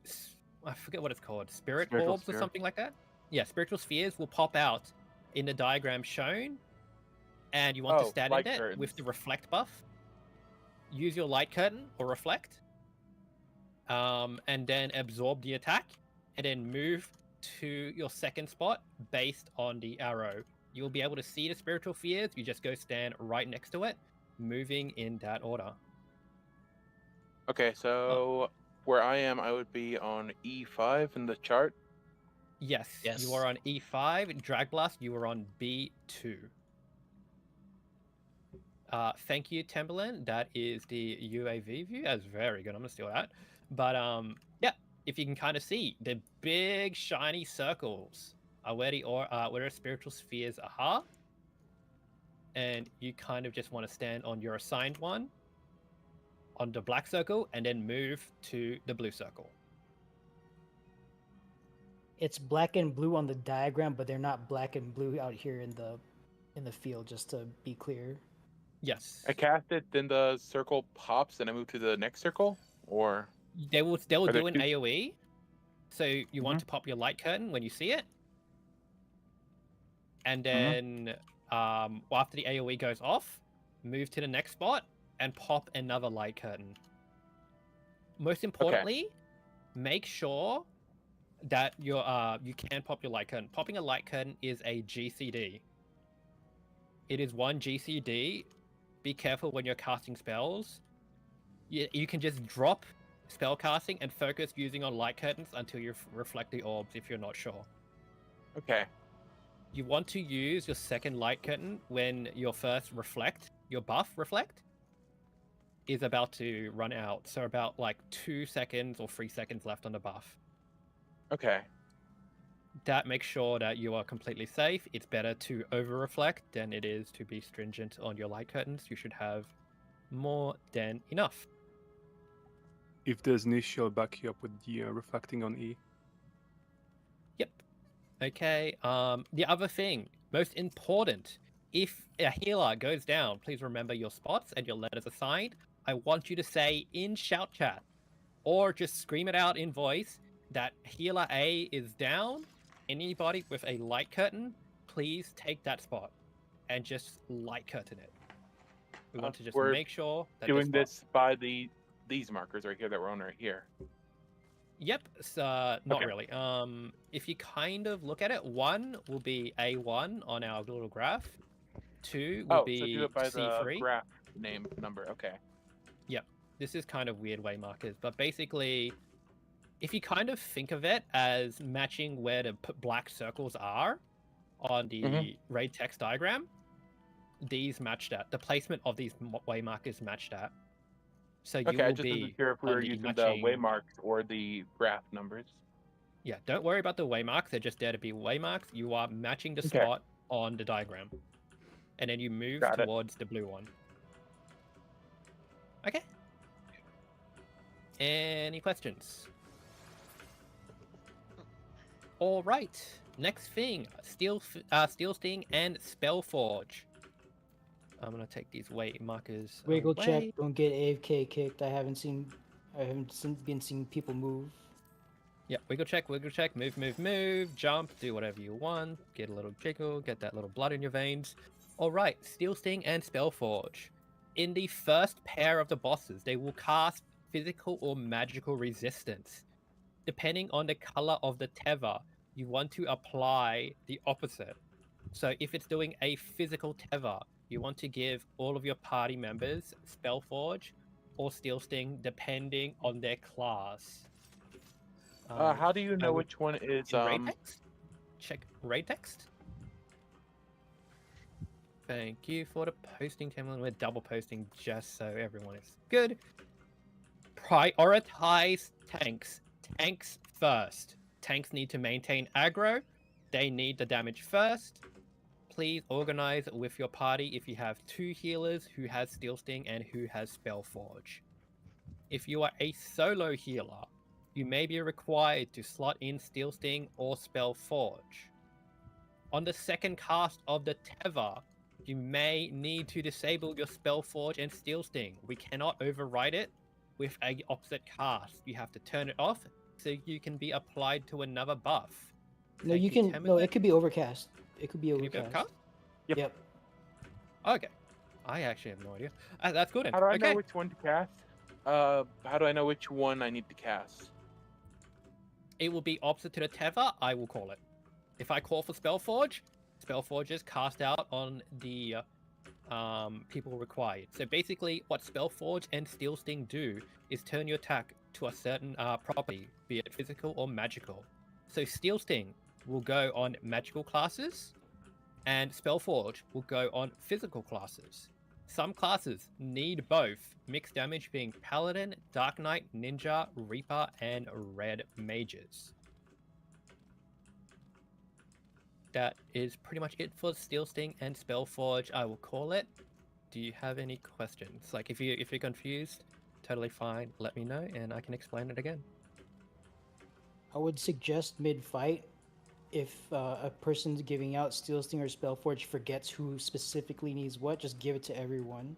I forget what it's called, spiritual orbs sphere. or something like that. Yeah, spiritual spheres will pop out in the diagram shown, and you want to stand in light it with the reflect buff. Use your light curtain or reflect, and then absorb the attack, and then move to your second spot based on the arrow. You'll be able to see the spiritual spheres. You just go stand right next to it, moving in that order. Okay, so where I am, I would be on E5 in the chart. Yes, you are on E5. Drag Blast, you are on B2. Thank you, Timberland. That is the UAV view. That's very good. I'm gonna steal that. But yeah, if you can kind of see, the big shiny circles are where the spiritual spheres are, and you kind of just want to stand on your assigned one, on the black circle, and then move to the blue circle. It's black and blue on the diagram, but they're not black and blue out here in the field. Just to be clear. Yes. I cast it, then the circle pops, and I move to the next circle, or They will Are there do an two- AOE. So you want to pop your light curtain when you see it, and then after the AOE goes off, move to the next spot and pop another light curtain. Most importantly, make sure that you can pop your light curtain. Popping a light curtain is a GCD. It is one GCD. Be careful when you're casting spells. You can just drop spell casting and focus using on light curtains until you reflect the orbs if you're not sure. Okay. You want to use your second light curtain when your first reflect, your buff reflect, is about to run out. So about like 2 seconds or 3 seconds left on the buff. Okay. That makes sure that you are completely safe. It's better to over reflect than it is to be stringent on your light curtains. You should have more than enough. If there's an issue, I'll back you up with the reflecting on E. Yep. Okay. The other thing, most important, if a healer goes down, please remember your spots and your letters assigned. I want you to say in shout chat, or just scream it out in voice that healer A is down, anybody with a light curtain, please take that spot and just light curtain it. We want to just we're make sure that doing this by these markers right here that we're on right here. Yep, not Okay. really. If you kind of look at it, 1 will be A1 on our little graph. 2 will Oh, be so do it by C3. the graph name number. Okay. Yep, this is kind of weird way markers, but basically, if you kind of think of it as matching where the black circles are on the raid text diagram, these match that. The placement of these way markers match that. So you Okay, I will just be wasn't sure if we were on the using matching... the waymarks or the graph numbers. Yeah, don't worry about the waymarks. They're just there to be waymarks. You are matching the Okay. spot on the diagram. And then you move Got it. towards the blue one. Okay. Any questions? All right. Next thing, Steel Sting and Spellforge. I'm gonna take these way markers. Wiggle away. check. Don't get AFK kicked. I haven't been seeing people move. Yeah, wiggle check, move, jump, do whatever you want, get a little jiggle, get that little blood in your veins. Alright, Steel Sting and Spellforge. In the first pair of the bosses, they will cast physical or magical resistance. Depending on the color of the tether, you want to apply the opposite. So if it's doing a physical tether, you want to give all of your party members Spellforge or Steel Sting, depending on their class. How do you know which one is raid text? Check raid text. Thank you for the posting, Timlin. We're double posting just so everyone is good. Prioritize tanks. Tanks first. Tanks need to maintain aggro. They need the damage first. Please organize with your party if you have 2 healers who has Steel Sting and who has Spellforge. If you are a solo healer, you may be required to slot in Steel Sting or Spellforge. On the second cast of the tether, you may need to disable your Spellforge and Steel Sting. We cannot override it with an opposite cast. You have to turn it off so you can be applied to another buff. No, you can. No, it could be overcast. It could be Can you be overcast. overcast? Yep. Okay. I actually have no idea. That's good. How do I okay. know which one to cast? How do I know which one I need to cast? It will be opposite to the tether. I will call it. If I call for Spellforge, Spellforge is cast out on the people required. So basically, what Spellforge and Steel Sting do is turn your attack to a certain property, be it physical or magical. So Steel Sting will go on magical classes, and Spellforge will go on physical classes. Some classes need both, mixed damage being Paladin, Dark Knight, Ninja, Reaper, and Red Mages. That is pretty much it for Steel Sting and Spellforge, I will call it. Do you have any questions? Like, if you're confused, totally fine, let me know, and I can explain it again. I would suggest mid-fight, if a person's giving out Steel Sting or Spellforge forgets who specifically needs what, just give it to everyone.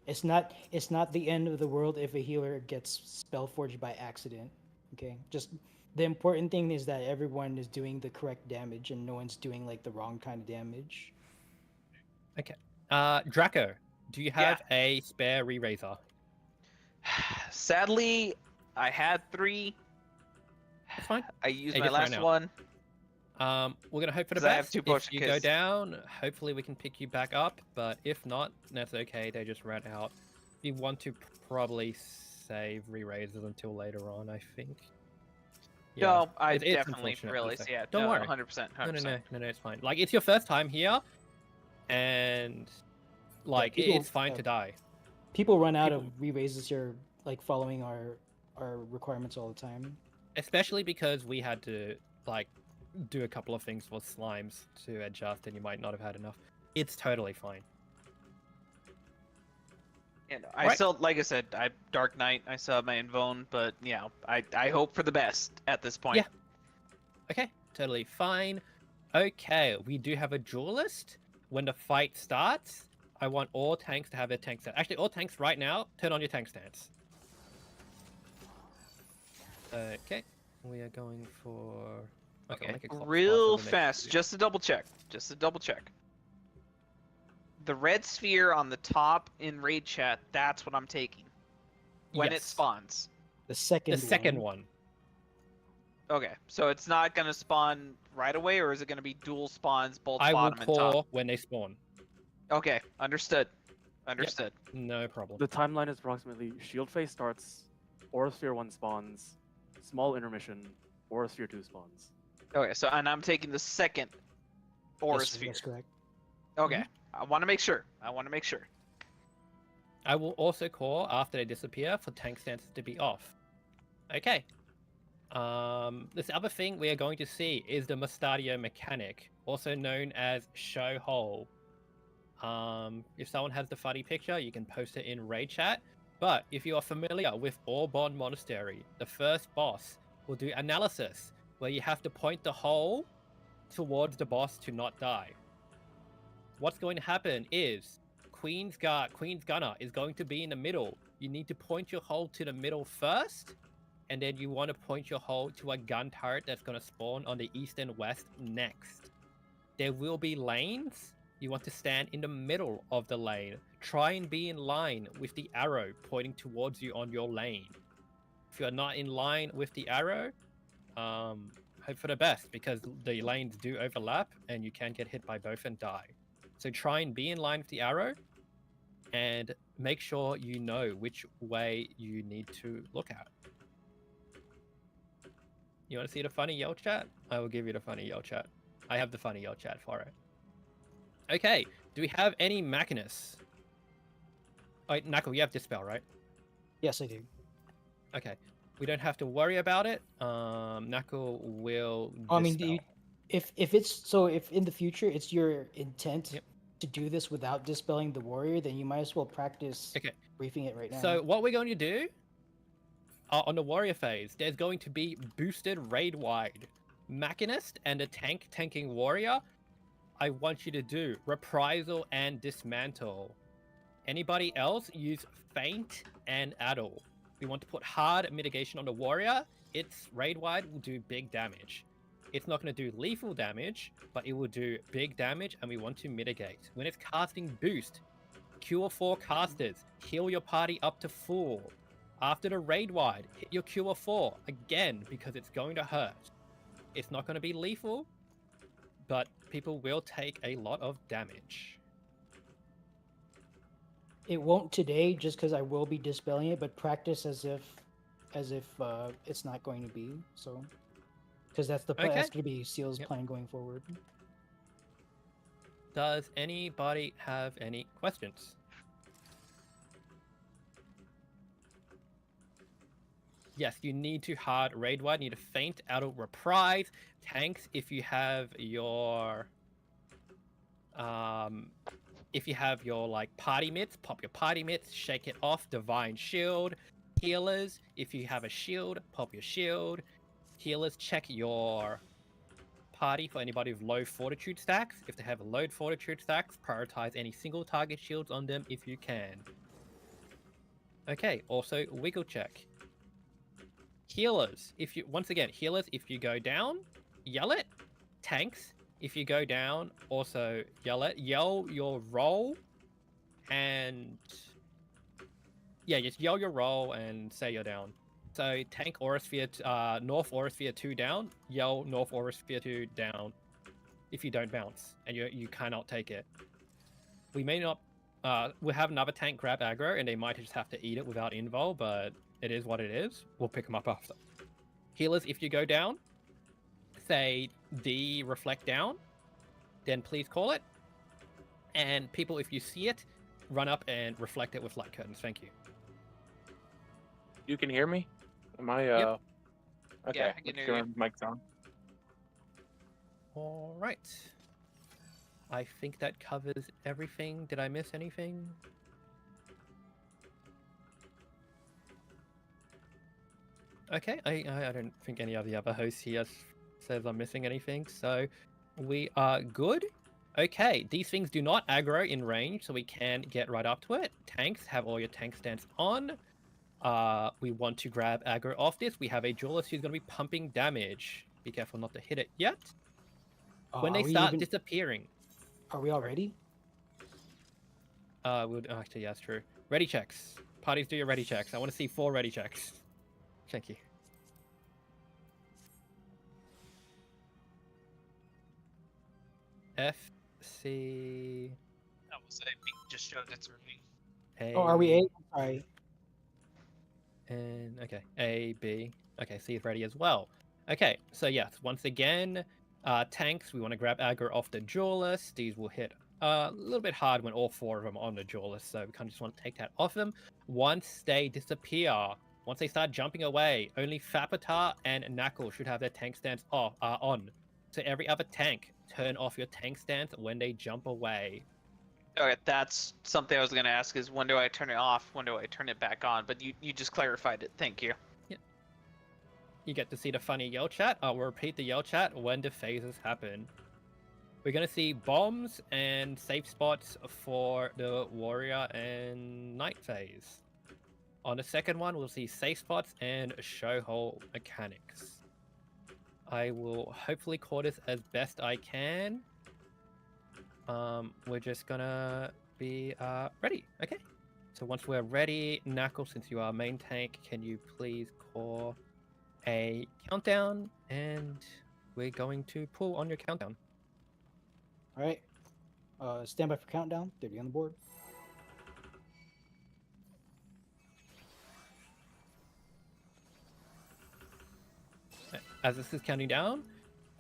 It's not the end of the world if a healer gets Spellforge by accident. Okay, just the important thing is that everyone is doing the correct damage and no one's doing like the wrong kind of damage. Okay. Draco, do you have a spare re-raiser? Sadly, I had 3. That's fine. I used They my just ran last out. one. We're gonna hope for the 'Cause I have best. 2 If potion you go kits. down, hopefully we can pick you back up. But if not, that's okay. They just ran out. You want to probably save re-raisers until later on, I think. No, I it's definitely unfortunate, really, so yeah. don't no, worry. 100%. No, it's fine. Like, it's your first time here, and like people- it's fine to die. People run out of re-raises here, like following our requirements all the time. Especially because we had to like do a couple of things for slimes to adjust, and you might not have had enough. It's totally fine. And I still, like I said, I Dark Knight. I still have my Invone, but yeah, I hope for the best at this point. Yeah. Okay, totally fine. Okay, we do have a duelist. When the fight starts, I want all tanks to have their tank stance. Actually, all tanks right now, turn on your tank stance. Okay, we are going for Okay, I'll make a clock spot Real for the next fast, two. just to double check. Just to double check. The red sphere on the top in raid chat, that's what I'm taking. When it Yes. spawns. The second The second one. Okay, so it's not gonna spawn right away, or is it gonna be dual spawns, both I will bottom and top? call when they spawn. Okay, understood. Understood. No problem. The timeline is approximately shield phase starts, Aura Sphere 1 spawns, small intermission, Aura Sphere 2 spawns. Okay, so and I'm taking the second Aura Yes, sphere. that's correct. Okay, I want to make sure. I want to make sure. I will also call after they disappear for tank stances to be off. Okay. This other thing we are going to see is the Mustadio mechanic, also known as show hole. If someone has the funny picture, you can post it in raid chat. But if you are familiar with Orbon Monastery, the first boss will do analysis, where you have to point the hole towards the boss to not die. What's going to happen is Queen's Gunner is going to be in the middle. You need to point your hole to the middle first, and then you want to point your hole to a gun turret that's going to spawn on the east and west next. There will be lanes. You want to stand in the middle of the lane. Try and be in line with the arrow pointing towards you on your lane. If you're not in line with the arrow, hope for the best, because the lanes do overlap and you can get hit by both and die. So try and be in line with the arrow and make sure you know which way you need to look at. You want to see the funny yell chat? I will give you the funny yell chat. I have the funny yell chat for it. Okay, do we have any Machinists? Oh, Knuckle, you have Dispel, right? Yes, I do. Okay, we don't have to worry about it. Knuckle will I mean, Dispel. if in the future it's your intent to do this without dispelling the warrior, then you might as well practice briefing it right now. So what we're going to do on the warrior phase, there's going to be boosted raid wide. Machinist and a tanking warrior, I want you to do reprisal and dismantle. Anybody else, use feint and addle. We want to put hard mitigation on the warrior. Its raid wide will do big damage. It's not going to do lethal damage, but it will do big damage, and we want to mitigate. When it's casting boost, cure 4 casters, heal your party up to full. After the raid wide, hit your cure 4 again, because it's going to hurt. It's not going to be lethal, but people will take a lot of damage. It won't today, just because I will be dispelling it, but practice as if it's not going to be. So, because that's the plan. Okay. That's going to be Ceil's plan going forward. Does anybody have any questions? Yes, you need to hard raid wide. You need to feint, adult, reprise. Tanks, if you have your like party mitts, pop your party mitts, shake it off, divine shield. Healers, if you have a shield, pop your shield. Healers, check your party for anybody with low fortitude stacks. If they have low fortitude stacks, prioritize any single target shields on them if you can. Okay, also wiggle check. Healers, if you go down, yell it. Tanks, if you go down, also yell it. Yell your roll, and just yell your roll and say you're down. So tank Aurasphere, North Aurasphere 2 down. Yell North Aurasphere 2 down. If you don't bounce and you cannot take it, we may not. We'll have another tank grab aggro, and they might just have to eat it without invul, but it is what it is. We'll pick them up after. Healers, if you go down, say D reflect down, then please call it. And people, if you see it, run up and reflect it with light curtains. Thank you. You can hear me? Am I Yep. Okay. Yeah, I can hear you. Mic's on. All right. I think that covers everything. Did I miss anything? Okay, I don't think any of the other hosts here says I'm missing anything, so we are good. Okay, these things do not aggro in range, so we can get right up to it. Tanks, have all your tank stance on. We want to grab aggro off this. We have a duelist who's going to be pumping damage. Be careful not to hit it yet. When are they we start even- disappearing. Are we all ready? Actually, yeah, that's true. Ready checks. Parties, do your ready checks. I want to see 4 ready checks. Thank you. F, C, I will say, just showed it's early. A. Oh, are we A? Sorry. And okay, A, B. Okay, C is ready as well. Okay, so yes, once again, tanks, we want to grab aggro off the duelist. These will hit a little bit hard when all 4 of them are on the duelist, so we kind of just want to take that off them. Once they disappear, once they start jumping away, only Fapatar and Knuckle should have their tank stance on. So every other tank, turn off your tank stance when they jump away. Okay, that's something I was gonna ask is when do I turn it off? When do I turn it back on? But you just clarified it. Thank you. You get to see the funny yell chat. We'll repeat the yell chat when the phases happen. We're going to see bombs and safe spots for the warrior and knight phase. On the second one, we'll see safe spots and show hole mechanics. I will hopefully call this as best I can. We're just going to be ready. Okay. So once we're ready, Knuckle, since you are main tank, can you please call a countdown, and we're going to pull on your countdown. All right. Stand by for countdown. 30 on the board. As this is counting down,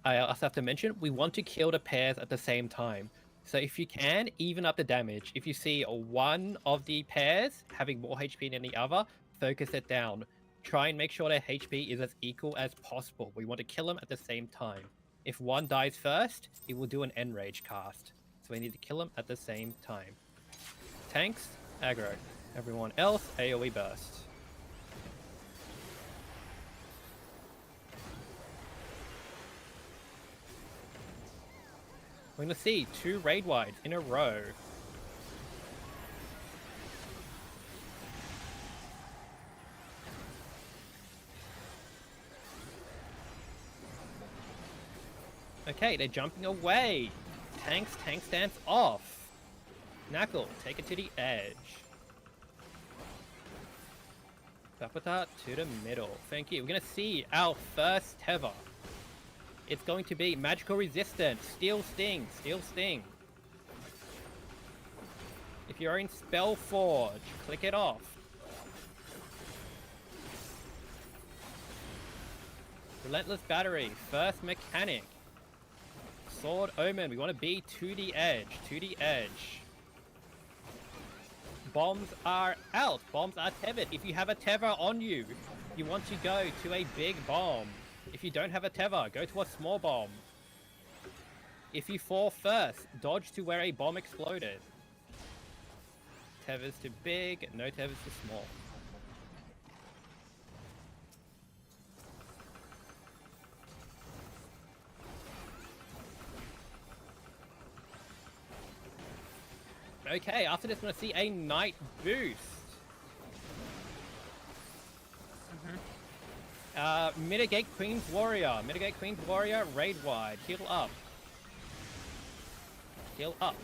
I also have to mention, we want to kill the pairs at the same time. So if you can, even up the damage. If you see one of the pairs having more HP than the other, focus it down. Try and make sure their HP is as equal as possible. We want to kill them at the same time. If one dies first, it will do an Enrage cast. So we need to kill them at the same time. Tanks, aggro. Everyone else, AoE burst. We're going to see 2 raid wides in a row. Okay, they're jumping away. Tank stance off. Knuckle, take it to the edge. Fapatar to the middle. Thank you. We're going to see our first tether. It's going to be magical resistance. Steel sting. Steel sting. If you're in Spellforge, click it off. Relentless battery. First mechanic. Sword Omen, we want to be to the edge, Bombs are out, bombs are tethered. If you have a tether on you, you want to go to a big bomb. If you don't have a tether, go to a small bomb. If you fall first, dodge to where a bomb exploded. Tethers to big, no tethers to small. Okay, after this, we're going to see a Knight boost. Mitigate Queen's Warrior. Mitigate Queen's Warrior, raid wide. Heal up. Heal up.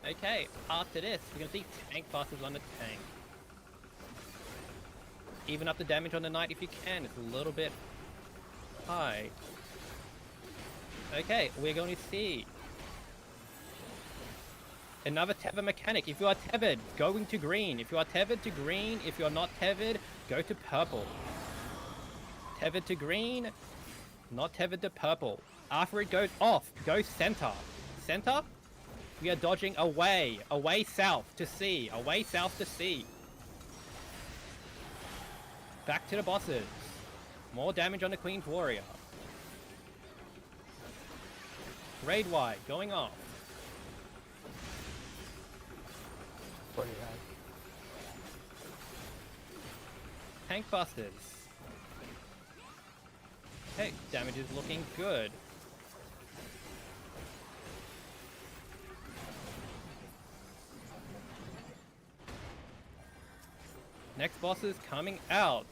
Okay, after this, we're going to see tank passes on the tank. Even up the damage on the Knight if you can. It's a little bit high. Okay, we're going to see another tether mechanic. If you are tethered, going to green. If you are tethered to green, if you're not tethered, go to purple. Tethered to green, not tethered to purple. After it goes off, go center. Center, we are dodging away. Away south to C. Away south to C. Back to the bosses. More damage on the Queen's Warrior. Raid wide, going off. Tank busters. Okay, damage is looking good. Next boss is coming out.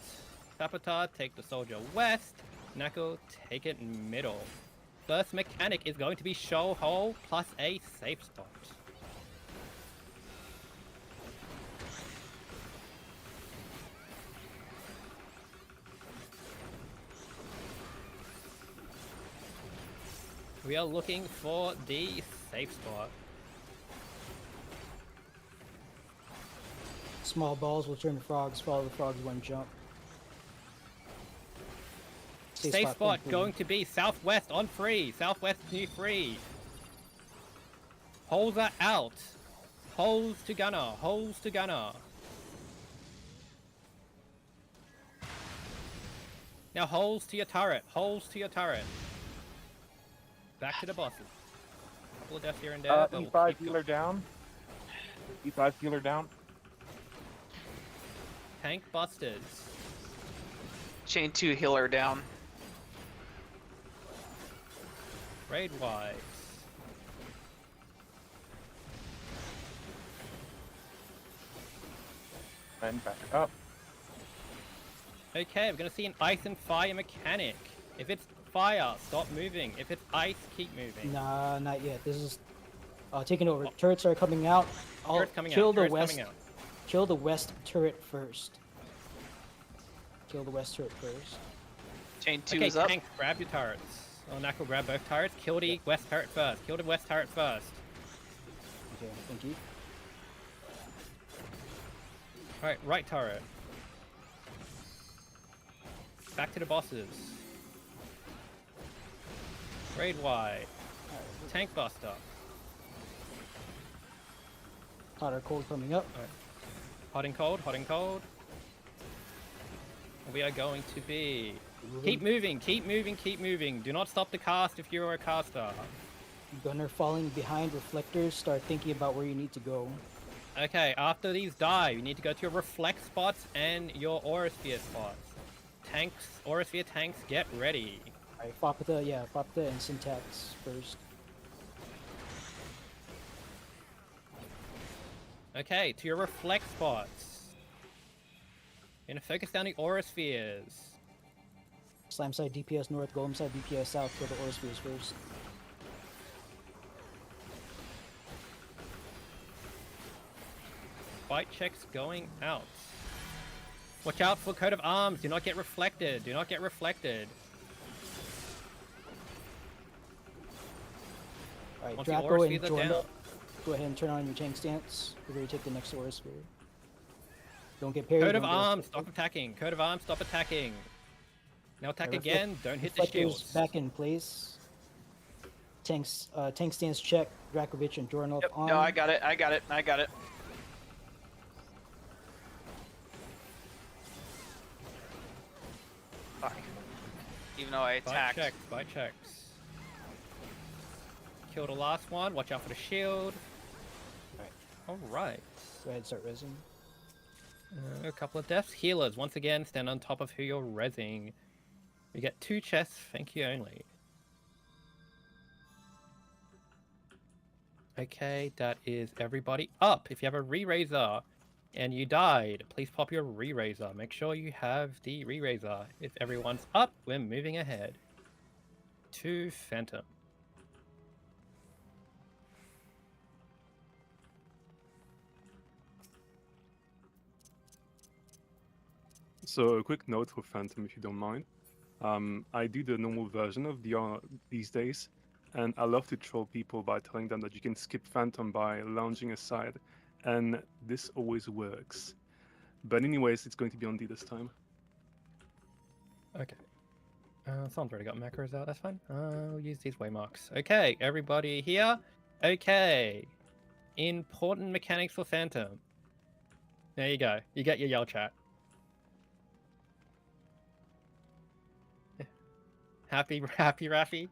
Saboteur, take the soldier west. Nako, take it middle. First mechanic is going to be show hole plus a safe spot. We are looking for the safe spot. Small balls will turn to frogs. Follow the frogs one jump. Safe spot going to be southwest on free. Southwest new free. Holes are out. Holes to gunner. Holes to gunner. Now holes to your turret. Holes to your turret. Back to the bosses. Couple of deaths here and there. but we'll E5 keep healer down. E5 healer down. Tank busters. Chain 2 healer down. Raid wise. And back up. Okay, we're gonna see an ice and fire mechanic. If it's fire, stop moving. If it's ice, keep moving. Nah, not yet. This is taking over. Turrets are coming out. I'll Turrets coming kill out. the Turrets west. coming out. Kill the west turret first. Kill the west turret first. Chain 2 Okay, is up. tank, grab your turrets. Oh, Knuckle, grab both turrets. Kill the west turret first. Kill the west turret first. Okay, thank you. Alright, right turret. Back to the bosses. Raid wide. Tank buster. Hot or cold coming up. Alright. Hot and cold, hot and cold. We are going to be... Keep moving, keep moving, keep moving. Do not stop the cast if you're a caster. Gunner falling behind reflectors. Start thinking about where you need to go. Okay, after these die, you need to go to your reflect spots and your aura sphere spots. Tanks, aura sphere tanks, get ready. Alright, Fopita and Syntax first. Okay, to your reflect spots. You're gonna focus down the aura spheres. Slime side DPS north, Golem side DPS south. Kill the aura spheres first. Fight checks going out. Watch out for coat of arms. Do not get reflected. Do not get reflected. Alright, Once the Draco aura and spheres are Jordan, down. go ahead and turn on your tank stance. We're ready to take the next aura sphere. Don't get parried. Coat of don't get arms, affected. stop attacking. Coat of arms, stop attacking. Now attack Alright, again. Don't hit the reflectors shields. back in place. Tanks, tank stance check. Dracovic and Jordan Yep, on. no, I got it. I got it. I got it. Fuck. Even though I attacked. Fight checks. Kill the last one. Watch out for the shield. Alright. Go ahead, start resing. A couple of deaths. Healers, once again, stand on top of who you're rezzing. You get 2 chests, thank you only. Okay, that is everybody up. If you have a re-raiser and you died, please pop your re-raiser. Make sure you have the re-raiser. If everyone's up, we're moving ahead to Phantom. So a quick note for Phantom, if you don't mind. I do the normal version of DR these days, and I love to troll people by telling them that you can skip Phantom by lounging aside, and this always works. But anyways, it's going to be on D this time. Okay. Someone's already got macros out, that's fine. We'll use these waymarks. Okay, everybody here? Okay. Important mechanics for Phantom. There you go. You get your yell chat. Happy Raffy?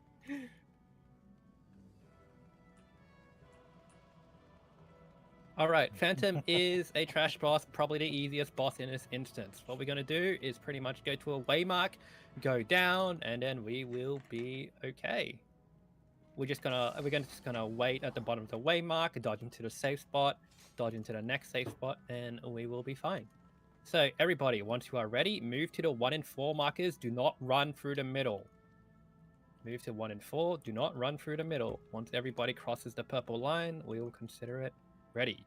Alright, Phantom is a trash boss, probably the easiest boss in this instance. What we're going to do is pretty much go to a waymark, go down, and then we will be okay. We're just gonna wait at the bottom of the waymark, dodge into the safe spot, dodge into the next safe spot, and we will be fine. So everybody, once you are ready, move to the 1 and 4 markers. Do not run through the middle. Move to 1 and 4. Do not run through the middle. Once everybody crosses the purple line, we will consider it ready.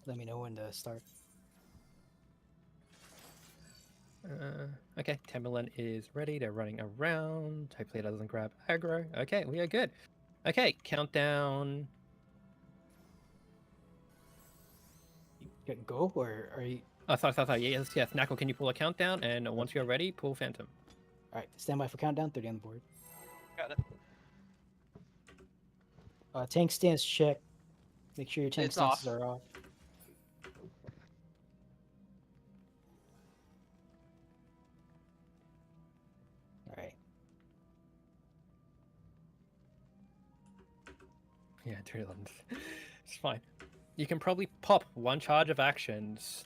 Let me know when to start. Okay, Timberland is ready. They're running around. Hopefully it doesn't grab aggro. Okay, we are good. Okay, countdown. Go, or are you? Oh, sorry. Yes. Knuckle, can you pull a countdown? And once you're ready, pull Phantom. All right, stand by for countdown. 30 on the board. Got it. Tank stance check. Make sure your tank It's stances off. are off. All right. Yeah, Treelands. It's fine. You can probably pop one charge of actions.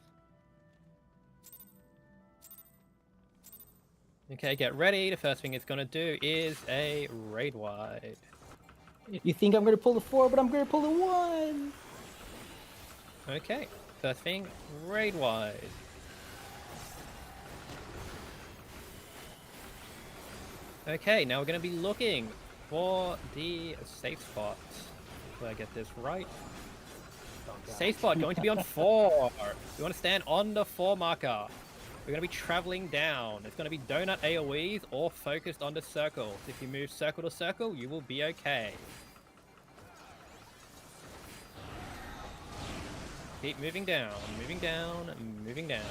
Okay, get ready. The first thing it's going to do is a raid wide. You think I'm gonna pull the 4, but I'm gonna pull the 1. Okay, first thing, raid wide. Okay, now we're going to be looking for the safe spot. Do I get this right? Safe spot going to be on 4. You want to stand on the 4 marker. We're going to be traveling down. It's going to be donut AoEs or focused on the circles. If you move circle to circle, you will be okay. Keep moving down, moving down, moving down.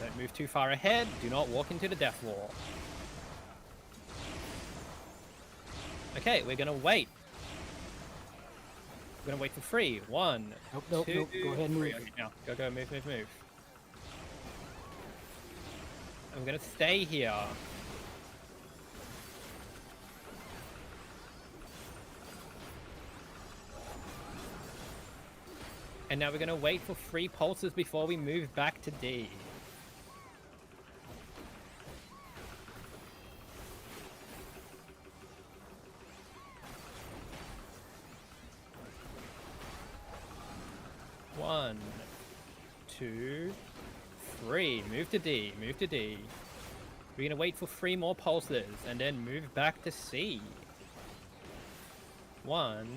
Don't move too far ahead. Do not walk into the death wall. Okay, we're going to wait. We're going to wait for 3. 1, Nope. 2, Go ahead and move. 3. Okay, now, go, move. I'm going to stay here. And now we're going to wait for 3 pulses before we move back to D. One, 2, 3. Move to D. We're going to wait for 3 more pulses and then move back to C. 1,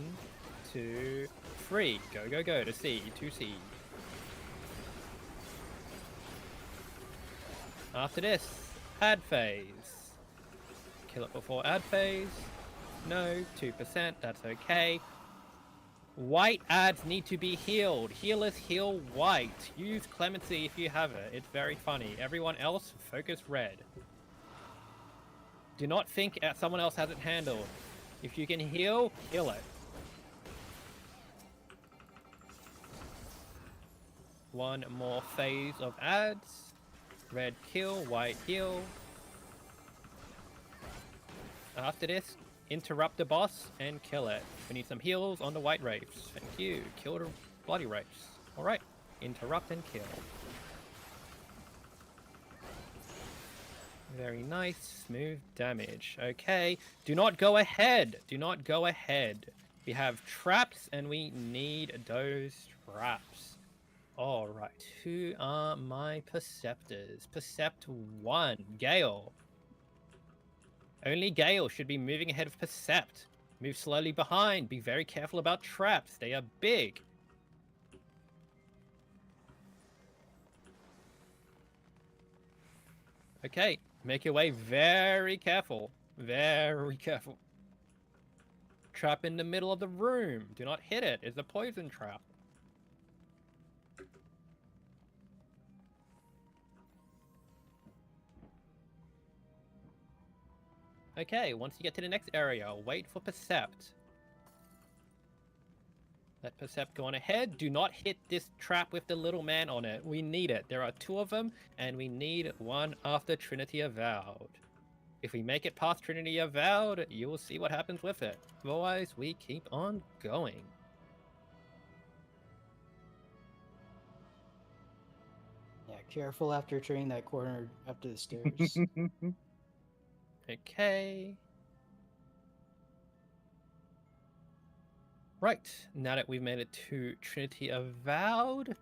2, 3. Go to C. To C. After this, add phase. Kill it before add phase. No, 2%. That's okay. White ads need to be healed. Healers heal white. Use clemency if you have it. It's very funny. Everyone else, focus red. Do not think someone else has it handled. If you can heal, heal it. 1 more phase of ads. Red kill, white heal. After this, interrupt the boss and kill it. We need some heals on the white wraiths. Thank you. Kill the bloody wraiths. Alright. Interrupt and kill. Very nice. Smooth damage. Okay. Do not go ahead. We have traps and we need those traps. Alright. Who are my Perceptors? Percept 1. Gale. Only Gale should be moving ahead of Percept. Move slowly behind. Be very careful about traps. They are big. Okay. Make your way very careful. Trap in the middle of the room. Do not hit it. It's a poison trap. Okay, once you get to the next area, wait for Percept. Let Percept go on ahead. Do not hit this trap with the little man on it. We need it. There are 2 of them, and we need 1 after Trinity Avowed. If we make it past Trinity Avowed, you will see what happens with it. Otherwise, we keep on going. Yeah, careful after turning that corner up to the stairs. Okay. Right, now that we've made it to Trinity Avowed,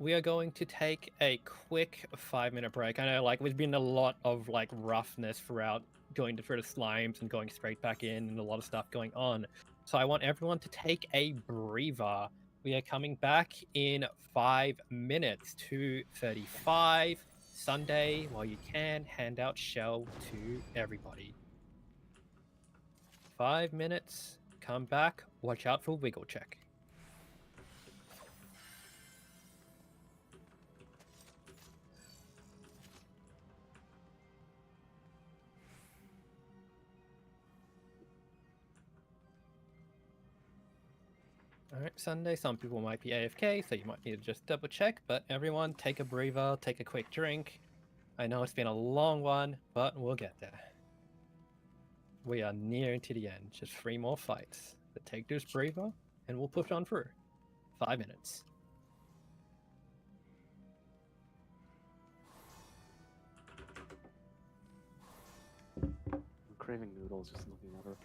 we are going to take a quick 5-minute break. I know, like, there's been a lot of, like, roughness throughout going through the slimes and going straight back in and a lot of stuff going on. So I want everyone to take a breather. We are coming back in 5 minutes, 2:35. Sunday, while you can, hand out shell to everybody. 5 minutes, come back, watch out for wiggle check. Alright, Sunday, some people might be AFK, so you might need to just double check, but everyone take a breather, take a quick drink. I know it's been a long one, but we'll get there. We are nearing to the end, just 3 more fights. So take this breather, and we'll push on through. 5 minutes. I'm craving noodles just looking at her.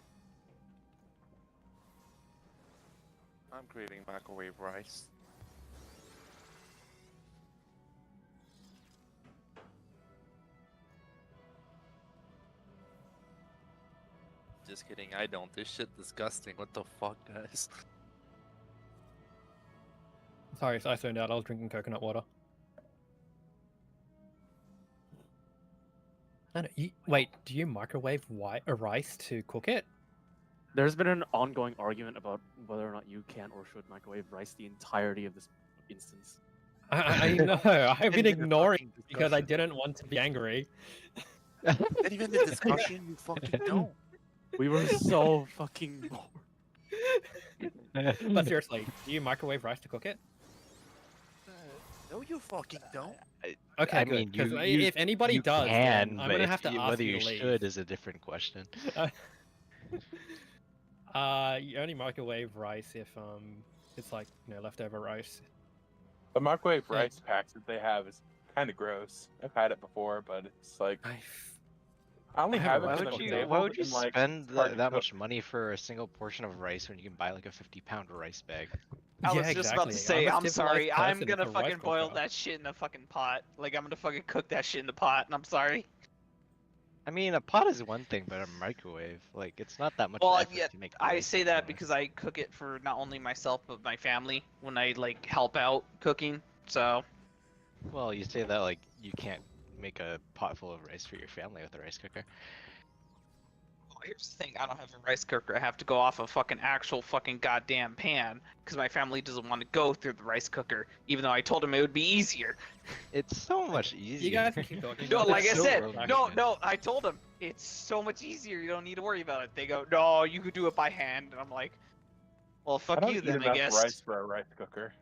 I'm craving microwave rice. Just kidding, I don't. This shit disgusting. What the fuck, guys? Sorry, I zoned out. I was drinking coconut water. I don't, wait, do you microwave rice to cook it? There's been an ongoing argument about whether or not you can or should microwave rice the entirety of this instance. I know. I've been ignoring it because I didn't want to be angry. And even the discussion, you fucking don't. We were so fucking bored. But seriously, do you microwave rice to cook it? No, you fucking don't. Okay, I good. mean, Because you if anybody you does, can, then I'm but gonna if have to you- ask whether you you to leave. should is a different question. You only microwave rice if it's like, you know, leftover rice. The microwave rice packs that they have is kind of gross. I've had it before, but it's like I only have it. Why for would them you? examples, Why would you and, like, spend it's hard to that cook. much money for a single portion of rice when you can buy like a 50-pound rice bag? I was just about to say, I'm sorry, I'm gonna fucking boil cooker. that shit in a fucking pot. Like, I'm gonna fucking cook that shit in the pot, and I'm sorry. I mean, a pot is one thing, but a microwave, like, it's not that much Well, effort yeah, to make I rice. say that because I cook it for not only myself, but my family when I, like, help out cooking, so. Well, you say that like you can't make a pot full of rice for your family with a rice cooker. Well, here's the thing, I don't have a rice cooker. I have to go off a fucking actual fucking goddamn pan, because my family doesn't want to go through the rice cooker, even though I told them it would be easier. It's so much easier. You guys can keep talking. No, about like it. I so said, revolutionary. no, I told them it's so much easier. You don't need to worry about it. They go, no, you could do it by hand, and I'm like, well, I fuck don't you eat then, I enough guess. rice for a rice cooker.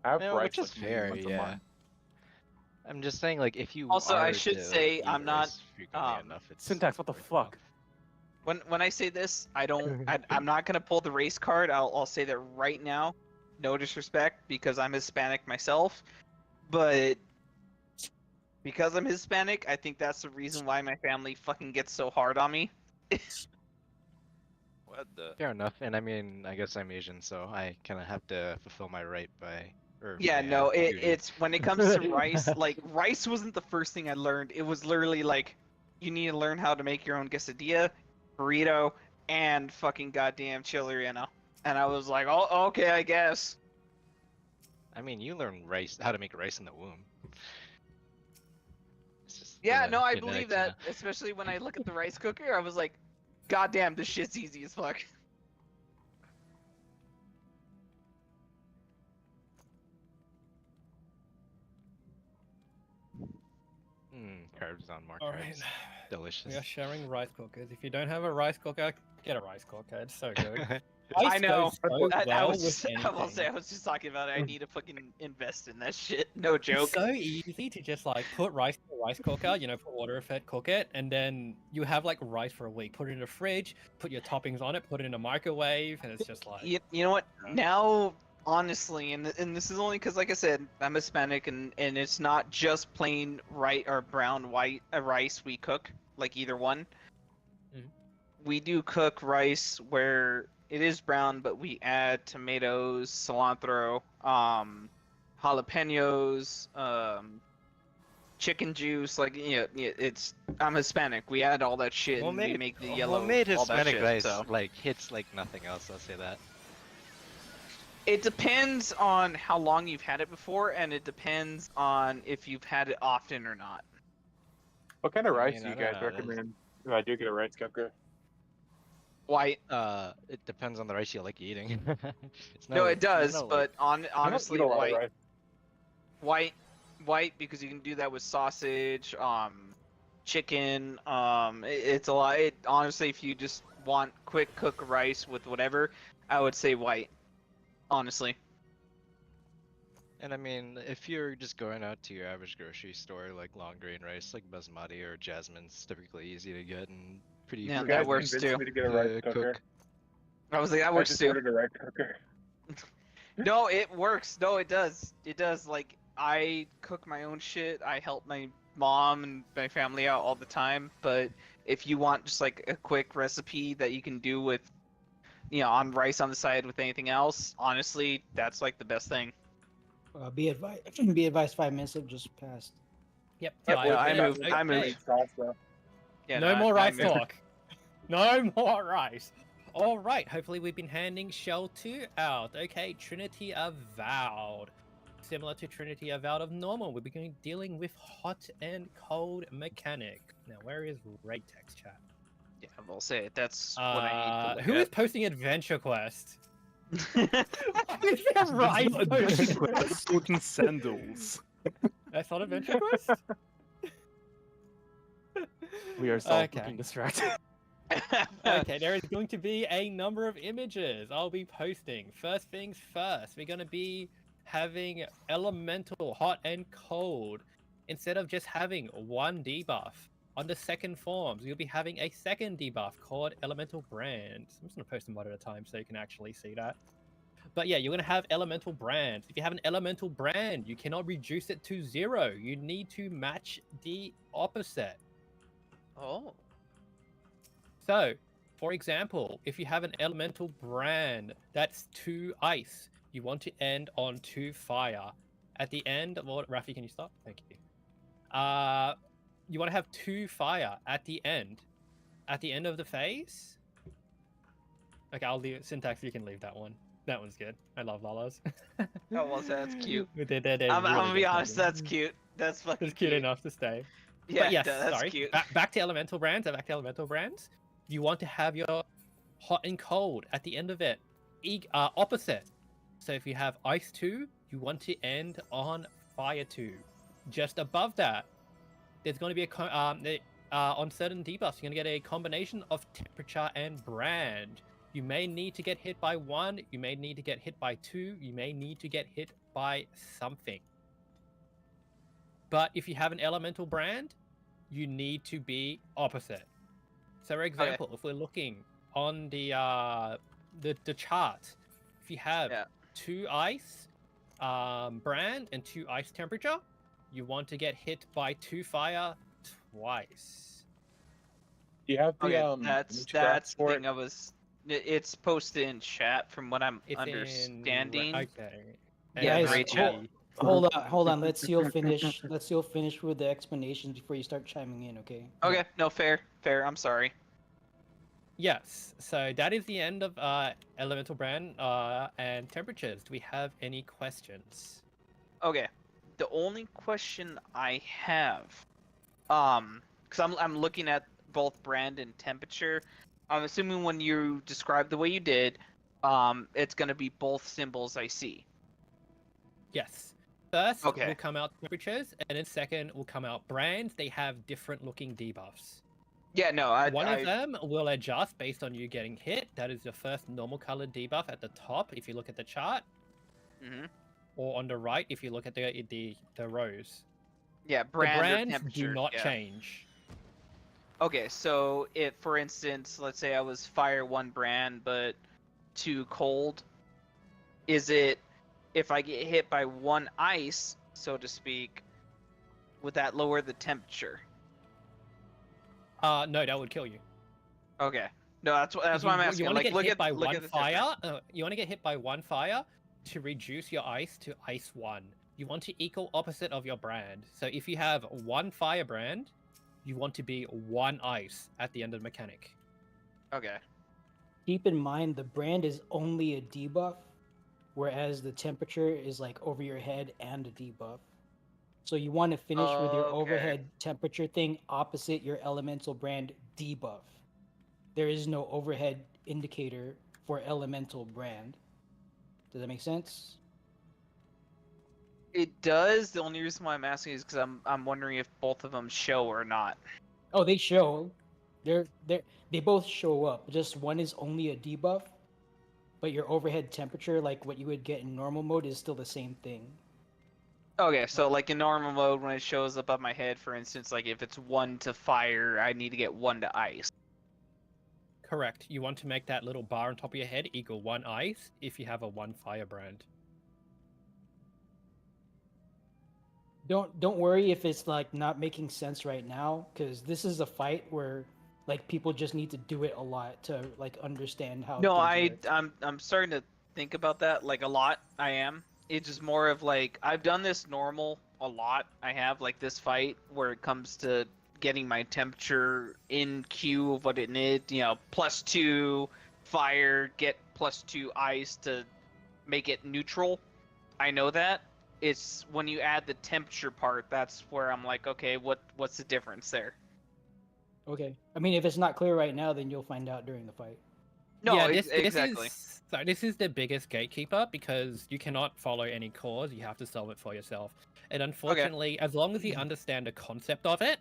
I have Yeah, rice which is like maybe fair, once a yeah. month. I'm just saying, like, if you Also, I are should to say, eat I'm not, rice frequently enough, it's Syntax, what the fuck? When I say this, I'm not gonna pull the race card. I'll say that right now. No disrespect, because I'm Hispanic myself, but because I'm Hispanic, I think that's the reason why my family fucking gets so hard on me. What the? fair enough. And I mean, I guess I'm Asian, so I kind of have to fulfill my right by. Or Yeah, my, no, duty. it's when it comes to rice, like, rice wasn't the first thing I learned. It was literally like, you need to learn how to make your own quesadilla, burrito, and fucking goddamn chili relleno. And I was like, oh, okay, I guess. I mean, you learn how to make rice in the womb. It's just Yeah, the no, I genetics, believe you know? that, especially when I look at the rice cooker, I was like, goddamn, this shit's easy as fuck. Carbs on more All carbs. right. Delicious. We are sharing rice cookers. If you don't have a rice cooker, get a rice cooker. It's so good. I Rice know. goes so I well was with just, I will say, I was just talking about it. I need to fucking invest in that shit. No joke. It's so easy to just like put rice in a rice cooker, you know, put water in it, cook it, and then you have like rice for a week. Put it in the fridge, put your toppings on it, put it in a microwave, and it's just like. You know what? Now, honestly, and this is only because, like I said, I'm Hispanic, and it's not just plain white or brown white rice we cook, like either one. Mhm. we do cook rice where it is brown, but we add tomatoes, cilantro, jalapenos, chicken juice. Like, it's I'm Hispanic. We add all that shit and we make the yellow. Homemade all that Hispanic shit, rice so. like hits like nothing else. I'll say that. It depends on how long you've had it before, and it depends on if you've had it often or not. What kind of I rice mean, do I you don't guys know, there's- recommend if I do get a rice cooker? White. It depends on the rice you like eating. It's No, it there's does, no, like- but I don't honestly, eat a lot of rice. white, because you can do that with sausage, chicken. It's a lot. Honestly, if you just want quick cook rice with whatever, I would say white. Honestly. And I mean, if you're just going out to your average grocery store, like long grain rice, like basmati or jasmine's typically easy to get and pretty. Yeah, pretty that easy works convinced too. me to get a rice cooker. I was like, that I works just too. ordered a rice cooker. No, it works. No, it does. It does. Like, I cook my own shit. I help my mom and my family out all the time. But if you want just like a quick recipe that you can do with, on rice on the side with anything else, honestly, that's like the best thing. Be advised. Be advised. 5 minutes have just passed. Yep. Yep, five no, I minutes. moved. I moved. Okay. Yeah, No more I rice moved. talk. No more rice. All right. Hopefully we've been handing Shell 2 out. Okay. Trinity Avowed. Similar to Trinity Avowed of normal, we'll be dealing with hot and cold mechanic. Now, where is Raytex chat? Yeah, we'll say it. That's what I need to look Who at. is posting Adventure Quest? Is there rice posting? Golden sandals. That's not Adventure Quest? We are looking distracted. Okay, there is going to be a number of images I'll be posting. First things first, we're going to be having elemental, hot and cold. Instead of just having one debuff, on the second forms, you'll be having a second debuff called Elemental Brand. I'm just going to post them one at a time so you can actually see that. But yeah, you're going to have Elemental Brands. If you have an Elemental Brand, you cannot reduce it to 0. You need to match the opposite. Oh. So, for example, if you have an Elemental Brand that's 2 ice, you want to end on 2 fire. At the end, well, Rafi, can you stop? Thank you. You want to have 2 fire at the end. At the end of the phase. Okay, I'll leave syntax. You can leave that one. That one's good. I love Lalas. Oh, well, that's cute. They're I'm really gonna be good honest, combos. that's cute. That's fucking It's cute enough to stay. Yeah, but yes, that's sorry. cute. Back to Elemental Brands. Back to Elemental Brands. You want to have your hot and cold at the end of it. Opposite. So if you have Ice 2, you want to end on Fire 2. Just above that, there's going to be on certain debuffs, you're going to get a combination of temperature and brand. You may need to get hit by 1, you may need to get hit by 2, you may need to get hit by something. But if you have an elemental brand, you need to be opposite. So for example, if we're looking on the chart, if you have 2 ice brand and 2 ice temperature, you want to get hit by 2 fire twice. Do you have the that's the thing I was. It's posted in chat from what I'm understanding. Okay. Yeah, Guys, great chat. Hold on. Let Ceil finish. Let Ceil finish with the explanations before you start chiming in. Okay. Okay, no, fair. I'm sorry. Yes, so that is the end of elemental brand and temperatures. Do we have any questions? Okay, the only question I have, because I'm looking at both brand and temperature. I'm assuming when you describe the way you did, it's gonna be both symbols I see. Yes. First will come out temperatures, and then second will come out brands. They have different looking debuffs. Yeah, no, One of them will adjust based on you getting hit. That is your first normal colored debuff at the top, if you look at the chart. Mm-hmm. Or on the right, if you look at the rows. Yeah, brand the or brands temperature, do not yeah. change. Okay, so if, for instance, let's say I was fire 1 brand but 2 cold, is it if I get hit by 1 ice, so to speak, would that lower the temperature? No, that would kill you. Okay. No, that's why I'm asking. You want to Like, get look hit at by look one at the fire. You want to get hit by one fire to reduce your ice to ice 1. You want to equal opposite of your brand. So if you have 1 fire brand, you want to be 1 ice at the end of the mechanic. Okay. Keep in mind the brand is only a debuff, whereas the temperature is like over your head and a debuff. So you want to finish with your Okay. overhead temperature thing opposite your elemental brand debuff. There is no overhead indicator for elemental brand. Does that make sense? It does. The only reason why I'm asking is because I'm wondering if both of them show or not. Oh, they show. They both show up. Just one is only a debuff, but your overhead temperature, like what you would get in normal mode, is still the same thing. Okay, so like in normal mode, when it shows above my head, for instance, like if it's 1 to fire, I need to get 1 to ice. Correct. You want to make that little bar on top of your head equal 1 ice if you have a 1 fire brand. Don't worry if it's like not making sense right now, because this is a fight where like people just need to do it a lot to like understand how. No, things work. I'm starting to think about that like a lot. I am. It's just more of like I've done this normal a lot. I have like this fight where it comes to getting my temperature in queue of what it needs. You know, +2 fire, get +2 ice to make it neutral. I know that. It's when you add the temperature part, that's where I'm like, okay, what's the difference there? Okay. I mean, if it's not clear right now, then you'll find out during the fight. No, yeah, exactly. This is the biggest gatekeeper because you cannot follow any cause. You have to solve it for yourself. And unfortunately, as long as you understand the concept of it,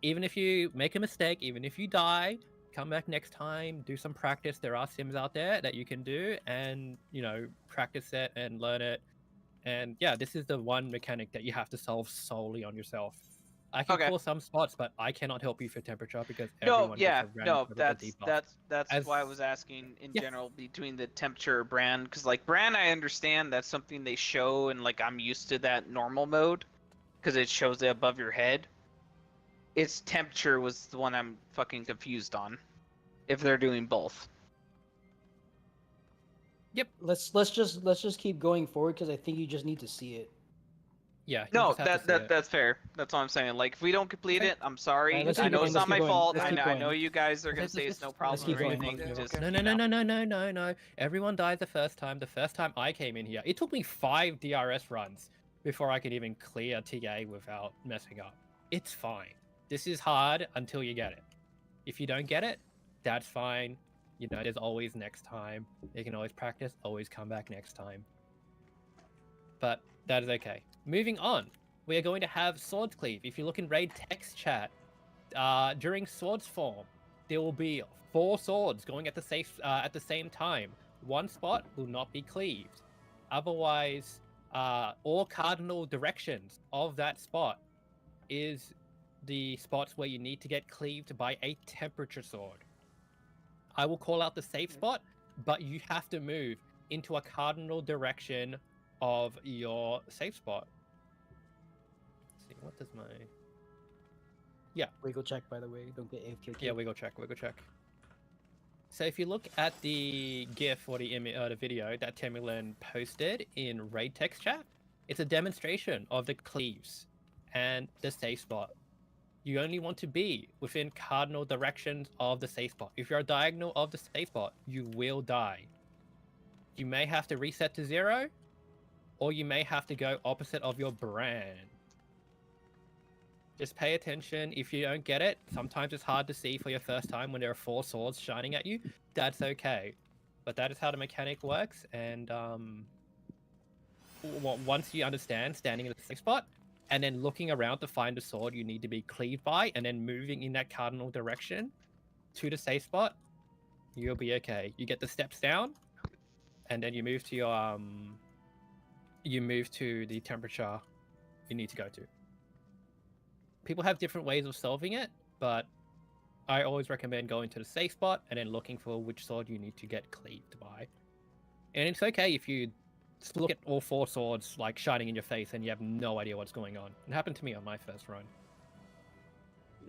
even if you make a mistake, even if you die, come back next time, do some practice. There are sims out there that you can do and, you know, practice it and learn it. And yeah, this is the one mechanic that you have to solve solely on yourself. I can call some spots, but I cannot help you for temperature because everyone gets a random debuff. That's why I was asking in general between the temperature brand, because like brand I understand that's something they show and like I'm used to that normal mode because it shows it above your head. Its temperature was the one I'm fucking confused on. If they're doing both. Yep. Let's just keep going forward because I think you just need to see it. Yeah. No, that's fair. That's all I'm saying. Like if we don't complete it, I'm sorry. Alright, I know it's not my fault. I going. know you guys are gonna say it's no problem or anything. Just No. Everyone dies the first time. The first time I came in here, it took me 5 DRS runs before I could even clear TA without messing up. It's fine. This is hard until you get it. If you don't get it, that's fine. You know, there's always next time. You can always practice, always come back next time. But that is okay. Moving on, we are going to have Swords Cleave. If you look in raid text chat, during Swords form, there will be 4 swords going at the same time. 1 spot will not be cleaved. Otherwise, all cardinal directions of that spot is the spots where you need to get cleaved by a temperature sword. I will call out the safe spot, but you have to move into a cardinal direction of your safe spot. Let's see, what does my... Yeah. Wiggle check, by the way. Don't get AFK. Yeah, wiggle check. So if you look at the GIF or the video that Temulen posted in raid text chat, it's a demonstration of the cleaves and the safe spot. You only want to be within cardinal directions of the safe spot. If you're diagonal of the safe spot, you will die. You may have to reset to 0, or you may have to go opposite of your brand. Just pay attention. If you don't get it, sometimes it's hard to see for your first time when there are 4 swords shining at you. That's okay. But that is how the mechanic works, and once you understand standing in the safe spot, and then looking around to find the sword you need to be cleaved by, and then moving in that cardinal direction to the safe spot, you'll be okay. You get the steps down, and then you move to your the temperature you need to go to. People have different ways of solving it, but I always recommend going to the safe spot and then looking for which sword you need to get cleaved by. And it's okay if you look at all 4 swords like shining in your face and you have no idea what's going on. It happened to me on my first run.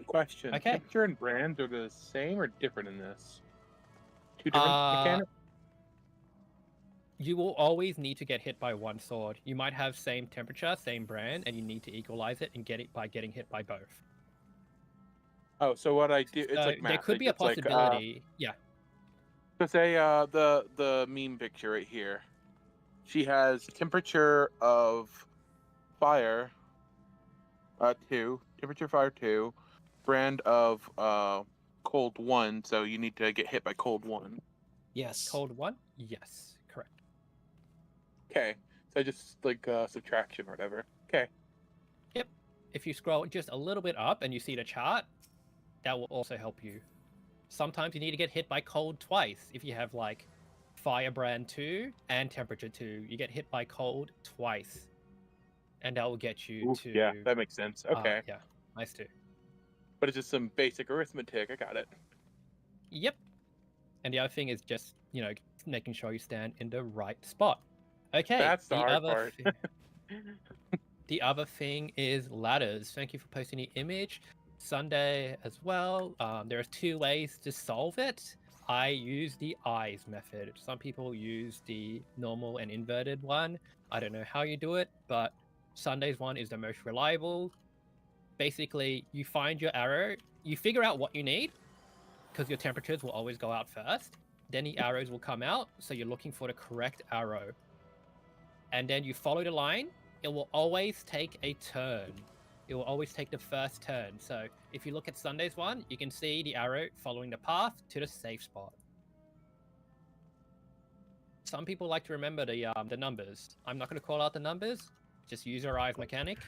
Question. Okay. Temperature and brand are the same or different in this? Two different mechanics? You will always need to get hit by one sword. You might have same temperature, same brand, and you need to equalize it and get it by getting hit by both. Oh, so what I do? It's So like math. there could be a It's like, possibility. Yeah. so say the meme picture right here. She has temperature of fire 2, temperature fire 2, brand of cold 1, so you need to get hit by cold 1. Yes. Cold 1? Yes, correct. Okay. So just like subtraction or whatever. Okay. Yep. If you scroll just a little bit up and you see the chart, that will also help you. Sometimes you need to get hit by cold twice. If you have like Firebrand 2 and Temperature 2, you get hit by cold twice. And that will get you to... Yeah, that makes sense. Okay. Yeah, nice too. But it's just some basic arithmetic. I got it. Yep. And the other thing is just, you know, making sure you stand in the right spot. Okay. That's the hard part. The other thing is ladders. Thank you for posting the image. Sunday as well. There are 2 ways to solve it. I use the eyes method. Some people use the normal and inverted one. I don't know how you do it, but Sunday's one is the most reliable. Basically, you find your arrow, you figure out what you need, because your temperatures will always go out first. Then the arrows will come out, so you're looking for the correct arrow. And then you follow the line. It will always take a turn. It will always take the first turn. So if you look at Sunday's one, you can see the arrow following the path to the safe spot. Some people like to remember the numbers. I'm not going to call out the numbers. Just use your eyes mechanic.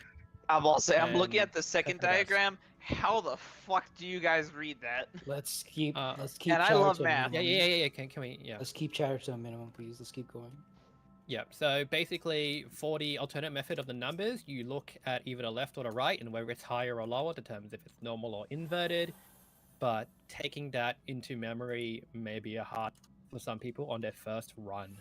I'm looking And at the second that's the best. diagram. How the fuck do you guys read that? Let's keep And chatter I love to a math. minimum. Yeah. Can we? Yeah. Let's keep chatter to a minimum, please. Let's keep going. Yep. So basically, for the alternate method of the numbers, you look at either the left or the right, and whether it's higher or lower determines if it's normal or inverted. But taking that into memory may be a hard for some people on their first run.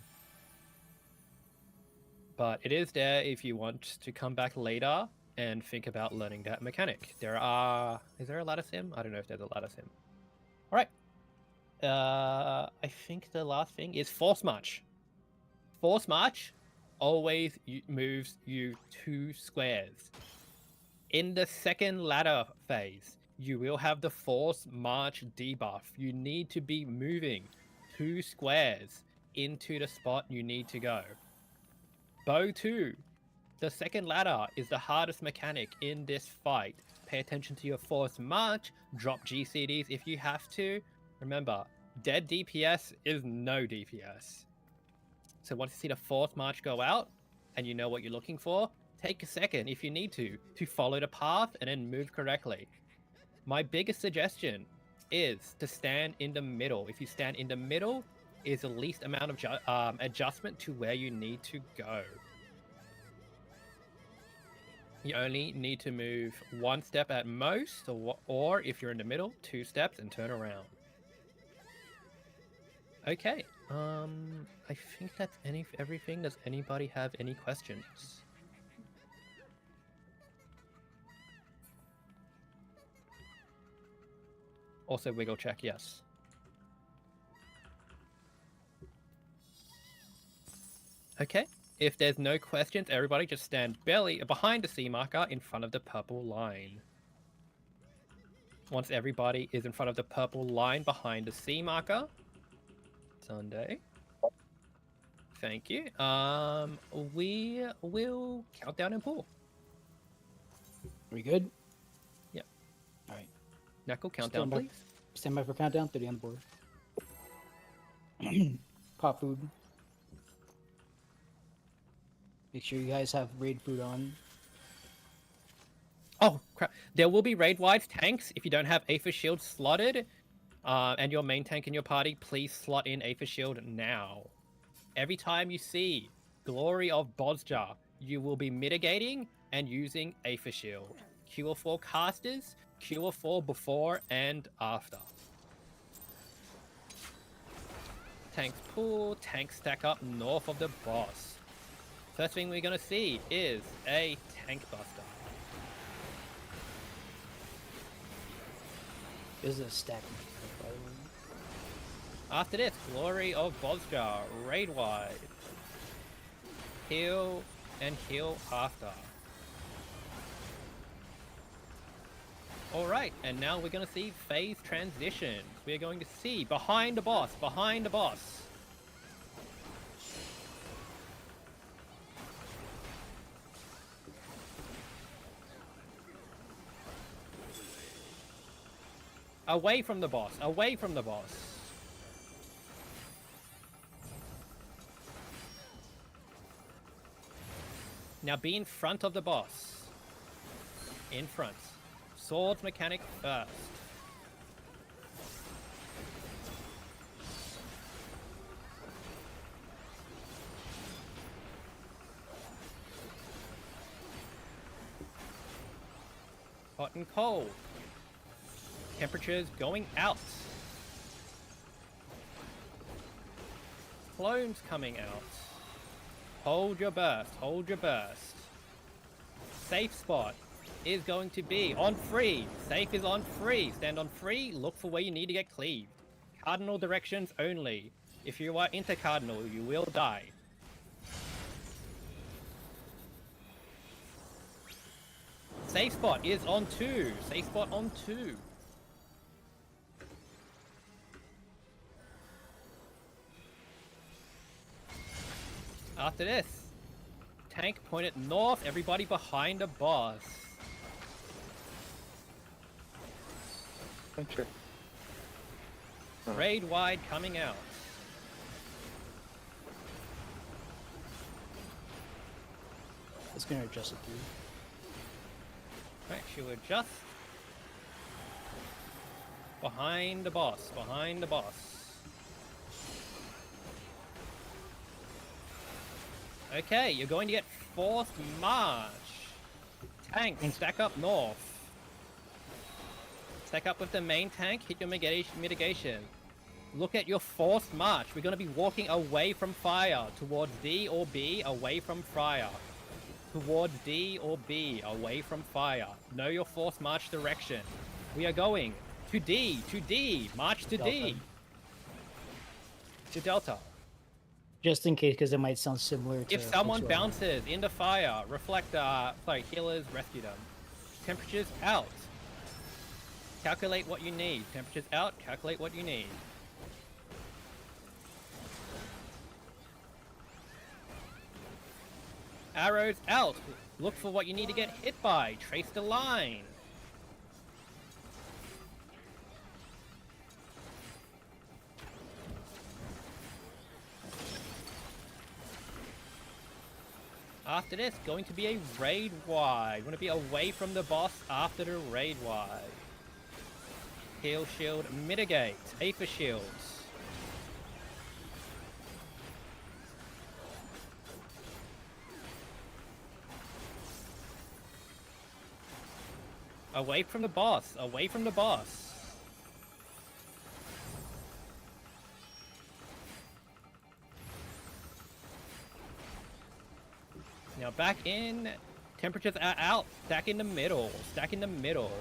But it is there if you want to come back later and think about learning that mechanic. Is there a ladder sim? I don't know if there's a ladder sim. All right. I think the last thing is force march. Force march always moves you 2 squares. In the second ladder phase, you will have the force march debuff. You need to be moving 2 squares into the spot you need to go. Bow 2. The second ladder is the hardest mechanic in this fight. Pay attention to your force march. Drop GCDs if you have to. Remember, dead DPS is no DPS. So once you see the force march go out, and you know what you're looking for, take a second if you need to follow the path and then move correctly. My biggest suggestion is to stand in the middle. If you stand in the middle, is the least amount of adjustment to where you need to go. You only need to move 1 step at most, or if you're in the middle, 2 steps and turn around. Okay, I think that's everything. Does anybody have any questions? Also wiggle check, yes. Okay, if there's no questions, everybody just stand belly behind the C marker in front of the purple line. Once everybody is in front of the purple line behind the C marker, Sunday. Thank you. We will count down and pull. We good? Yep. All right. Knuckle, countdown, Stand by- please. Stand by for countdown. 30 on the board. Pop food. Make sure you guys have raid food on. Oh, crap. There will be raid-wide tanks if you don't have Aether Shield slotted. And your main tank in your party, please slot in Aether Shield now. Every time you see Glory of Bozja, you will be mitigating and using Aether Shield. Cure 4 casters, Cure 4 before and after. Tanks pull, tanks stack up north of the boss. First thing we're going to see is a tank buster. This is a stack. After this, Glory of Bozjar, raid wide. Heal and heal after. Alright, and now we're going to see phase transitions. We're going to see behind the boss, behind the boss. Away from the boss, away from the boss. Now be in front of the boss. In front. Swords mechanic first. Hot and cold. Temperatures going out. Clones coming out. Hold your burst, hold your burst. Safe spot is going to be on free. Safe is on free. Stand on free, look for where you need to get cleaved. Cardinal directions only. If you are intercardinal, you will die. Safe spot is on 2. Safe spot on 2. After this, tank pointed north, everybody behind the boss. Sure. Raid wide coming out. It's gonna adjust it through. Right, she'll adjust. Behind the boss, behind the boss. Okay, you're going to get forced march. Tank, stack up north. Stack up with the main tank, hit your mitigation. Look at your forced march. We're going to be walking away from fire, towards D or B, away from fire. Towards D or B, away from fire. Know your forced march direction. We are going to D, march to Delta. D. To Delta. Just in case, because it might sound similar to... If someone bounces into fire, healers, rescue them. Temperatures out. Calculate what you need. Temperatures out, calculate what you need. Arrows out. Look for what you need to get hit by. Trace the line. After this, going to be a raid wide. Going to be away from the boss after the raid wide. Heal shield mitigate. Aether shields. Away from the boss. Away from the boss. Now back in. Temperatures are out. Stack in the middle. Stack in the middle.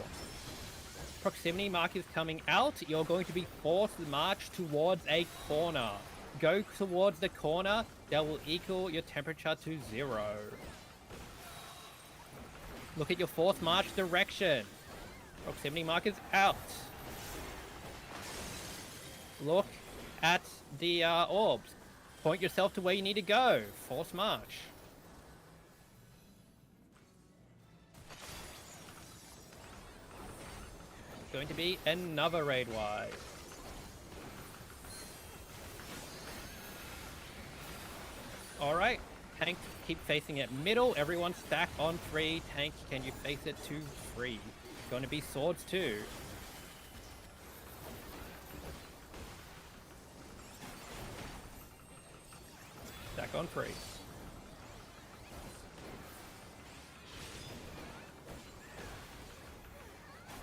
Proximity mark is coming out. You're going to be forced to march towards a corner. Go towards the corner. That will equal your temperature to 0. Look at your forced march direction. Proximity mark is out. Look at the orbs. Point yourself to where you need to go. Forced march. Going to be another raid wide. Alright, tank, keep facing it middle. Everyone stack on 3. Tank, can you face it to 3? Going to be swords too. Stack on 3.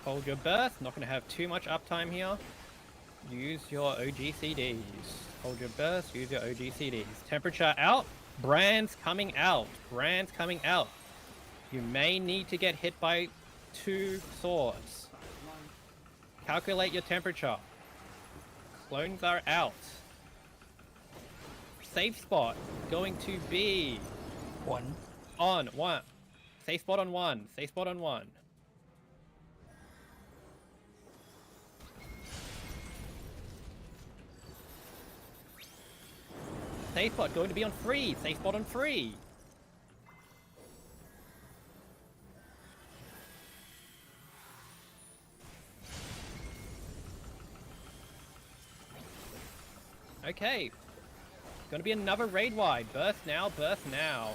Hold your burst, not going to have too much uptime here. Use your OGCDs. Hold your burst, use your OGCDs. Temperature out, brands coming out. Brands coming out. You may need to get hit by 2 swords. Calculate your temperature. Clones are out. safe spot going to be 1. On 1. Safe spot on 1. Safe spot on 1. Safe spot going to be on 3. Safe spot on 3. Okay. Gonna be another raid wide. Burst now, burst now.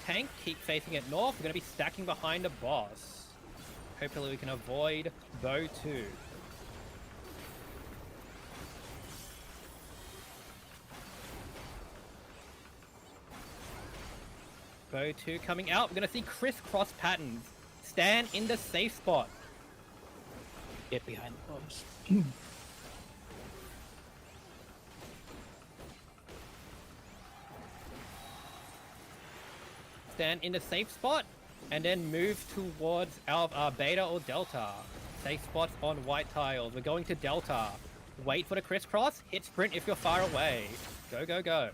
Tank, keep facing it north. We're gonna be stacking behind a boss. Hopefully we can avoid Bow 2. Bow 2 coming out. We're gonna see crisscross patterns. Stand in the safe spot. Get behind the bombs. Stand in the safe spot, and then move towards our beta or delta. Safe spots on white tiles. We're going to delta. Wait for the crisscross. Hit sprint if you're far away. Go, go, go.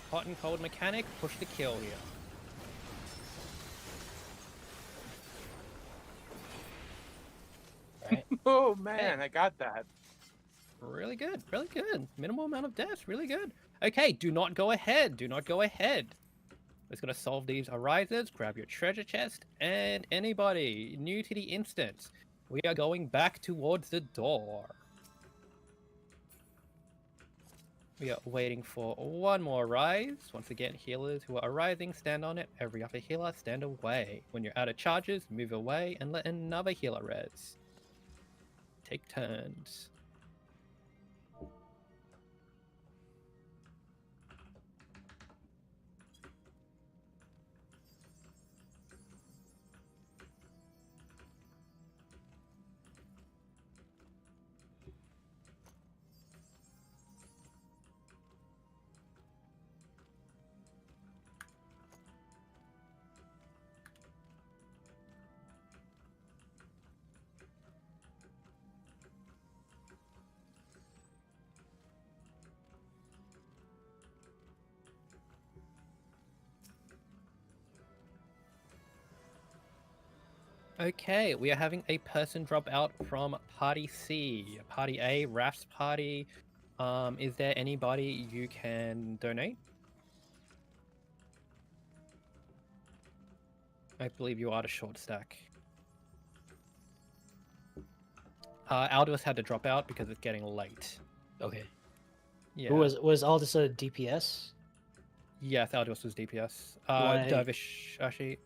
Hot and cold mechanic. Push the kill here. Right. Oh man, I got that. Really good, really good. Minimal amount of deaths, really good. Okay, do not go ahead, do not go ahead. We're just gonna solve these arises, grab your treasure chest, and anybody new to the instance, we are going back towards the door. We are waiting for one more rise. Once again, healers who are arising, stand on it. Every other healer, stand away. When you're out of charges, move away and let another healer res. Take turns. Okay, we are having a person drop out from Party C. Party A, Raf's party. Is there anybody you can donate? I believe you are the short stack. Aldous had to drop out because it's getting late. Okay. Yeah. Who was Aldous a DPS? Yes, Aldous was DPS. Why- Dervish, actually.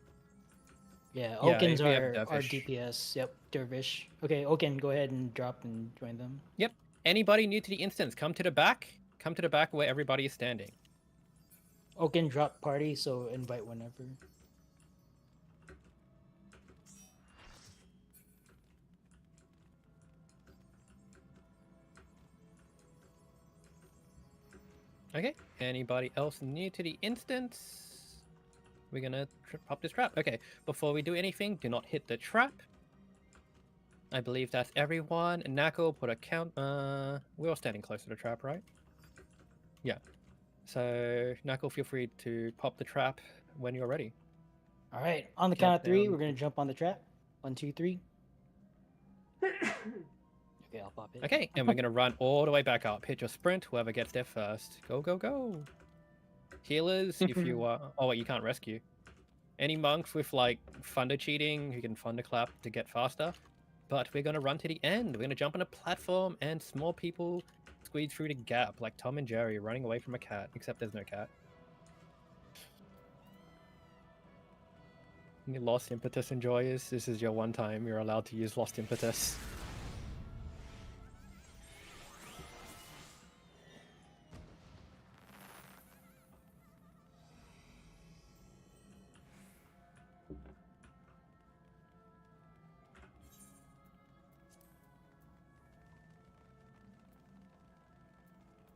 Yeah, Yeah, Okins we have are Dervish. DPS. Yep, Dervish. Okay, Okin, go ahead and drop and join them. Yep. Anybody new to the instance, come to the back. Come to the back where everybody is standing. Okin drop party, so invite whenever. Okay. Anybody else new to the instance? We're gonna pop this trap. Okay. Before we do anything, do not hit the trap. I believe that's everyone. Nako, put a count. We're all standing close to the trap, right? Yeah. So Nako, feel free to pop the trap when you're ready. All right, on the Jump count of 3, down. we're gonna jump on the trap. 1, 2, 3. Okay, I'll pop it. Okay, and we're gonna run all the way back up. Hit your sprint. Whoever gets there first. Go, go, go. Healers, if you oh wait, you can't rescue. Any monks with like thunder cheating who can thunderclap to get faster. But we're gonna run to the end. We're gonna jump on a platform and small people squeeze through the gap like Tom and Jerry running away from a cat, except there's no cat. You lost impetus enjoyers. This is your one time you're allowed to use lost impetus.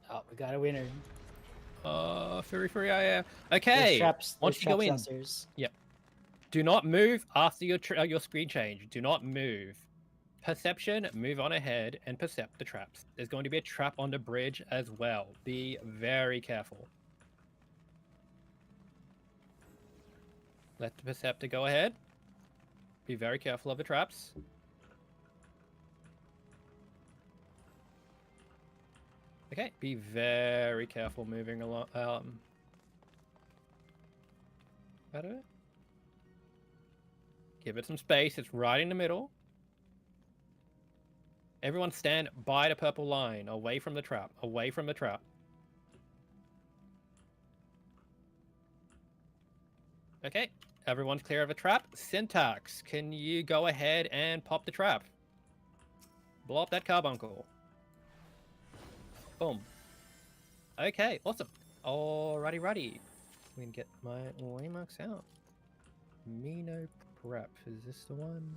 Oh, we got a winner. Fury, yeah. Okay. There's Once you go in, downstairs. yep. Do not move after your screen change. Do not move. Perception, move on ahead and percept the traps. There's going to be a trap on the bridge as well. Be very careful. Let the perceptor go ahead. Be very careful of the traps. Okay, be very careful moving along. Out of it. Give it some space. It's right in the middle. Everyone stand by the purple line, away from the trap, away from the trap. Okay, everyone's clear of a trap. Syntax, can you go ahead and pop the trap? Blow up that carbuncle. Boom. Okay, awesome. Alrighty, righty. We can get my waymarks out. Mino prep. Is this the one?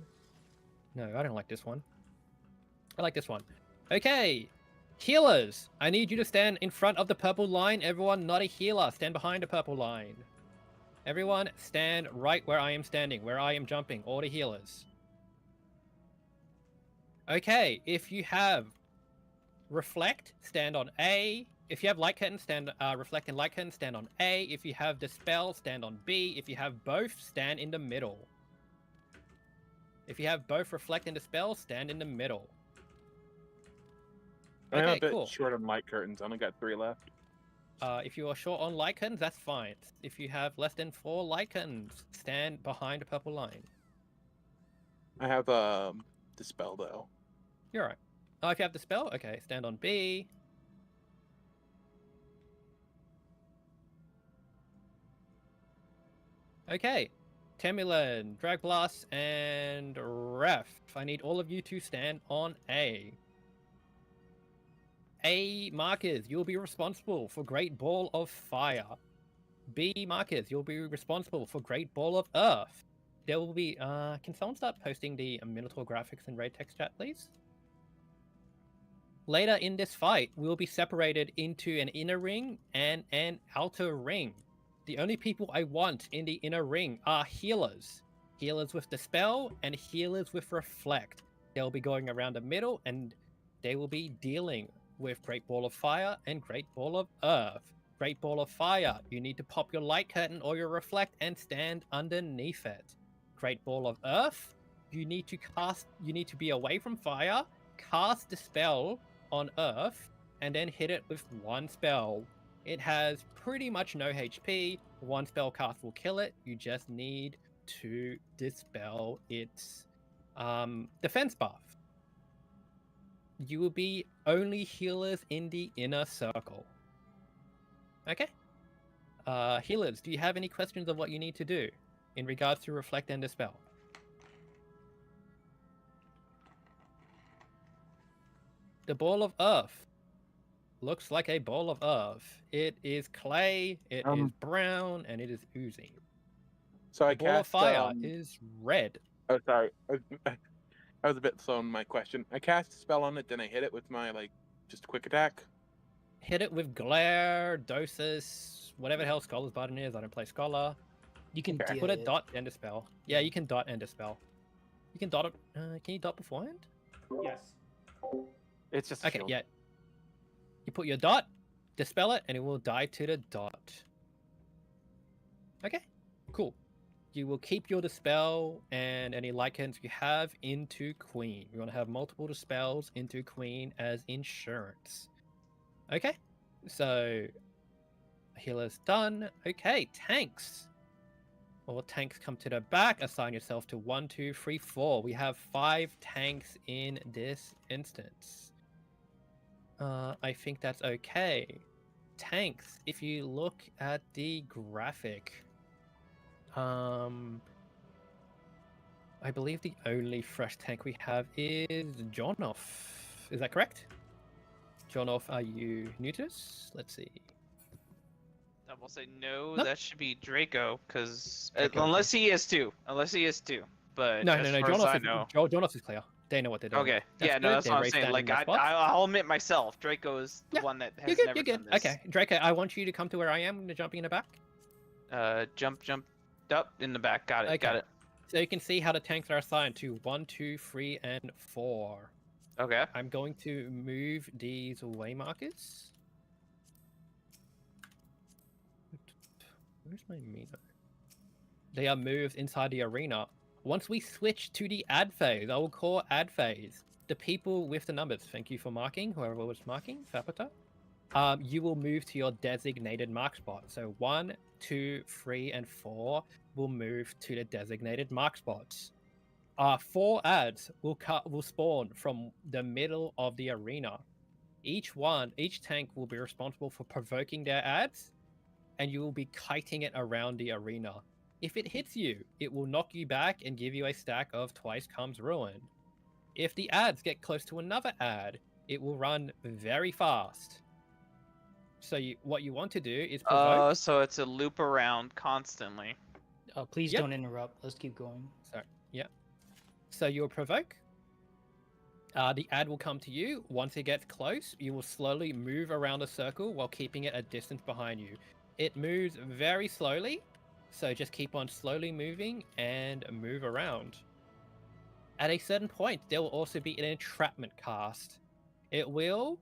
No, I don't like this one. I like this one. Okay. Healers, I need you to stand in front of the purple line. Everyone not a healer, stand behind the purple line. Everyone stand right where I am standing, where I am jumping. All the healers. Okay, if you have Reflect, stand on A. If you have Light Curtain, stand Reflect and Light Curtain, stand on A. If you have Dispel, stand on B. If you have both, stand in the middle. If you have both Reflect and Dispel, stand in the middle. I'm Okay, a bit cool. short on light curtains. I only got 3 left. If you are short on light curtains, that's fine. If you have less than 4 light curtains, stand behind the purple line. I have Dispel though. You're right. Oh, if you have the spell, okay, stand on B. Okay, Temulan, Drag Blast, and Ref. I need all of you to stand on A. A markers, you'll be responsible for Great Ball of Fire. B markers, you'll be responsible for Great Ball of Earth. There will be, can someone start posting the Minotaur graphics in Raid Text Chat, please? Later in this fight, we'll be separated into an inner ring and an outer ring. The only people I want in the inner ring are healers. Healers with Dispel and healers with Reflect. They'll be going around the middle and they will be dealing with Great Ball of Fire and Great Ball of Earth. Great Ball of Fire, you need to pop your Light Curtain or your Reflect and stand underneath it. Great Ball of Earth, you need to be away from fire, cast Dispel on Earth, and then hit it with 1 spell. It has pretty much no HP. 1 spell cast will kill it. You just need to dispel its defense buff. You will be only healers in the inner circle. Okay? Healers, do you have any questions of what you need to do in regards to Reflect and Dispel? The Ball of Earth looks like a ball of earth. It is clay, it is brown, and it is oozing. So the Ball of Fire is red. Oh, sorry. I was a bit slow in my question. I cast a spell on it, then I hit it with my, just quick attack. Hit it with Glare, Dosis, whatever the hell Scholar's button is. I don't play Scholar. You can put a dot and a spell. Yeah, you can dot and a spell. You can dot it. Can you dot beforehand? Yes. It's just okay. shield. Yeah. You put your dot, dispel it, and it will die to the dot. Okay, cool. You will keep your dispel and any light curtains you have into Queen. We want to have multiple dispels into Queen as insurance. Okay, so healer's done. Okay, tanks. All tanks come to the back. Assign yourself to 1, 2, 3, 4. We have 5 tanks in this instance. I think that's okay. Tanks, if you look at the graphic, I believe the only fresh tank we have is Jonoff. Is that correct? Jonoff, are you new to this? Let's see. I will say no, Nope. that should be Draco, because Draco, unless he is 2. Unless he is 2. But No, as no, no. far as I Jonoff know. Jonoff is clear. They know what they're doing. Okay, yeah, no, good. that's They're what I'm raised saying. standing Like, in their spots. I'll admit myself, Draco is the one that has You're good, never you're good. done this. Okay, Draco, I want you to come to where I am. I'm jumping in the back. Jump up in the back. Got it. Okay. Got it. So you can see how the tanks are assigned to 1, 2, 3, and 4. Okay. I'm going to move these way markers. Where's my Mino? They are moved inside the arena. Once we switch to the ad phase, I will call ad phase. The people with the numbers, thank you for marking, whoever was marking, Fapata. You will move to your designated mark spot. So 1, 2, 3, and 4 will move to the designated mark spots. 4 ads will spawn from the middle of the arena. Each tank will be responsible for provoking their ads, and you will be kiting it around the arena. If it hits you, it will knock you back and give you a stack of Twice Comes Ruin. If the ads get close to another ad, it will run very fast. So what you want to do is provoke. Oh, so it's a loop around constantly. Please don't interrupt. Let's keep going. Sorry. Yeah. So you'll provoke. The ad will come to you. Once it gets close, you will slowly move around a circle while keeping it a distance behind you. It moves very slowly, so just keep on slowly moving and move around. At a certain point, there will also be an entrapment cast. It will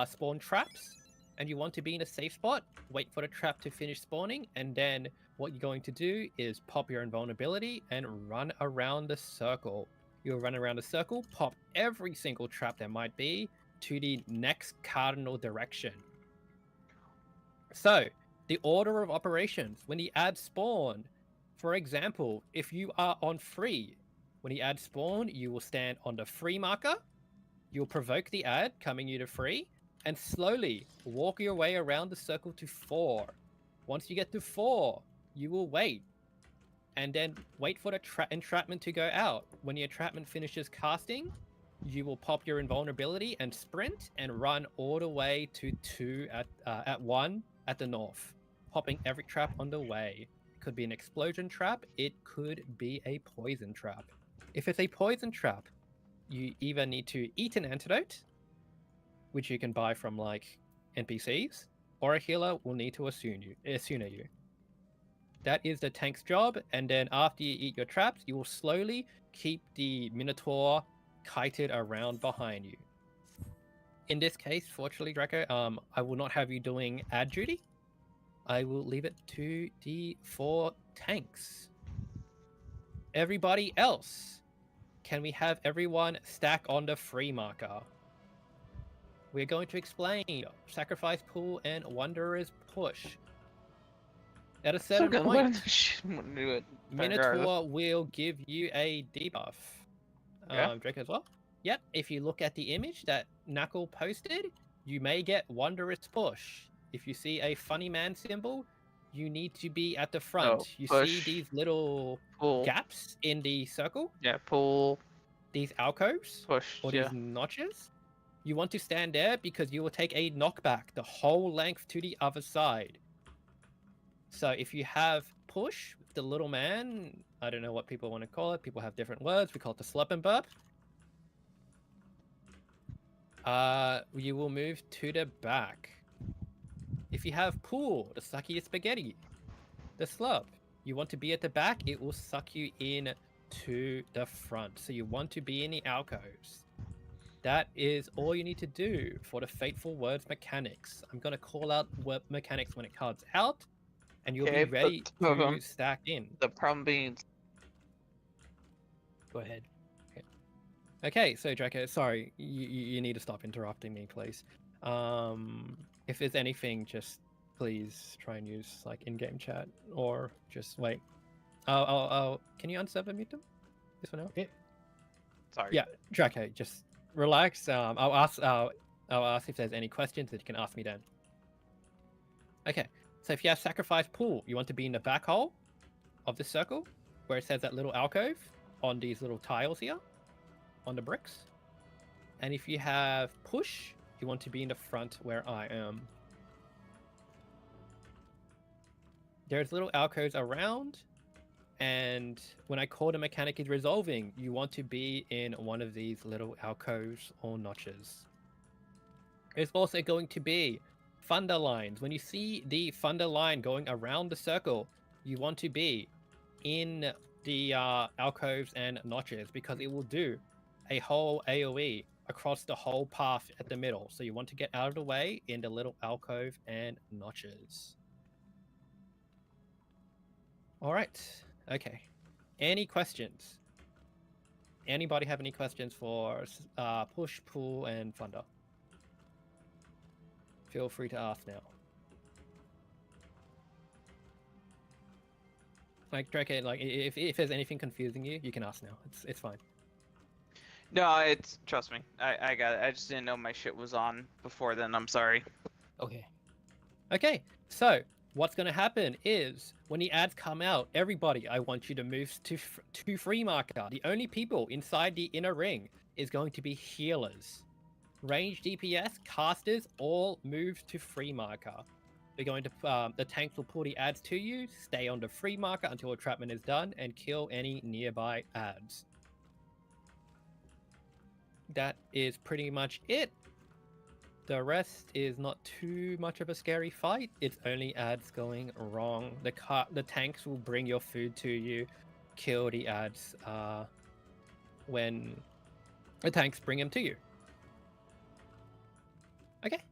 spawn traps, and you want to be in a safe spot, wait for the trap to finish spawning, and then what you're going to do is pop your invulnerability and run around the circle. You'll run around the circle, pop every single trap there might be to the next cardinal direction. So, the order of operations, when the ads spawn, for example, if you are on free, when the ads spawn, you will stand on the free marker, you'll provoke the ad coming you to free, and slowly walk your way around the circle to 4. Once you get to 4, you will wait, and then wait for the entrapment to go out. When the entrapment finishes casting, you will pop your invulnerability and sprint and run all the way to 2 at 1 at the north, popping every trap on the way. It could be an explosion trap, it could be a poison trap. If it's a poison trap, you either need to eat an antidote, which you can buy from like NPCs, or a healer will need to Asuna you. That is the tank's job, and then after you eat your traps, you will slowly keep the Minotaur kited around behind you. In this case, fortunately, Draco, I will not have you doing ad duty. I will leave it to the 4 tanks. Everybody else, can we have everyone stack on the free marker? We're going to explain Sacrifice Pool and Wanderer's Push. At a certain point, Minotaur will give you a debuff. Draco as well. Yep, if you look at the image that Knuckle posted, you may get Wanderer's Push. If you see a funny man symbol, you need to be at the front. You see these little gaps in the circle? Yeah, pull. These alcoves? Push, or these notches? You want to stand there because you will take a knockback the whole length to the other side. So if you have push, the little man, I don't know what people want to call it. People have different words. We call it the slurp and burp. You will move to the back. If you have pull, the sucky spaghetti, the slurp, you want to be at the back, it will suck you in to the front. So you want to be in the alcoves. That is all you need to do for the Fateful Words mechanics. I'm going to call out word mechanics when it cards out, and you'll be ready to stack in. The problem being... Go ahead. Okay, so Draco, sorry, you need to stop interrupting me, please. If there's anything, just please try and use like in-game chat, or just wait. Can you unserver mute them? This one out? Okay. Sorry. Yeah, Draco, just relax. I'll ask if there's any questions that you can ask me then. Okay, so if you have Sacrifice Pool, you want to be in the back hole of the circle, where it says that little alcove on these little tiles here, on the bricks. And if you have Push, you want to be in the front where I am. There's little alcoves around, and when I call the mechanic is resolving, you want to be in one of these little alcoves or notches. There's also going to be thunder lines. When you see the thunder line going around the circle, you want to be in the alcoves and notches because it will do a whole AoE across the whole path at the middle. So you want to get out of the way in the little alcove and notches. All right. Okay. Any questions? Anybody have any questions for Push, Pull, and Thunder? Feel free to ask now. Like Drake, like if there's anything confusing you, you can ask now. It's fine. No, it's trust me. I got it. I just didn't know my shit was on before then. I'm sorry. Okay. Okay, so what's going to happen is when the ads come out, everybody, I want you to move to free marker. The only people inside the inner ring is going to be healers. Range DPS, casters, all move to free marker. We're going to the tanks will pull the ads to you, stay on the free marker until entrapment is done, and kill any nearby ads. That is pretty much it. The rest is not too much of a scary fight. It's only ads going wrong. The tanks will bring your food to you, kill the ads when the tanks bring them to you. Okay.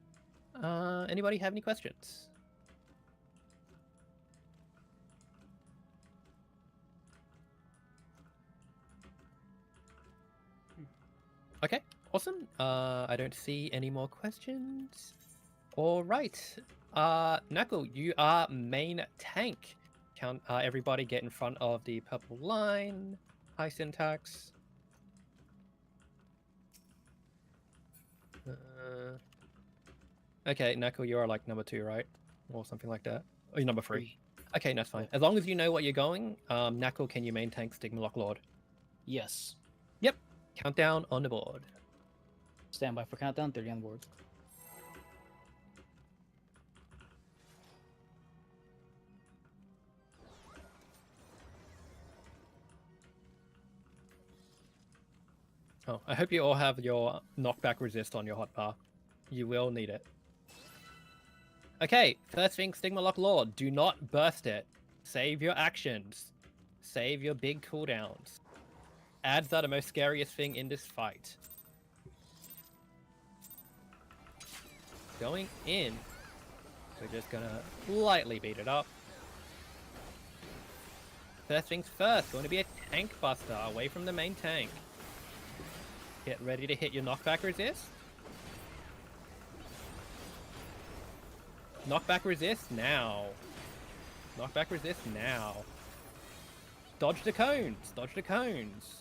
Anybody have any questions? Okay, awesome. I don't see any more questions. All right. Knuckle, you are main tank. Count everybody get in front of the purple line. High syntax. Okay, Knuckle, you are like number 2, right? Or something like that. Or you're number 3. Okay, that's fine. As long as you know what you're going, Knuckle, can you main tank Stigma Lock Lord? Yes. Yep. Countdown on the board. Stand by for countdown. 30 on the board. Oh, I hope you all have your knockback resist on your hotbar. You will need it. Okay, first thing, Stigma Lock Lord. Do not burst it. Save your actions. Save your big cooldowns. Ads are the most scariest thing in this fight. Going in. We're just gonna lightly beat it up. First things first, going to be a tank buster away from the main tank. Get ready to hit your knockback resist. Knockback resist now. Knockback resist now. Dodge the cones. Dodge the cones.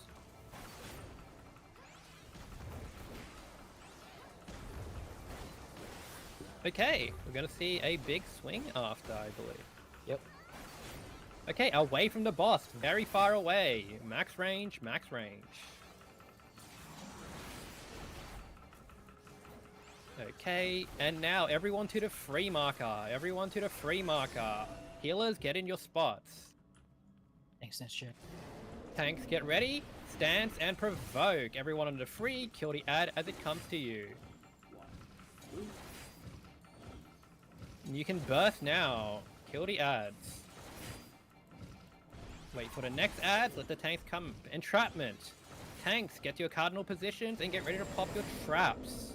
Okay, we're gonna see a big swing after, I believe. Yep. Okay, away from the boss. Very far away. Max range, max range. Okay, and now everyone to the free marker. Everyone to the free marker. Healers, get in your spots. Thanks, that's check. Tanks, get ready. Stance and provoke. Everyone on the free, kill the ad as it comes to you. You can burst now. Kill the ads. Wait for the next ads. Let the tanks come. Entrapment. Tanks, get to your cardinal positions and get ready to pop your traps.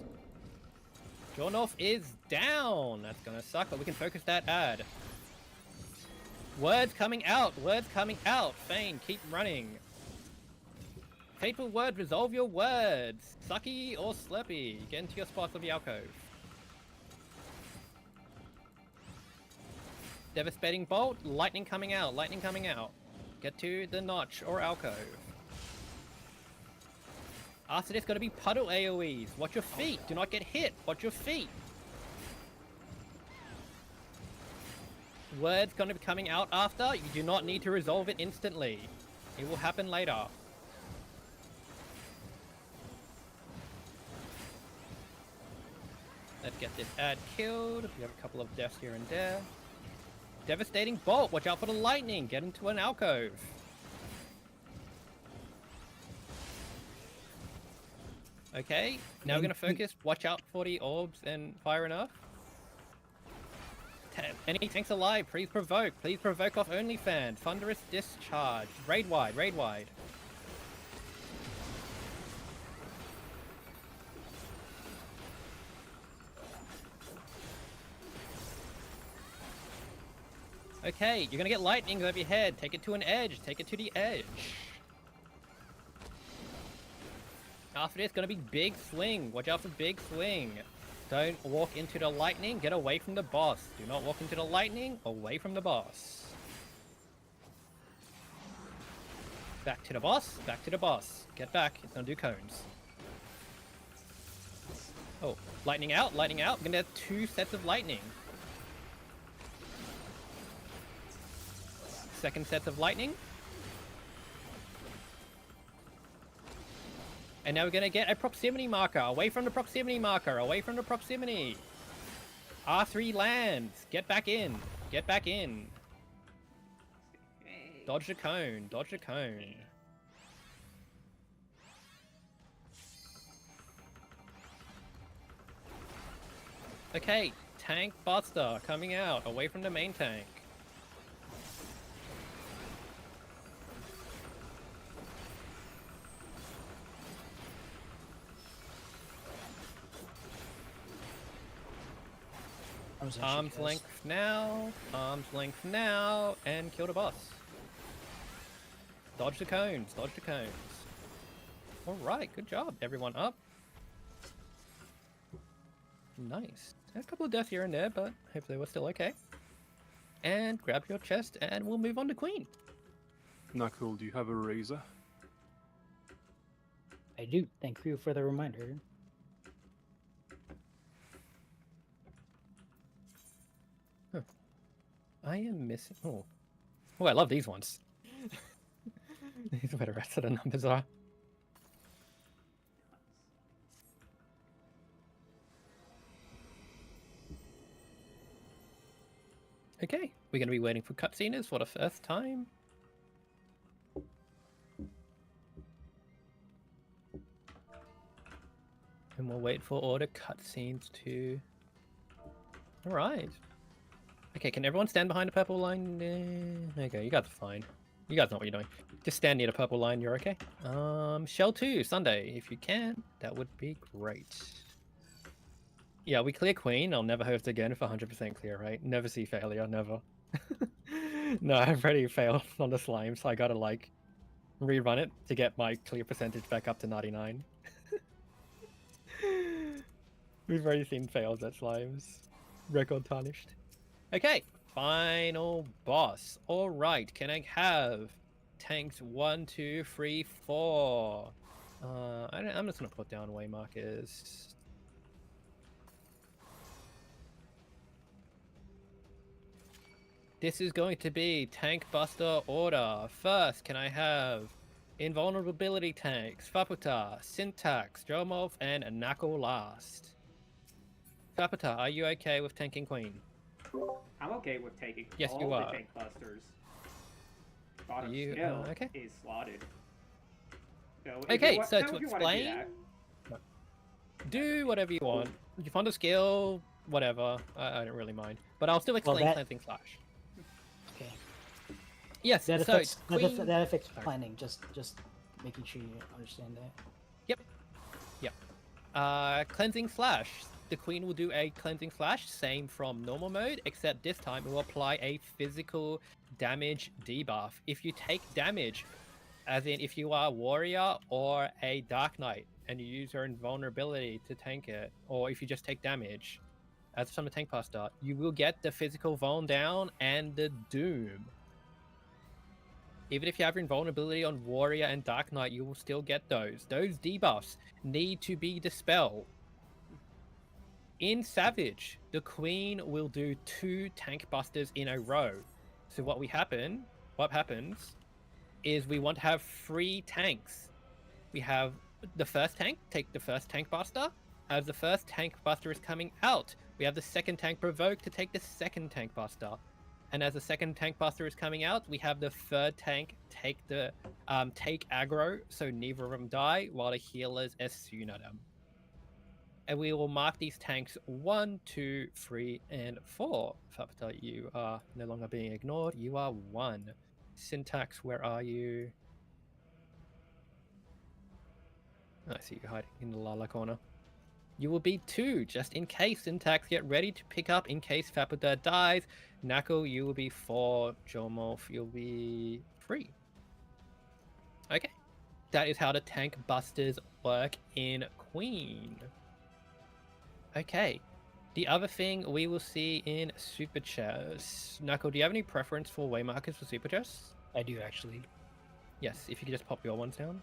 Jornorth is down. That's gonna suck, but we can focus that ad. Words coming out. Words coming out. Fane, keep running. Fateful word, resolve your words. Sucky or Slurpy. Get into your spots of the alcove. Devastating bolt, lightning coming out, lightning coming out. Get to the notch or alcove. After this, gotta be puddle AoEs. Watch your feet, do not get hit. Watch your feet. Word's gonna be coming out after. You do not need to resolve it instantly. It will happen later. Let's get this ad killed. We have a couple of deaths here and there. Devastating bolt. Watch out for the lightning. Get into an alcove. Okay. Now we're going to focus. Watch out for the orbs and fire enough. Any tanks alive, please provoke. Please provoke off OnlyFans. Thunderous Discharge. Raid wide, raid wide. Okay, you're gonna get lightning over your head. Take it to an edge. Take it to the edge. After this, gonna be big swing. Watch out for big swing. Don't walk into the lightning. Get away from the boss. Do not walk into the lightning. Away from the boss. Back to the boss. Back to the boss. Get back. It's gonna do cones. Oh, lightning out. Lightning out. We're gonna have 2 sets of lightning. Second set of lightning. And now we're gonna get a proximity marker. Away from the proximity marker. Away from the proximity. R3 lands. Get back in. Get back in. Dodge the cone. Dodge the cone. Okay, tank buster coming out. Away from the main tank. Arm's length now, and kill the boss. Dodge the cones, dodge the cones. Alright, good job. Everyone up. Nice. There's a couple of deaths here and there, but hopefully we're still okay. And grab your chest, and we'll move on to Queen. Knuckle, do you have a razor? I do. Thank you for the reminder. I am missing. Oh, I love these ones. These are where the rest of the numbers are. Okay, we're going to be waiting for cutscenes for the first time. And we'll wait for all the cutscenes to... Alright. Okay, can everyone stand behind the purple line? Okay, you guys are fine. You guys know what you're doing. Just stand near the purple line, you're okay. Shell 2, Sunday. If you can, that would be great. Yeah, we clear Queen. I'll never host again if 100% clear, right? Never see failure, never. No, I've already failed on the slime, so I gotta, like, rerun it to get my clear percentage back up to 99. We've already seen fails at slimes. Record tarnished. Okay, final boss. Alright, can I have tanks 1, 2, 3, 4? I'm just gonna put down way markers. This is going to be tank buster order. First, can I have invulnerability tanks, Faputa, Syntax, Jomov, and Knuckle last. Faputa, are you okay with tanking Queen? I'm okay with taking Yes, all you the are. tank busters. Bottom You skill okay? is slotted. So if Okay, you so so to if you wanna do explain, that. do whatever you want. If you find a skill, whatever. I don't really mind. But I'll still explain cleansing slash. Okay. Yes, That so affects Queen... that affects planning. Just making sure you understand that. Yep. Cleansing slash. The Queen will do a cleansing slash, same from normal mode, except this time it will apply a physical damage debuff. If you take damage, as in if you are a warrior or a dark knight, and you use your invulnerability to tank it, or if you just take damage, as from the tank buster, you will get the physical vuln down and the doom. Even if you have invulnerability on warrior and dark knight, you will still get those. Those debuffs need to be dispelled. In Savage, the Queen will do 2 tank busters in a row. So what happens is we want to have 3 tanks. We have the first tank, take the first tank buster. As the first tank buster is coming out, we have the second tank provoke to take the second tank buster. And as the second tank buster is coming out, we have the third tank take the take aggro, so neither of them die, while the healers Esuna them. And we will mark these tanks 1, 2, 3, and 4. Fapta, you are no longer being ignored. You are 1. Syntax, where are you? I see you hiding in the Lala corner. You will be 2, just in case. Syntax, get ready to pick up in case Fapta dies. Nako, you will be 4. Jomolf, you'll be 3. Okay. That is how the tank busters work in Queen. Okay. The other thing we will see in Super Chess. Nako, do you have any preference for way markers for Super Chess? I do actually. Yes, if you could just pop your ones down.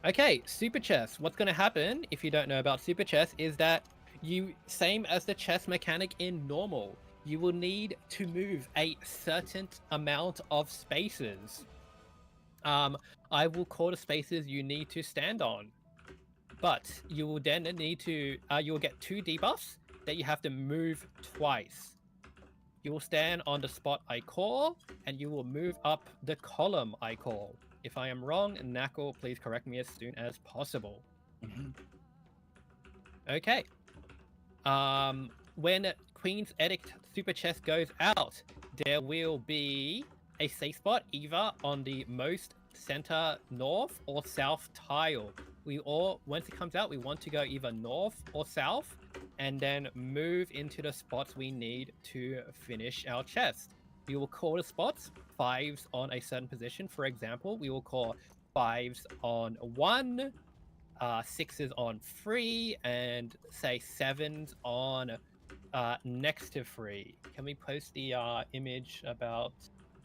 Okay, Super Chess. What's going to happen, if you don't know about Super Chess, is that you, same as the chess mechanic in normal, you will need to move a certain amount of spaces. I will call the spaces you need to stand on. But you will then need to, you will get 2 debuffs that you have to move twice. You will stand on the spot I call, and you will move up the column I call. If I am wrong, Nako, please correct me as soon as possible. Okay. When Queen's Edict Super Chess goes out, there will be a safe spot either on the most center north or south tile. Once it comes out, we want to go either north or south, and then move into the spots we need to finish our chest. We will call the spots 5s on a certain position. For example, we will call 5s on 1, 6s on 3, and say 7s on next to 3. Can we post the image about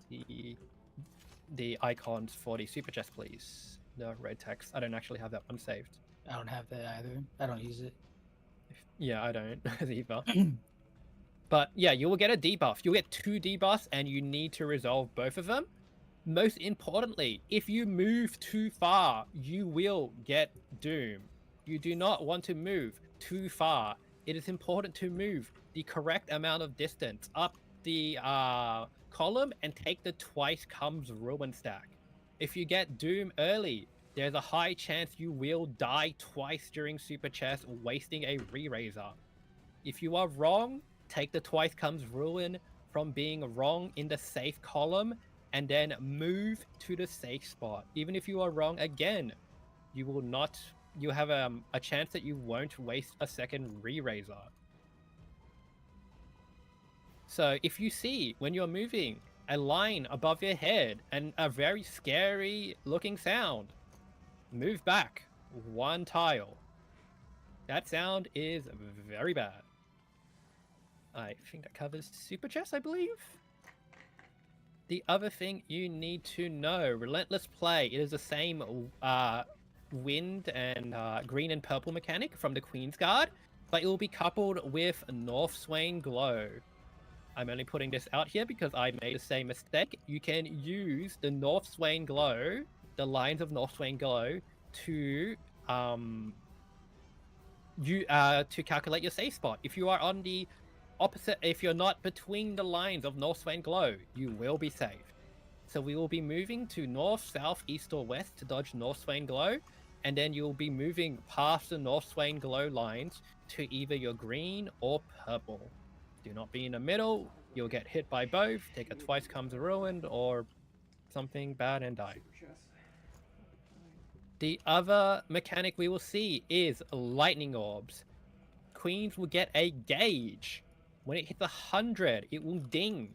the icons for the Super Chest, please? The red text. I don't actually have that one saved. I don't have that either. I don't use it. Yeah, I don't either. But yeah, you will get a debuff. You'll get 2 debuffs, and you need to resolve both of them. Most importantly, if you move too far, you will get Doom. You do not want to move too far. It is important to move the correct amount of distance up the column and take the twice comes ruin stack. If you get Doom early, there's a high chance you will die twice during Super Chess, wasting a re-raiser. If you are wrong, take the twice comes ruin from being wrong in the safe column, and then move to the safe spot. Even if you are wrong again, you will not. You have a chance that you won't waste a second re-raiser. So if you see when you're moving a line above your head and a very scary looking sound, move back 1 tile. That sound is very bad. I think that covers Super Chess, I believe. The other thing you need to know, Relentless Play, it is the same wind and green and purple mechanic from the Queen's Guard, but it will be coupled with North Swain Glow. I'm only putting this out here because I made the same mistake. You can use the North Swain Glow, the lines of North Swain Glow, to calculate your safe spot. If you are on the opposite, if you're not between the lines of North Swain Glow, you will be safe. So we will be moving to north, south, east, or west to dodge North Swain Glow, and then you'll be moving past the North Swain Glow lines to either your green or purple. Do not be in the middle. You'll get hit by both, take a twice comes ruined, or something bad and die. The other mechanic we will see is lightning orbs. Queens will get a gauge. When it hits 100, it will ding.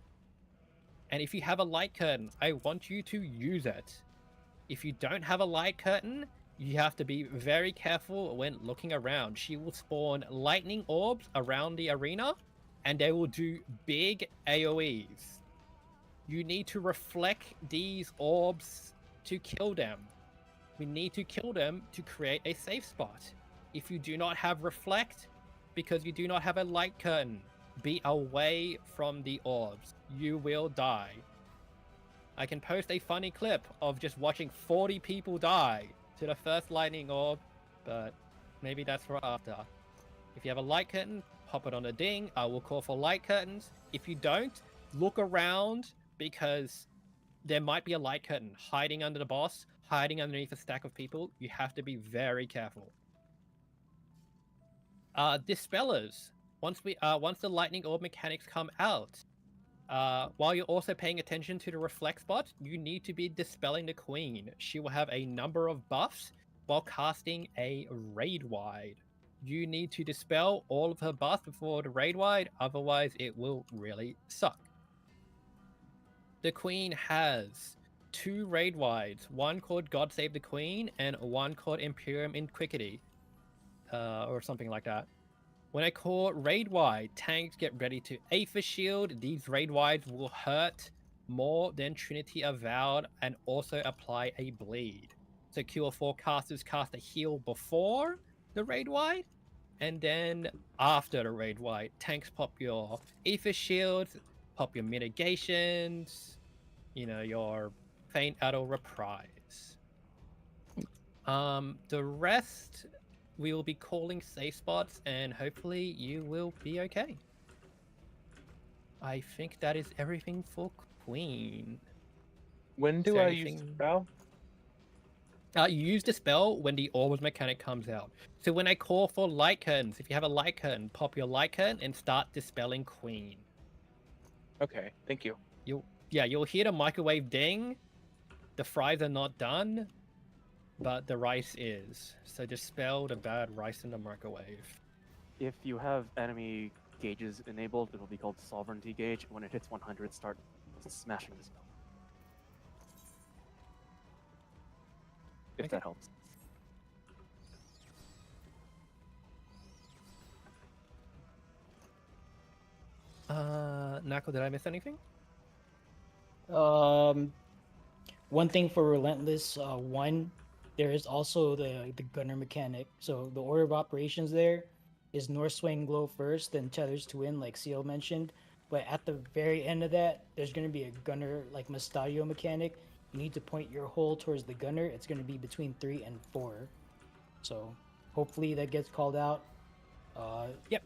And if you have a light curtain, I want you to use it. If you don't have a light curtain, you have to be very careful when looking around. She will spawn lightning orbs around the arena, and they will do big AoEs. You need to reflect these orbs to kill them. We need to kill them to create a safe spot. If you do not have reflect, because you do not have a light curtain, be away from the orbs. You will die. I can post a funny clip of just watching 40 people die to the first lightning orb, but maybe that's for after. If you have a light curtain, pop it on a ding. I will call for light curtains. If you don't, look around, because there might be a light curtain hiding under the boss, hiding underneath a stack of people. You have to be very careful. Dispellers. Once the lightning orb mechanics come out, while you're also paying attention to the reflect spot, you need to be dispelling the queen. She will have a number of buffs while casting a raid wide. You need to dispel all of her buffs before the raid wide, otherwise it will really suck. The queen has 2 raid wides, one called God Save the Queen and one called Imperium Inquiquity, or something like that. When I call raid wide, tanks get ready to Aether Shield. These raid wides will hurt more than Trinity Avowed and also apply a bleed. So Q4 casters cast a heal before the raid wide, and then after the raid wide, tanks pop your Aether Shields, pop your mitigations, you know, your Faint Adder Reprise. The rest, we will be calling safe spots, and hopefully you will be okay. I think that is everything for Queen. When do I use Dispel? You use Dispel when the Orbs mechanic comes out. So when I call for Light Curtains, if you have a Light Curtain, pop your Light Curtain and start dispelling Queen. Okay, thank you. You'll hear the microwave ding. The fries are not done, but the rice is. So dispel the bad rice in the microwave. If you have enemy gauges enabled, it will be called Sovereignty Gauge. When it hits 100, start smashing the spell. If that helps. Nako, did I miss anything? One thing for Relentless 1, there is also the gunner mechanic. So the order of operations there is North Swing Glow first, then Tethers to Win, like Ceil mentioned. But at the very end of that, there's going to be a gunner, like Mustadio mechanic. You need to point your hole towards the gunner. It's going to be between 3 and 4. So hopefully that gets called out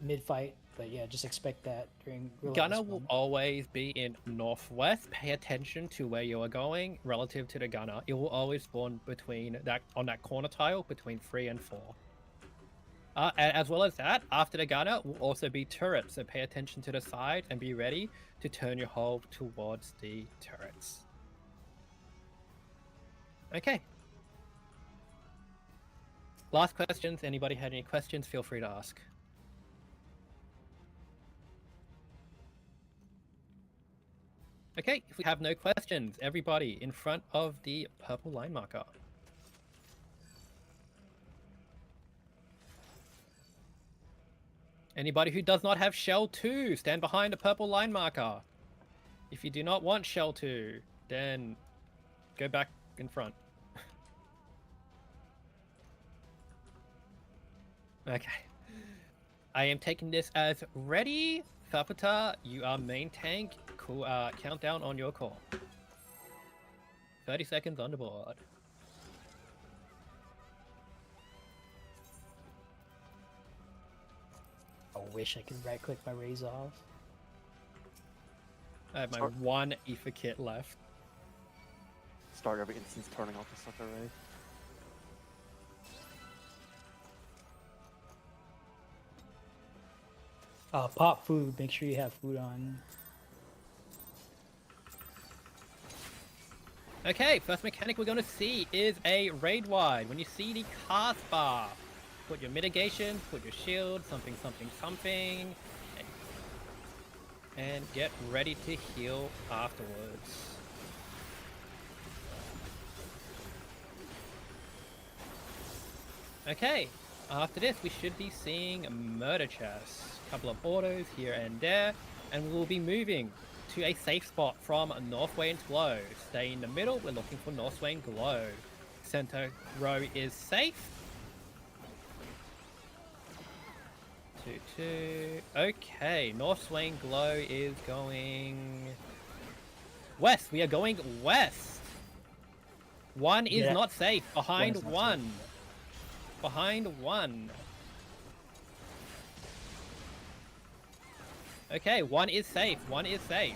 mid-fight. But yeah, just expect that during Relentless Gunner will always be in northwest. Pay attention to where you are going relative to the gunner. It will always spawn on that corner tile between 3 and 4. As well as that, after the gunner will also be turrets. So pay attention to the side and be ready to turn your hull towards the turrets. Okay. Last questions. Anybody had any questions? Feel free to ask. Okay, if we have no questions, everybody in front of the purple line marker. Anybody who does not have Shell 2, stand behind the purple line marker. If you do not want Shell 2, then go back in front. Okay. I am taking this as ready. Thapata, you are main tank. Cool. Countdown on your call. 30 seconds on the board. I wish I could right click my raise off. I have my one Aether kit left. Start every instance turning off the sucker ray. Pop food. Make sure you have food on. Okay, first mechanic we're going to see is a raid wide. When you see the cast bar, put your mitigation, put your shield, something, something, something, and get ready to heal afterwards. Okay, after this we should be seeing murder chests. Couple of autos here and there, and we'll be moving to a safe spot from Northway and Glow. Stay in the middle, we're looking for Northway and Glow. Center row is safe. 2-2. Okay, Northway and Glow is going west. We are going west. One is not safe. Behind one. Behind one. Okay, one is safe. One is safe.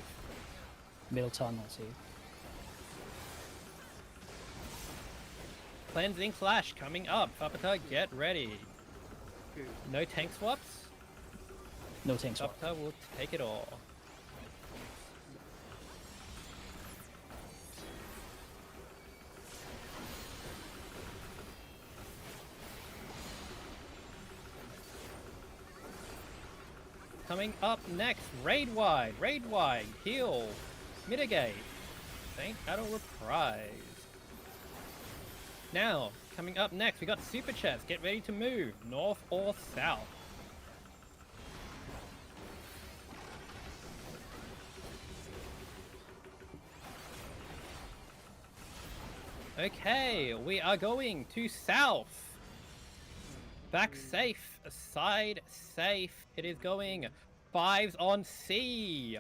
Middle town not safe. Cleansing Flash coming up. Papata, get ready. No tank swaps. No tank swap. Doctor will take it all. Coming up next, raid wide, heal, mitigate, Saint Adol Reprise. Now, coming up next, we got super chest. Get ready to move, north or south. Okay, we are going to south. Back safe, side safe. It is going 5s on C.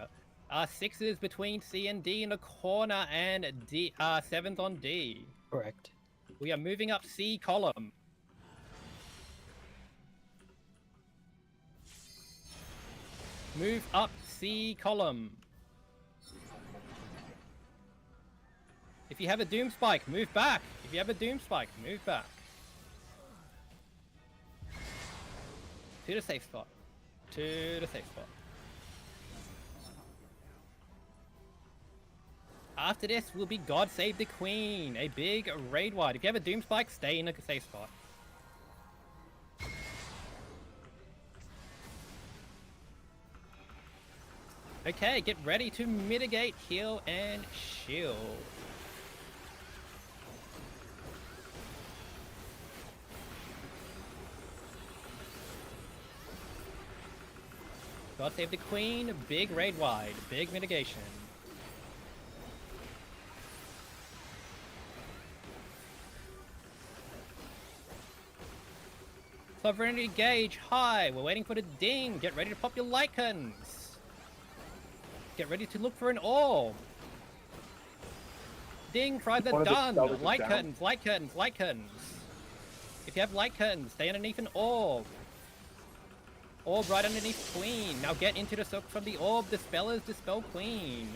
6s between C and D in the corner, and D 7s on D. Correct. We are moving up C column. Move up C column. If you have a Doom Spike, move back. If you have a Doom Spike, move back. To the safe spot. To the safe spot. After this will be God Save the Queen, a big raid wide. If you have a Doom Spike, stay in a safe spot. Okay, get ready to mitigate, heal, and shield. God Save the Queen, big raid wide, big mitigation. Sovereignty gauge high. We're waiting for the ding. Get ready to pop your light curtains. Get ready to look for an orb. Ding, tries are done. Light curtains, light curtains, light curtains. If you have light curtains, stay underneath an orb. Orb right underneath Queen. Now get into the soak from the orb. Dispellers dispel Queen.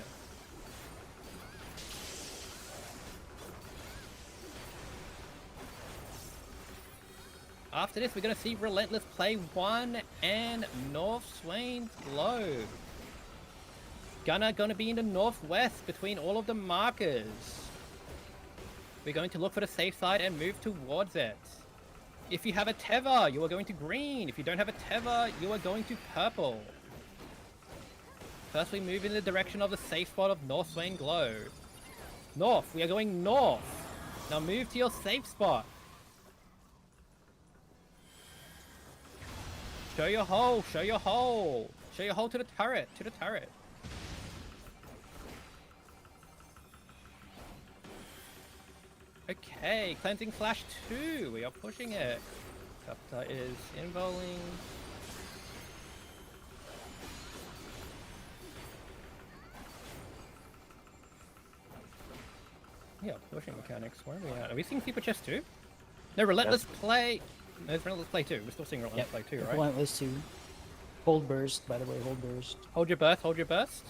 After this, we're going to see Relentless play 1 and North Swain's Globe. Gunner going to be in the northwest between all of the markers. We're going to look for the safe side and move towards it. If you have a tether, you are going to green. If you don't have a tether, you are going to purple. First, we move in the direction of the safe spot of North Swain Globe. North, we are going north. Now move to your safe spot. Show your hole, show your hole. Show your hole to the turret, to the turret. Okay, Cleansing Flash 2, we are pushing it. Scepter is involing. Yeah, pushing mechanics, where are we at? Are we seeing Super Chest 2? No, Relentless play. No, it's Relentless play 2. We're still seeing Relentless play 2, right? Relentless 2. Hold burst, by the way, hold burst. Hold your burst, hold your burst.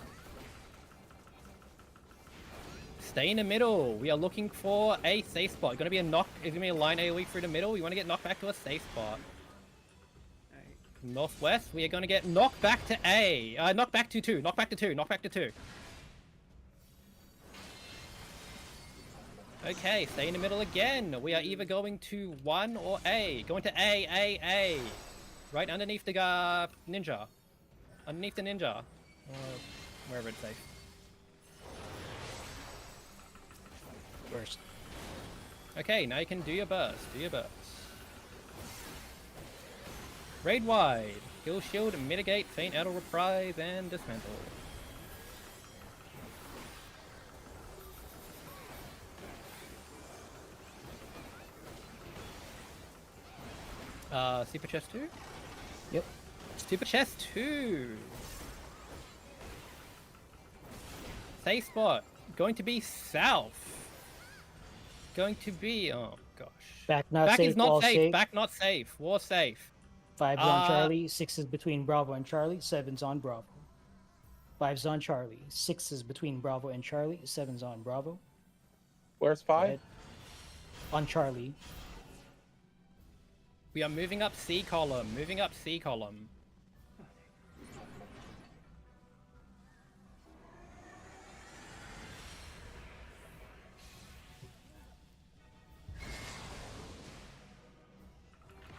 Stay in the middle. We are looking for a safe spot. It's gonna be a knock. It's gonna be a line AoE through the middle. We want to get knocked back to a safe spot. Northwest. We are gonna get knocked back to A. Knock back to 2. Knock back to 2. Knock back to 2. Okay, stay in the middle again. We are either going to 1 or A. Going to A. Right underneath the ninja. Underneath the ninja. Or wherever it's safe. Burst. Okay, now you can do your burst. Do your burst. Raid wide. Heal shield, mitigate, faint Adol reprise, and dismantle. Super chest 2? Yep. Super chest 2! Safe spot. Going to be south. Going to be... oh, gosh. Back not Back safe, is not wall safe. safe. Back not safe. War safe. 5's on Charlie, 6's between Bravo and Charlie, 7's on Bravo. 5's on Charlie, 6's between Bravo and Charlie, 7's on Bravo. Where's 5? On Charlie. We are moving up C column. Moving up C column.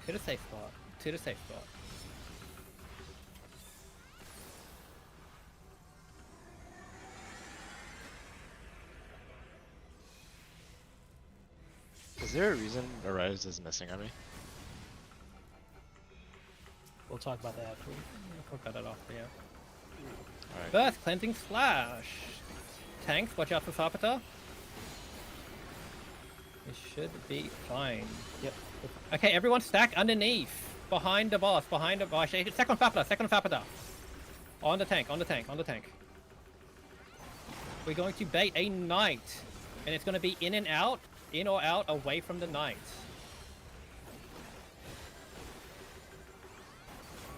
To the safe spot. To the safe spot. Is there a reason Arise is missing on me? We'll talk about that after. I'll cut it off, yeah. Alright. Burst, cleansing slash. Tanks, watch out for Farpata. It should be fine. Yep. Okay, everyone stack underneath. Behind the boss, behind the boss. Second Farpata. On the tank, on the tank, on the tank. We're going to bait a knight. And it's going to be in and out, in or out, away from the knight.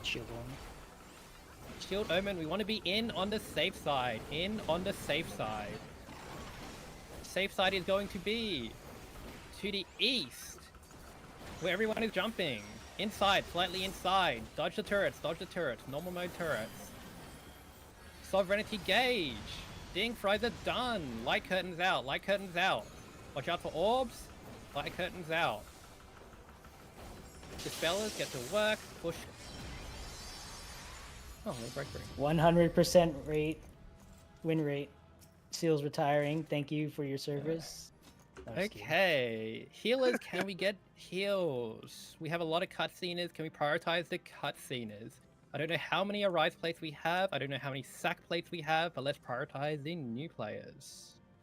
Shield Omen. Shield Omen, we want to be in on the safe side. In on the safe side. Safe side is going to be to the east, where everyone is jumping. Inside, slightly inside. Dodge the turrets, normal mode turrets. Sovereignty gauge. Ding, fries are done. Light curtains out, light curtains out. Watch out for orbs. Light curtains out. Dispellers get to work. Push. Oh, no break free. 100% rate, win rate. Seal's retiring. Thank you for your service. No, I'm just kidding. Okay, healers, can we get heals? We have a lot of cutsceners. Can we prioritize the cutsceners? I don't know how many Arise plates we have. I don't know how many sack plates we have, but let's prioritize the new players.